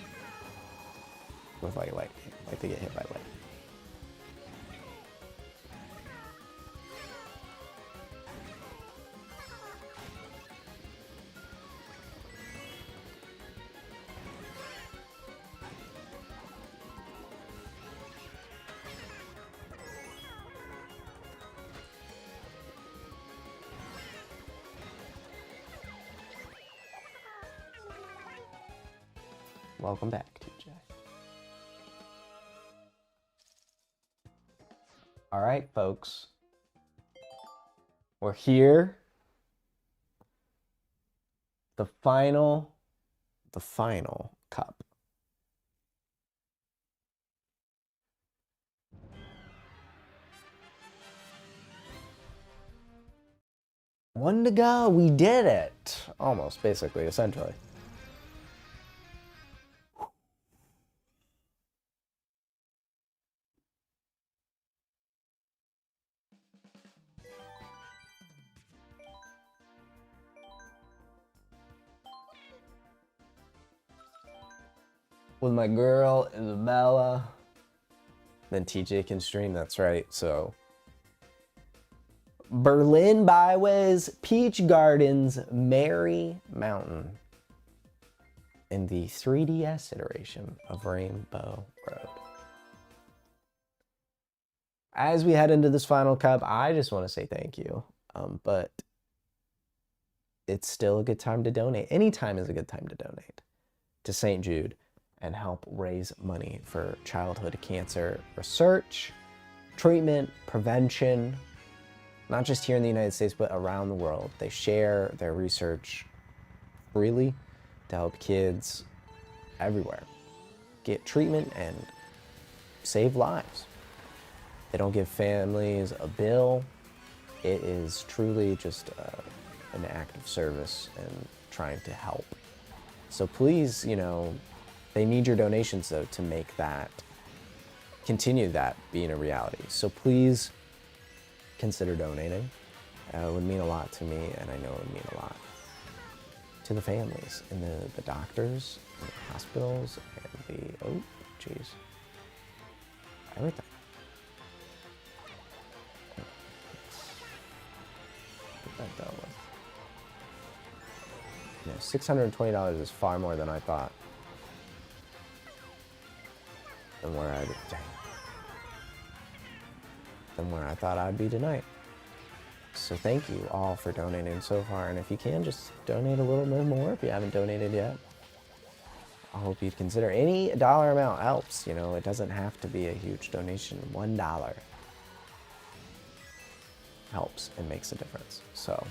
with like they get hit by lightning. Welcome back, TJ. All right, folks. We're here. The final cup. One to go. We did it. Almost, basically, essentially. With my girl, Isabella. Then TJ can stream, that's right, so. Berlin Byways, Peach Gardens, Merry Mountain. In the 3DS iteration of Rainbow Road. As we head into this final cup, I just want to say thank you. But it's still a good time to donate. Any time is a good time to donate to St. Jude and help raise money for childhood cancer research, treatment, prevention, not just here in the United States, but around the world. They share their research freely to help kids everywhere get treatment and save lives. They don't give families a bill. It is truly just an act of service and trying to help. So please, you know, they need your donations though to make that, continue that being a reality. So please consider donating. It would mean a lot to me, and I know it would mean a lot to the families and the doctors and the hospitals and the, oh, jeez, everything. Get that dealt with. Yeah, $620 is far more than I thought. Than where I thought I'd be tonight. So thank you all for donating so far, and if you can, just donate a little bit more if you haven't donated yet. I hope you'd consider any dollar amount helps. You know, it doesn't have to be a huge donation. $1 helps and makes a difference. So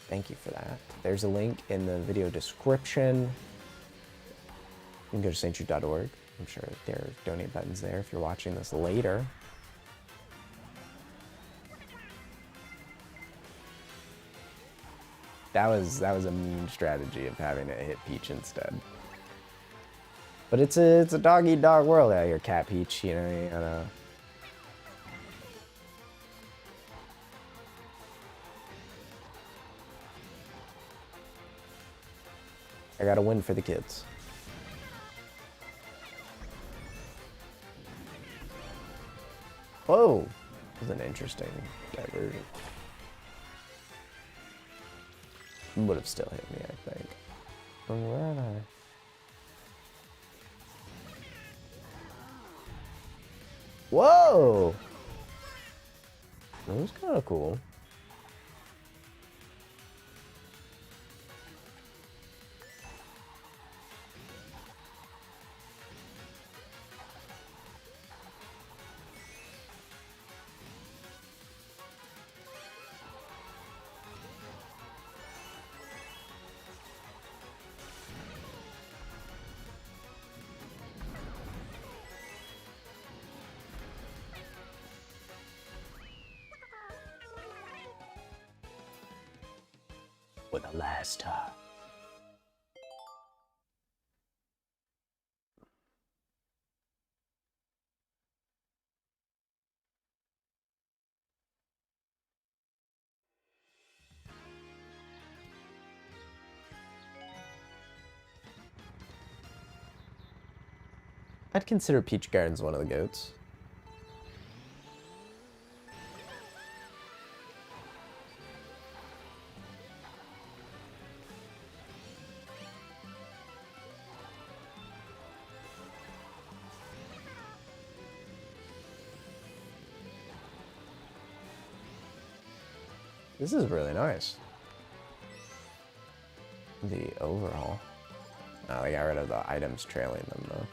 thank you for that. There's a link in the video description. You can go to stjude.org. I'm sure there are donate buttons there if you're watching this later. That was a mean strategy of having to hit Peach instead. But it's a dog-eat-dog world out here, Cat Peach. You know, you gotta. I gotta win for the kids. Whoa, that was an interesting diversion. Would have still hit me, I think. From where am I? Whoa! That was kind of cool. For the last time. I'd consider Peach Gardens one of the goats. This is really nice. The overhaul. Oh, they got rid of the items trailing them though.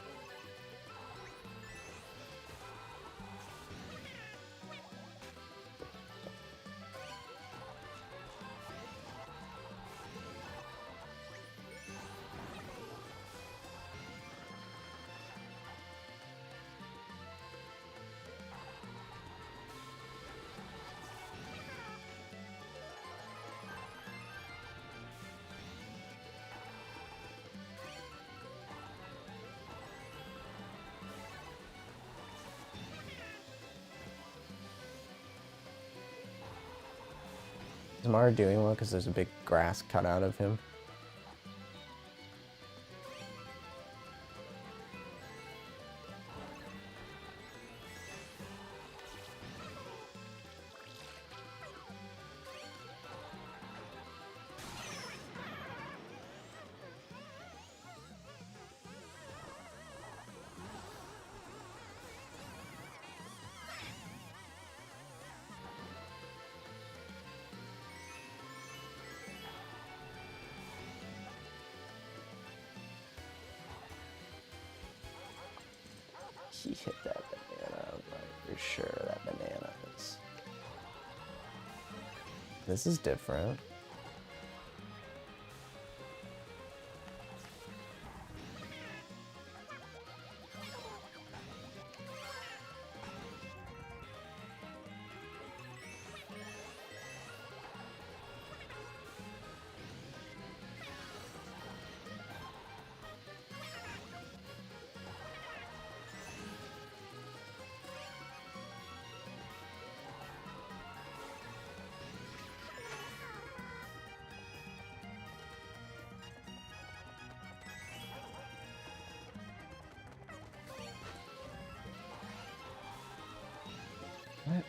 Is Mario doing well because there's a big grass cut out of him? He hit that banana, but for sure that banana is... This is different. What?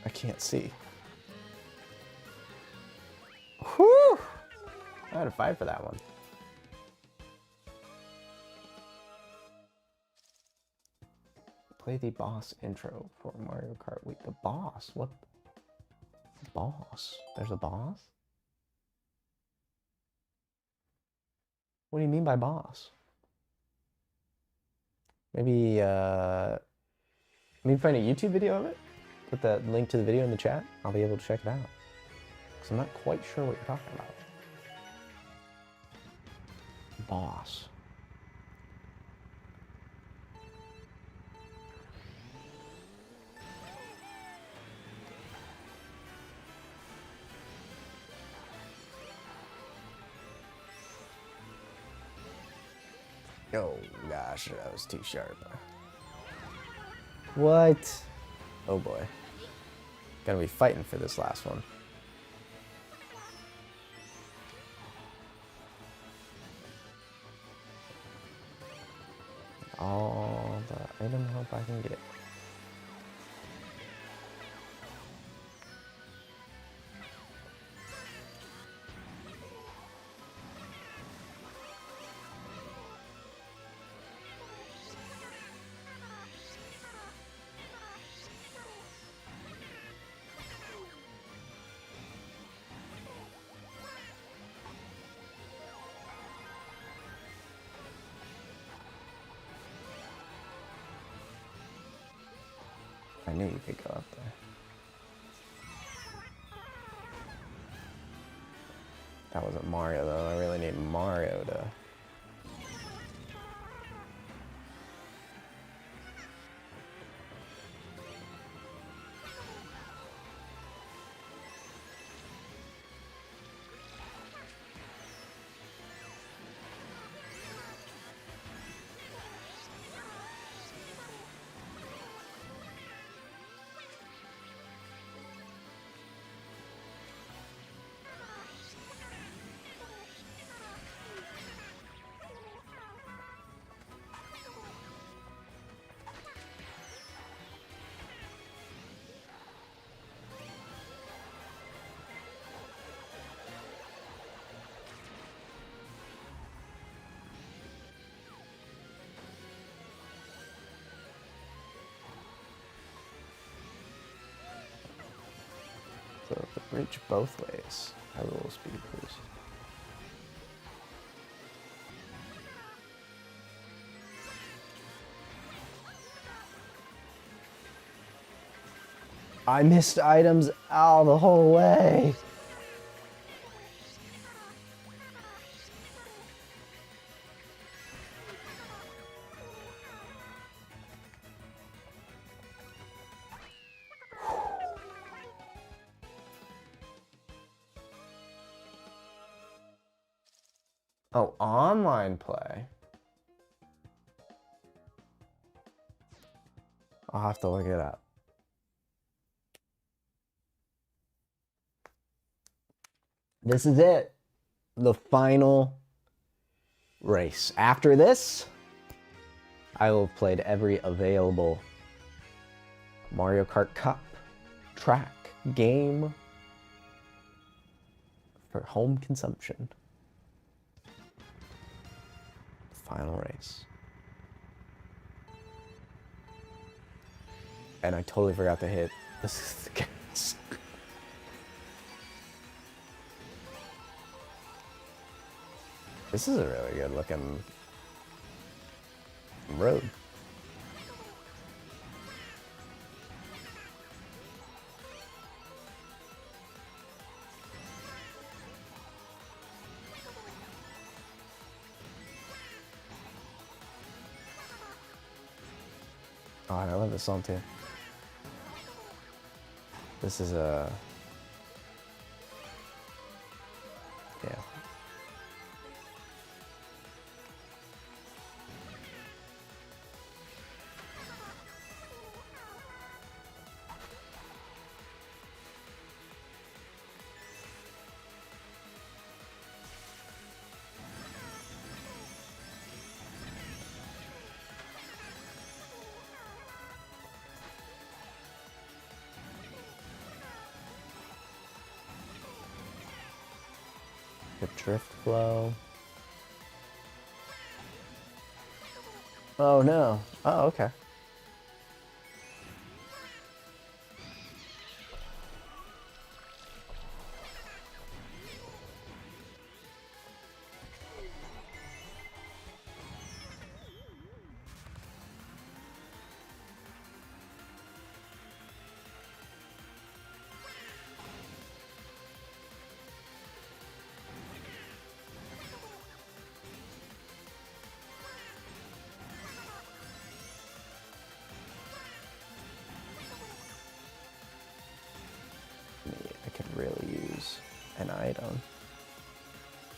I can't see. Whew! I had to fight for that one. Play the boss intro for Mario Kart. Wait, the boss? What? Boss? There's a boss? What do you mean by boss? Maybe find a YouTube video of it? Put that link to the video in the chat. I'll be able to check it out. Because I'm not quite sure what you're talking about. Boss. Oh gosh, that was too sharp. What? Oh boy. Gonna be fighting for this last one. All the item help I can get. I knew you could go up there. That wasn't Mario though. I really need Mario to... So if the bridge both ways, I will speed cruise. I missed items all the whole way. Oh, online play. I'll have to look it up. This is it. The final race. After this, I will have played every available Mario Kart Cup track game for home consumption. Final race. And I totally forgot to hit this. This is a really good looking road. Oh, I love this song too. This is a... yeah. The drift flow. Oh no. Oh, okay. I could really use an item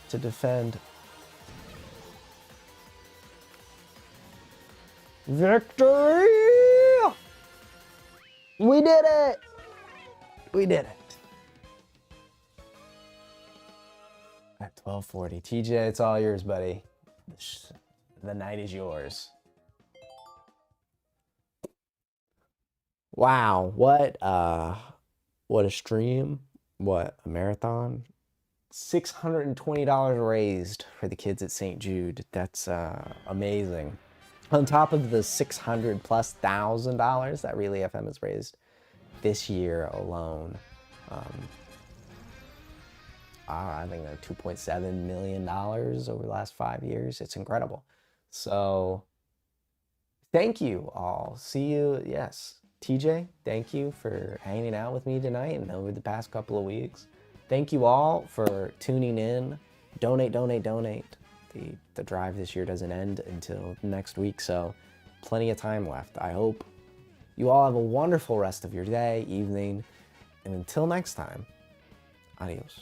to defend. Victory! We did it! We did it. At 12:40. TJ, it's all yours, buddy. The night is yours. Wow, what a stream. What a marathon. $620 raised for the kids at St. Jude. That's amazing. On top of the $600,000+ that Relay FM has raised this year alone. I think they're $2.7 million over the last 5 years. It's incredible. So thank you all. See you. Yes. TJ, thank you for hanging out with me tonight and over the past couple of weeks. Thank you all for tuning in. Donate, donate, donate. The drive this year doesn't end until next week, so plenty of time left. I hope you all have a wonderful rest of your day, evening, and until next time, adios.